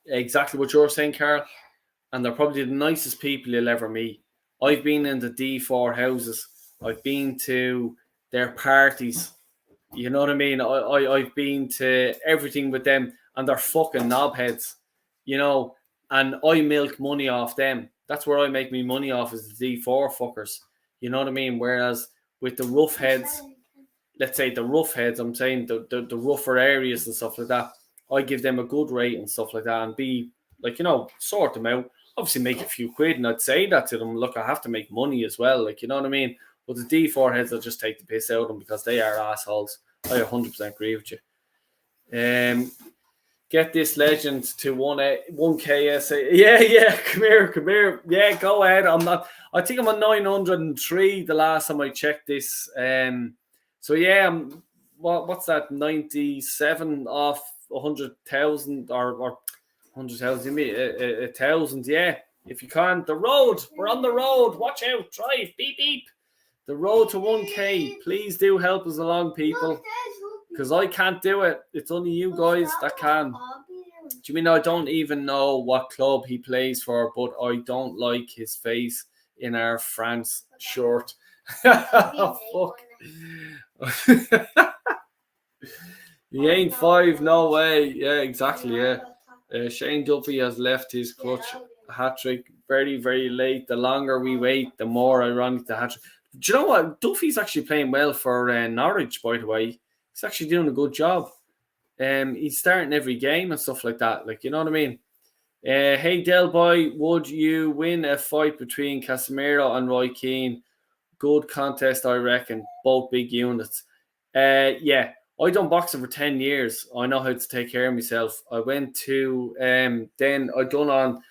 Exactly what you're saying, Carl. And they're probably the nicest people you'll ever meet. I've been in the D4 houses. I've been to their parties. You know what I mean? I've been to everything with them and they're fucking knobheads. You know, and I milk money off them. That's where I make me money off is the D4 fuckers. You know what I mean? Whereas with the rough heads, let's say the rough heads, I'm saying the rougher areas and stuff like that, I give them a good rate and stuff like that and be like, you know, sort them out. Obviously make a few quid and I'd say that to them. Look, I have to make money as well. Like, you know what I mean? But the D4 heads, I'll just take the piss out of them because they are assholes. I 100% agree with you. Get this legend to 1K SA. Yeah, come here. Yeah, go ahead. I think I'm on 903 the last time I checked this. So yeah, what's that? 97 off 100,000 or 100,000, 1,000, yeah. If you can't, the road, we're on the road. Watch out, drive, beep, beep. The road to 1K. Please do help us along, people. Because I can't do it. It's only you guys that can. Do you mean I don't even know what club he plays for, but I don't like his face in our France shirt. Oh, fuck. He ain't 5, no way. Yeah, exactly, yeah. Shane Duffy has left his clutch hat-trick very, very late. The longer we wait, the more ironic the hat-trick. Do you know what? Duffy's actually playing well for Norwich, by the way. He's actually doing a good job. He's starting every game and stuff like that. Like, you know what I mean? Hey, Del Boy, would you win a fight between Casemiro and Roy Keane? Good contest, I reckon. Both big units. Yeah. I done boxing for 10 years. I know how to take care of myself. I went to, then I done on,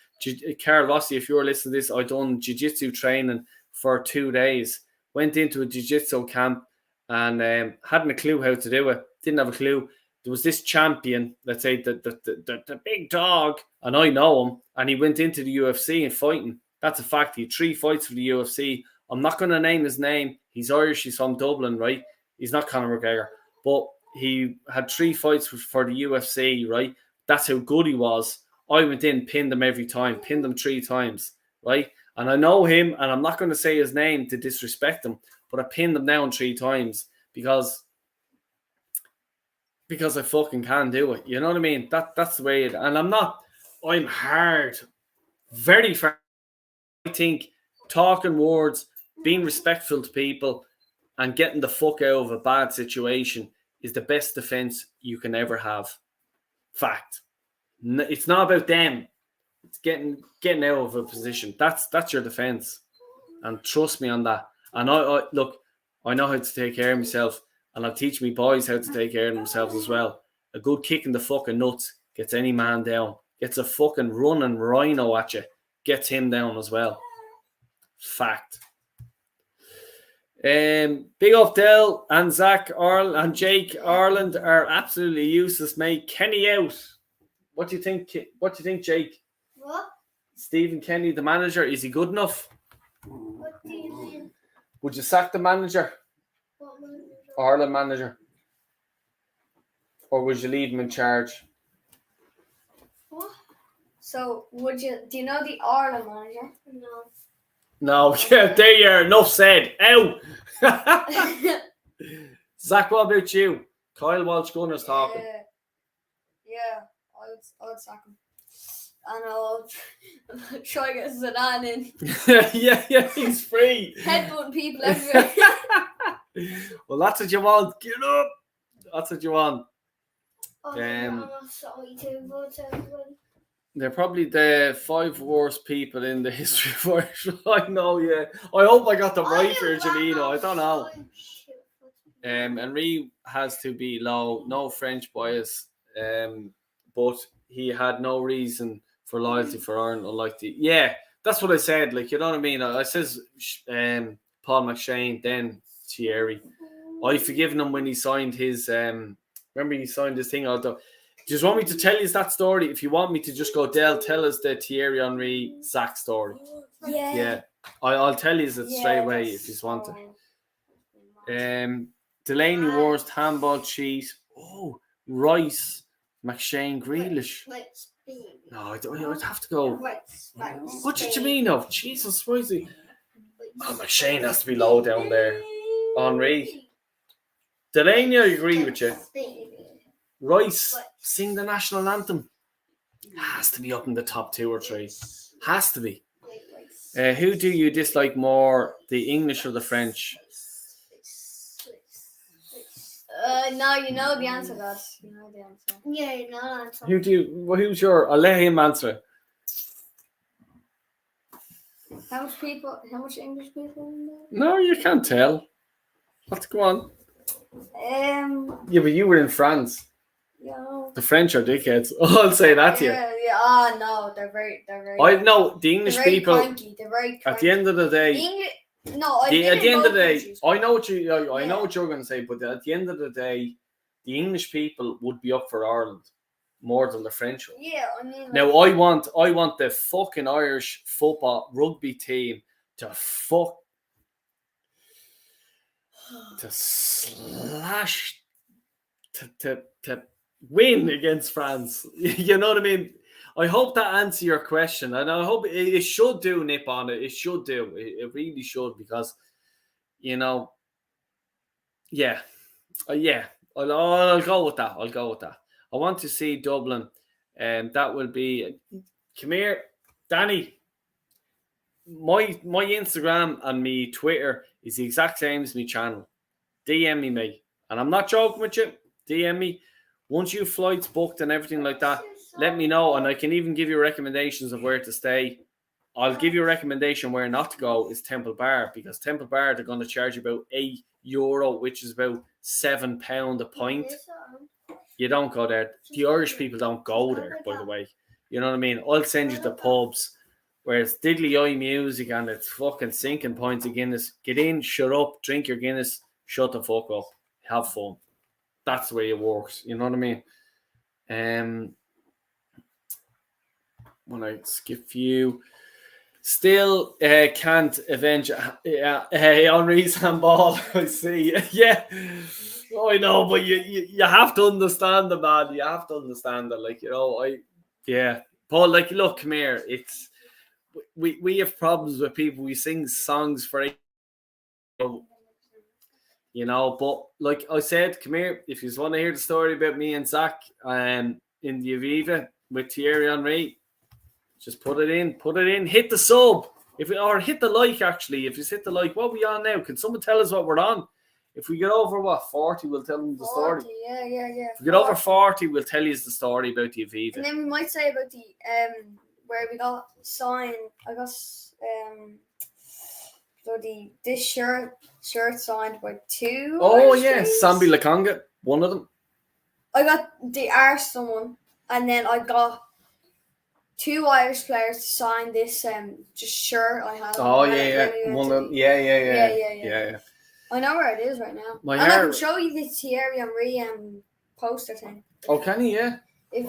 Carl Rossi, if you're listening to this, I done jiu-jitsu training for 2 days. Went into a jiu-jitsu camp and hadn't a clue how to do it. Didn't have a clue. There was this champion, let's say the big dog, and I know him, and he went into the UFC and fighting. That's a fact. He had 3 fights for the UFC. I'm not going to name his name. He's Irish. He's from Dublin, right? He's not Conor McGregor. But he had 3 fights for the UFC, right? That's how good he was. I went in, pinned him every time, pinned him 3 times, right? And I know him, and I'm not going to say his name to disrespect him, but I pinned him down 3 times because I fucking can do it. You know what I mean? That's the way it. And I'm hard, very far. I think talking words, being respectful to people, and getting the fuck out of a bad situation is the best defense you can ever have. Fact. It's not about them. It's getting out of a position. That's your defense. And trust me on that. And I look, I know how to take care of myself, and I'll teach me boys how to take care of themselves as well. A good kick in the fucking nuts gets any man down. Gets a fucking running rhino at you, gets him down as well. Fact. Big up Dell and Zach and Jake. Ireland are absolutely useless, mate. Kenny out. What do you think? What do you think, Jake? What? Stephen Kenny, the manager, is he good enough? What do you mean? Would you sack the manager? What manager? Ireland manager? Or would you leave him in charge? What? So, do you know the Ireland manager? No. No, yeah, there you are. Enough said. Ow! Zach, what about you? Kyle Walsh Gunners talking. Yeah, I would sack him. And I'll try to get Zidane in. yeah, he's free. Headbutting people everywhere. Well, that's what you want. Get up. That's what you want. I'm sorry to vote everyone. They're probably the 5 worst people in the history of Irish. I know, yeah. I hope I got them right for Janino. I don't know. Henry has to be low. No French bias. But he had no reason for loyalty for Ireland, unlike the... Yeah, that's what I said. Like, you know what I mean? I says Paul McShane, then Thierry. I forgiven him when he signed his... remember he signed his thing? Do you just want me to tell you that story? If you want me to just go, Del, tell us the Thierry Henry Zach story. Yeah. I'll tell you it straight away if you want it. Delaney worst handball cheat. Oh, Rice, McShane, Grealish. No, I'd have to go. What did you mean of? Jesus, why is he? Oh, McShane has to be low down there. Henry. Delaney, I agree with you. Rice, sing the national anthem. Has to be up in the top 2 or 3. Has to be. Who do you dislike more, the English or the French? No, you know the answer, guys. You know the answer. Yeah, you know the answer. Who's your... I'll let him answer. How much English people in there? No, you can't tell. Let's go on. Yeah, but you were in France. Yeah. The French are dickheads. I'll say that to you. Yeah. No, they're very. I know the English people. They're very cranky. At the end of the day, at the end of the day, I know what you're going to say, but at the end of the day, the English people would be up for Ireland. more than the French one. Yeah, I mean. Like, Now I want the fucking Irish football rugby team to slash to win against France. You know what I mean? I hope that answers your question, and I hope it should do. Nip on it. It should do. It really should, because yeah. I'll go with that. I want to see Dublin, and that will be. Come here, Danny. My Instagram and me Twitter is the exact same as my channel. DM me, mate, and I'm not joking with you. DM me once your flight's booked and everything like that. Let me know, and I can even give you recommendations of where to stay. I'll give you a recommendation where not to go is Temple Bar, because Temple Bar, they're going to charge you about €8, which is about £7 a pint. You don't go there. The Irish people don't go there, by the way. You know what I mean? I'll send you to pubs where it's diddly eye music and it's fucking sinking pints of Guinness. Get in, shut up, drink your Guinness, shut the fuck up, have fun. That's the way it works. You know what I mean? When I skip you, still can't avenge Henry's handball. I see. Yeah, I know, but you have to understand the man. You have to understand that, like, you know, Paul, like, look, come here. It's we have problems with people. We sing songs for, you know, but like I said, come here. If you want to hear the story about me and Zach in the Aviva with Thierry Henry, just put it in, hit the sub. Or hit the like, actually. If you hit the like, what are we on now? Can someone tell us what we're on? If we get over, 40, we'll tell them the 40, story. Yeah. If we get over 40, we'll tell you the story about the Aviva. And then we might say about the where we got signed. I got this shirt signed by 2. Oh, Irish yeah, players. Sambi Lakonga, one of them. I got the Arsenal one, and then I got 2 Irish players to sign this just shirt I had. Oh, yeah. One of them. Yeah. I know where it is right now. I can show you the Thierry Henry poster thing. Oh, can you? Yeah. If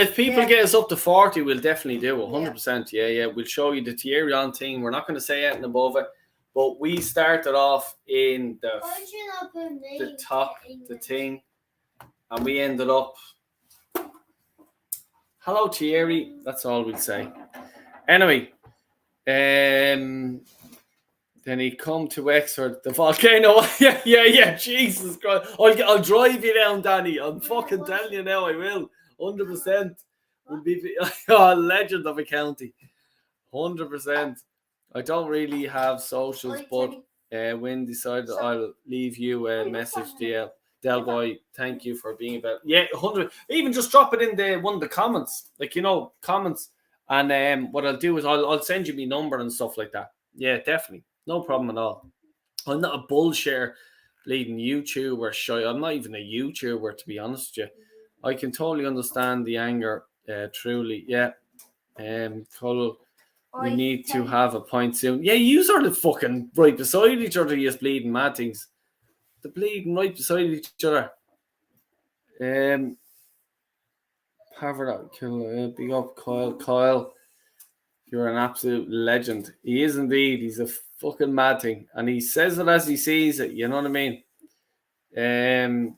If people get us up to 40, we'll definitely do it. 100%. Yeah. We'll show you the Thierry on thing. We're not going to say anything above it, but we started off in the top, the thing, and we ended up. Hello, Thierry. That's all we'd say. Anyway, then he come to Wexford, the volcano. Yeah. Jesus Christ. I'll drive you down, Danny. I'm fucking telling you now, I will. 100%. Will be a legend of a county. 100%. I don't really have socials, but when decided I'll leave you a message, Del Boy. Thank you for being about 100. Even just drop it in one of the comments, like, you know, comments. And what I'll do is I'll send you my number and stuff like that. Yeah, definitely. No problem at all. I'm not a bullshit bleeding YouTuber shy. I'm not even a YouTuber, to be honest with you. I can totally understand the anger, truly. Yeah. Cole, we need to have a point soon. Yeah, you are the fucking right beside each other, you bleeding mad things. The bleeding right beside each other. Big up Kyle. You're an absolute legend. He is indeed. He's a fucking mad thing. And he says it as he sees it. You know what I mean?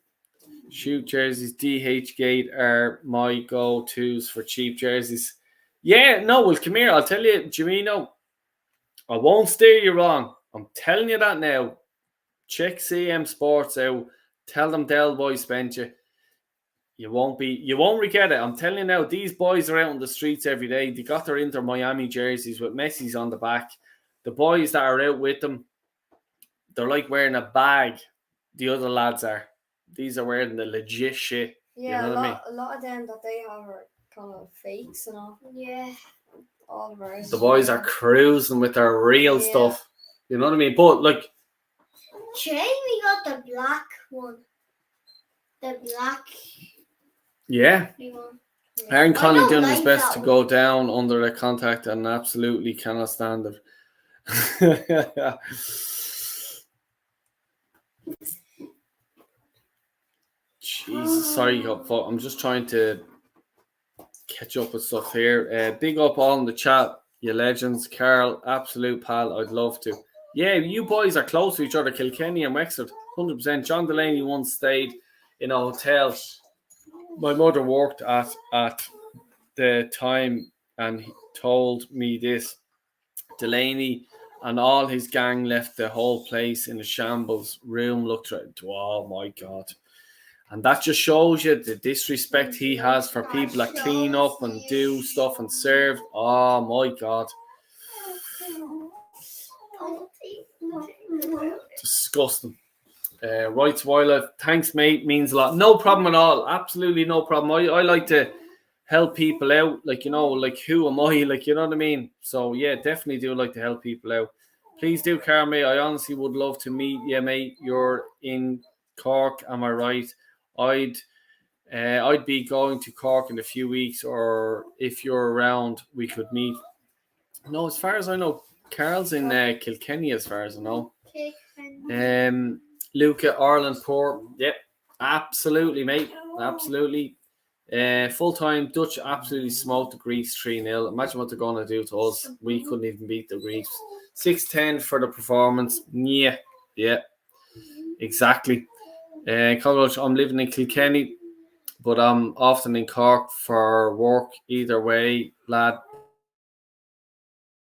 Shoot jerseys. DH Gate are my go-tos for cheap jerseys. Yeah, no, well, come here. I'll tell you, Jimino, I won't steer you wrong. I'm telling you that now. Check CM Sports out. Tell them Del Boy spent you. You won't regret it. I'm telling you now, these boys are out on the streets every day. They got their Inter Miami jerseys with Messi's on the back. The boys that are out with them, they're like wearing a bag. The other lads are. These are wearing the legit shit. Yeah, you know what I mean? A lot of them that they have are kind of fakes and all. Yeah. All right. The boys are cruising with their real stuff. You know what I mean? But like, Jamie got the black one. The black. Yeah. Aaron Conley doing his best that to go down under the contact and absolutely cannot stand it. Jesus, sorry, I'm just trying to catch up with stuff here. Big up all in the chat, you legends. Carl, absolute pal. I'd love to. Yeah, you boys are close to each other. Kilkenny and Wexford, 100%. John Delaney once stayed in a hotel my mother worked at the time, and he told me this. Delaney and all his gang left the whole place in a shambles. Room looked right. Oh my God. And that just shows you the disrespect he has for people that clean up and do stuff and serve. Oh my God. Disgusting. Rights Wildlife, thanks mate, means a lot. No problem at all. Absolutely no problem. I like to help people out. Like, you know, like who am I? Like, you know what I mean? So yeah, definitely do like to help people out. Please do, Carmi. I honestly would love to meet you, mate. You're in Cork, am I right? I'd be going to Cork in a few weeks, or if you're around, we could meet. No, as far as I know, Carl's in Kilkenny, as far as I know. Luca, Ireland, Port. Yep, absolutely, mate. Absolutely. Full-time Dutch absolutely smoked the Greeks 3-0. Imagine what they're going to do to us. We couldn't even beat the Greeks. 6-10 for the performance. Yeah, exactly. I'm living in Kilkenny, but I'm often in Cork for work. Either way, lad.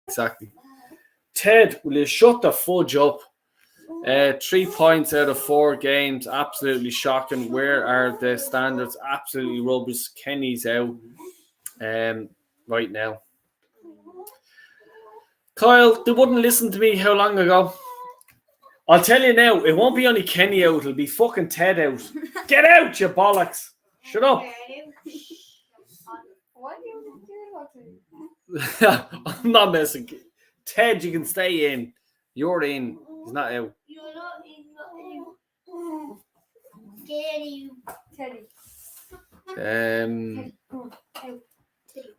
Exactly. Ted, will you shut the fudge up? 3 points out of 4 games. Absolutely shocking. Where are the standards? Absolutely rubbish. Kenny's out right now. Kyle, they wouldn't listen to me how long ago? I'll tell you now, it won't be only Kenny out, it'll be fucking Ted out. Get out, you bollocks. Shut up. What do you do? I'm not messing. Ted, you can stay in. You're in. He's not out. You're not in. Teddy.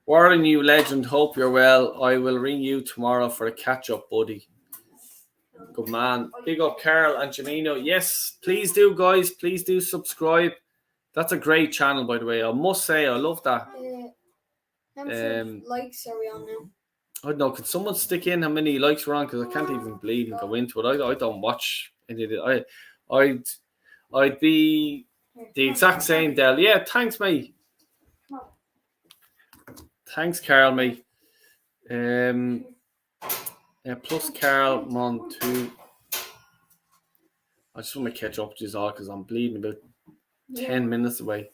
Warren, you legend. Hope you're well. I will ring you tomorrow for a catch up, buddy. Good man. Big up Carl and Jamino. Yes, please do, guys. Please do subscribe. That's a great channel, by the way. I must say, I love that. How many likes are we on now? I don't know. Can someone stick in how many likes we're on? Because I can't even bleed and go into it. I don't watch any of it. I'd be the exact same, Del. Yeah, thanks, mate. Thanks, Carl, mate. Plus Carl Montu. I just want to catch up to you all because I'm bleeding about 10 minutes away.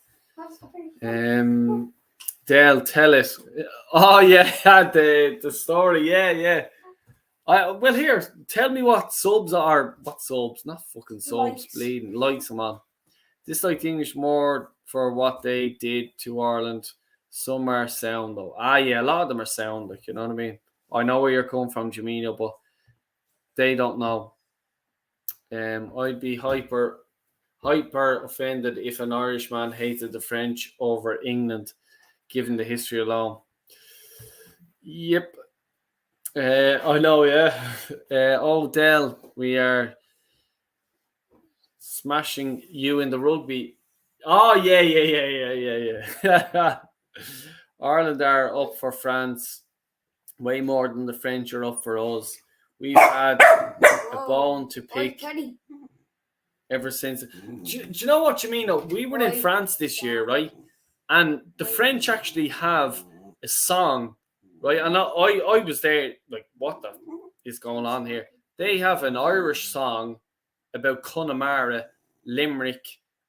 Del, tell it. Oh yeah, the story. Yeah. Well, here, tell me what subs are. What subs? Not fucking subs. Likes. Bleeding likes them on. Dislike the English more for what they did to Ireland. Some are sound though. Yeah, a lot of them are sound. Like, you know what I mean. I know where you're coming from, Jamino, but they don't know. I'd be hyper offended if an Irishman hated the French over England, given the history alone. Yep. I know, yeah. Del, we are smashing you in the rugby. Oh, yeah. Ireland are up for France way more than the French are up for us. We've had a bone to pick ever since. Do you know what you mean? We were in France this year, right? And the French actually have a song, right? And I was there, like, what the is going on here? They have an Irish song about Connemara, Limerick,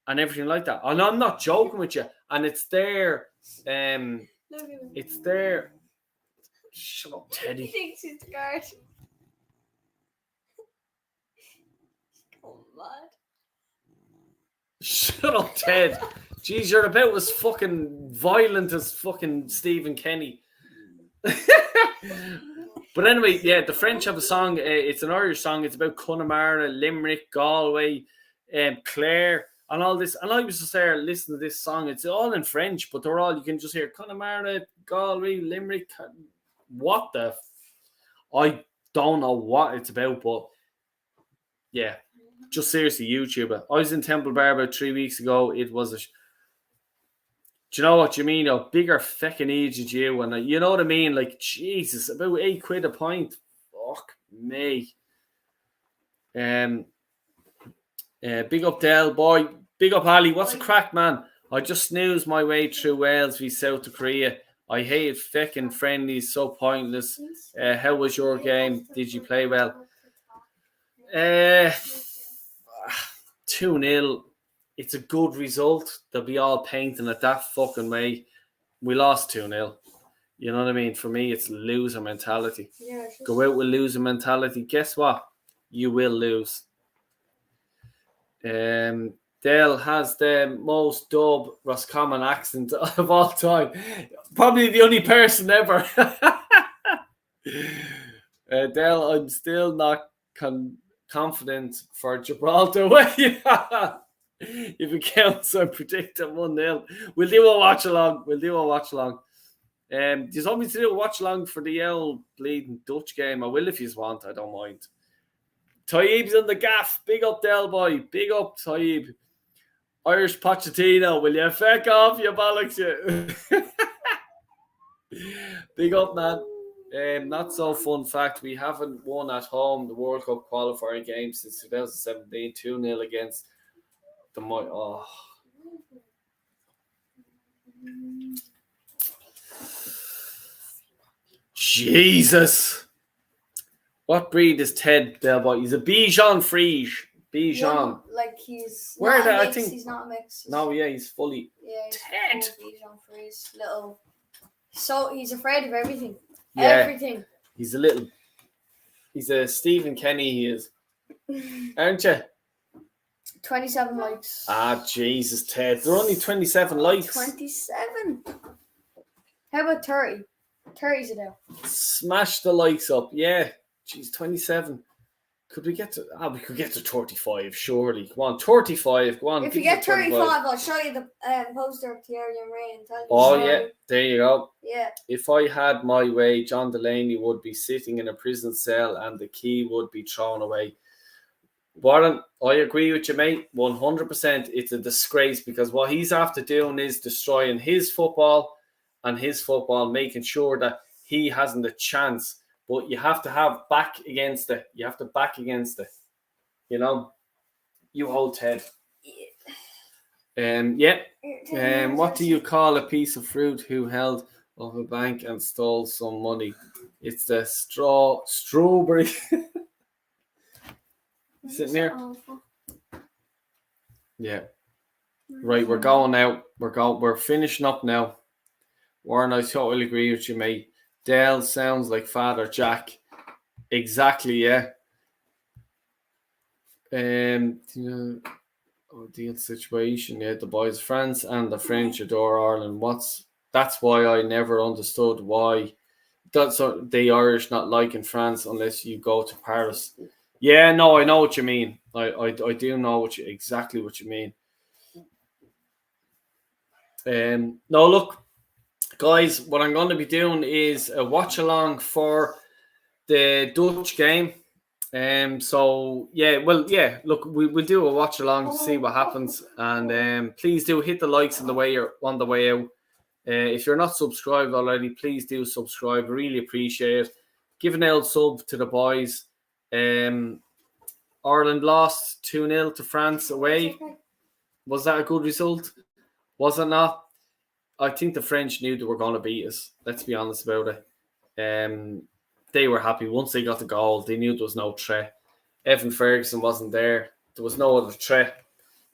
and everything like that. And I'm not joking with you. And it's there. It's there. Shut up, Teddy. He thinks he's scared. Oh, mad. Shut up, Ted. Jeez, you're about as fucking violent as fucking Stephen Kenny. But anyway, yeah, the French have a song. It's an Irish song. It's about Connemara, Limerick, Galway, Clare, and all this. And I was just there listening to this song. It's all in French, but they're all, you can just hear Connemara, Galway, Limerick. What the? I don't know what it's about, but yeah, just seriously, YouTube it. I was in Temple Bar about 3 weeks ago. It was Do you know what you mean? A bigger fucking agent you, and you know what I mean? Like, Jesus, about £8 a pint. Fuck me. Big up Dell, boy. Big up Ali. What's the crack, man? I just snoozed my way through Wales v South Korea. I hate fucking friendlies, so pointless. How was your game? Did you play well? 2-0. It's a good result. They'll be all painting it that fucking way. We lost 2-0. You know what I mean? For me, it's loser mentality. Yeah, Go out with loser mentality. Guess what? You will lose. Dale has the most dub Roscommon accent of all time. Probably the only person ever. Dale, I'm still not confident for Gibraltar away. If it counts, I predict a 1-0. We'll do a watch along. Do you want me to do a watch along for the old bleeding Dutch game? I will if you want. I don't mind. Taib's in the gaff. Big up, Del boy. Big up, Taib. Irish Pochettino. Will you feck off, you bollocks? You? Big up, man. Not so fun fact. We haven't won at home the World Cup qualifying game since 2017. 2-0 against the Jesus. What breed is Ted Delboy? He's a Bichon Frise. Bichon. Yeah, like he's Where not the, a I mix, think he's not a mix. No, yeah, he's fully He's Ted. full Bichon Frise, little. So he's afraid of everything. Yeah. Everything. He's a Stephen Kenny, he is. Aren't you? 27 likes. Ah, Jesus, Ted. They're only 27 likes. 27. How about 30? 30's it out. Smash the likes up. Yeah. Jeez, 27. Could we get to... we could get to 35, surely. Come on, 35. Go on. If you get 35, I'll show you the poster of Thierry Henry and tell you. Oh, yeah. There you go. Yeah. If I had my way, John Delaney would be sitting in a prison cell and the key would be thrown away. Warren, I agree with you, mate. 100%. It's a disgrace because what he's after doing is destroying his football and making sure that he hasn't a chance. But you have to have back against it. You have to back against it. You know? You hold Ted. What do you call a piece of fruit who held of a bank and stole some money? It's the strawberry. Sitting here. Yeah. Right, we're going out. We're finishing up now. Warren, I totally agree with you, mate. Dale sounds like Father Jack. Exactly, yeah. Deal situation. Yeah, the boys, France and the French adore Ireland. That's why I never understood why the Irish not liking France unless you go to Paris. Yeah, no, I know what you mean. I do know exactly what you mean. No, look, guys, what I'm going to be doing is a watch along for the Dutch game. Look, we'll do a watch along to see what happens, and please do hit the likes on the way out. If you're not subscribed already, please do subscribe. Really appreciate it. Give an old sub to the boys. Ireland lost 2-0 to France away. Was that a good result? Was it not? I think the French knew they were going to beat us. Let's be honest about it. They were happy once they got the goal. They knew there was no threat. Evan Ferguson wasn't there. There was no other threat.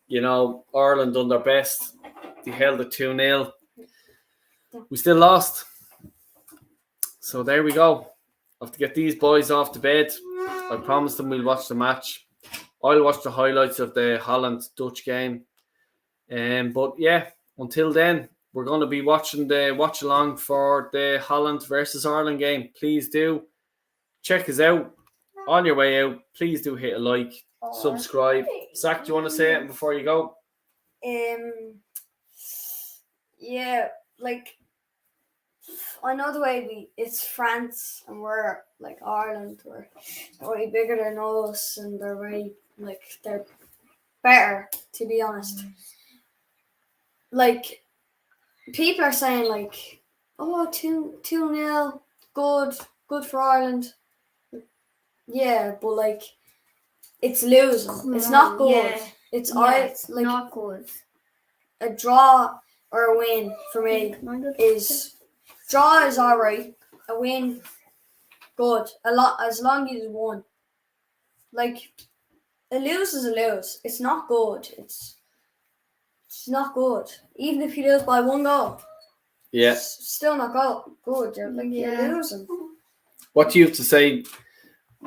You know, Ireland done their best. They held it 2-0. We still lost. So there we go. I have to get these boys off to bed. I promised them we'll watch the match. I'll watch the highlights of the Holland-Dutch game. But yeah, until then, we're going to be watching the watch along for the Holland versus Ireland game. Please do check us out. On your way out, please do hit a like, subscribe. Zach, do you want to say it before you go? Yeah, like I know the way it's France and we're like Ireland. We're way bigger than us, and they're they're better, to be honest. Like people are saying like, oh, 2-0, good for Ireland. Yeah, but like, it's losing. It's not good. Yeah. It's It's like not good. a draw or a win for me is draw is alright. A win, good. A lot as long as you won. Like a lose is a lose. It's not good. It's not good. Even if you lose by 1 goal. Yeah. It's still not good. You're losing. What do you have to say?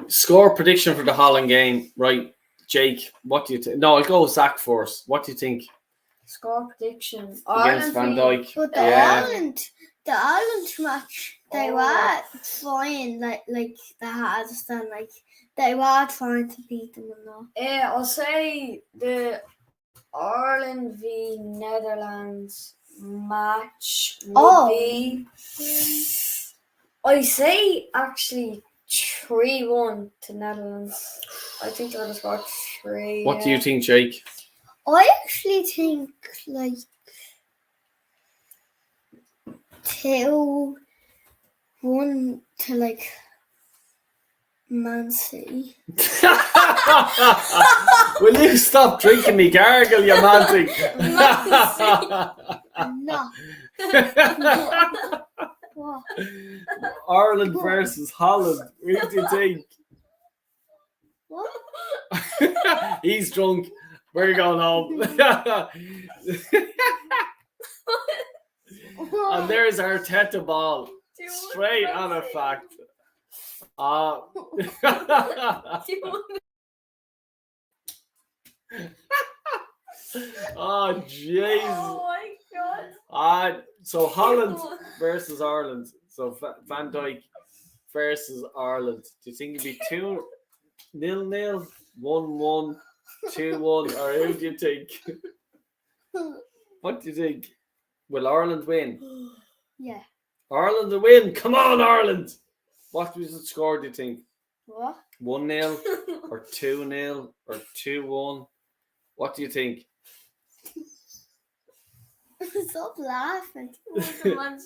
Score prediction for the Holland game, right? Jake, what do you think? No, I'll go with Zach first. What do you think? Score prediction Against Van Dijk. But the Ireland match, they were trying like the hardest and like they were trying to beat them and all. Yeah, I'll say the Ireland v Netherlands match would be. I say actually 3-1 to Netherlands. I think they're going to score 3. What do you think, Jake? I actually think like 2-1 to like Man City. Will you stop drinking me gargle, you man thing? No. What? Ireland versus Holland. What do you think? What? He's drunk. We're going home. And there's our Arteta ball. Straight on a fact. Oh, jeez. Oh my god. So Holland versus Ireland. So Van Dijk versus Ireland. Do you think it'd be 2-0, 1-1, 2-1, or who do you think? What do you think? Will Ireland win? Yeah. Ireland will win. Come on, Ireland. What was the score, do you think? What? 1-0 or 2-0 or 2-1? What do you think? Stop laughing. What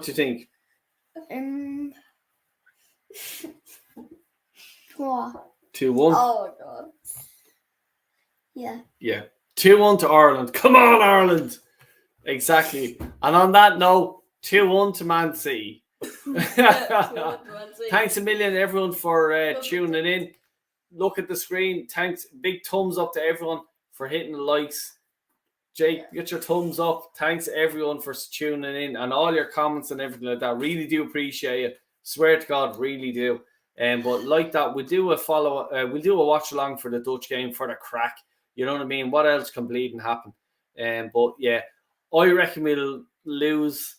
do you think? What? 2-1? Oh my god. Yeah. Yeah. 2-1 to Ireland. Come on, Ireland. Exactly. And on that note, 2-1 to Man City. Thanks a million, everyone, for tuning in. Look at the screen. Thanks. Big thumbs up to everyone for hitting the likes. Jake, get your thumbs up. Thanks, everyone, for tuning in and all your comments and everything like that. Really do appreciate it. Swear to God, really do. But like that, we'll do a follow. We'll do a watch along for the Dutch game for the crack. You know what I mean? What else can bleed and happen? But yeah, I reckon we'll lose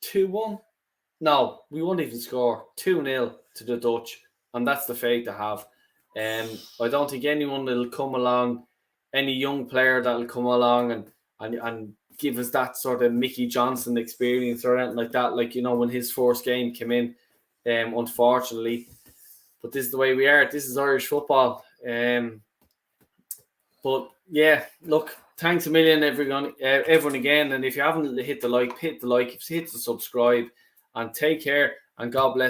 2-1. No, we won't even score. 2-0 to the Dutch, and that's the fate to have. I don't think anyone will come along, any young player that'll come along and give us that sort of Mickey Johnson experience or anything like that. Like, you know, when his first game came in, unfortunately. But this is the way we are. This is Irish football. But yeah, look, thanks a million, everyone again. And if you haven't hit the like, hit the subscribe, and take care, and God bless.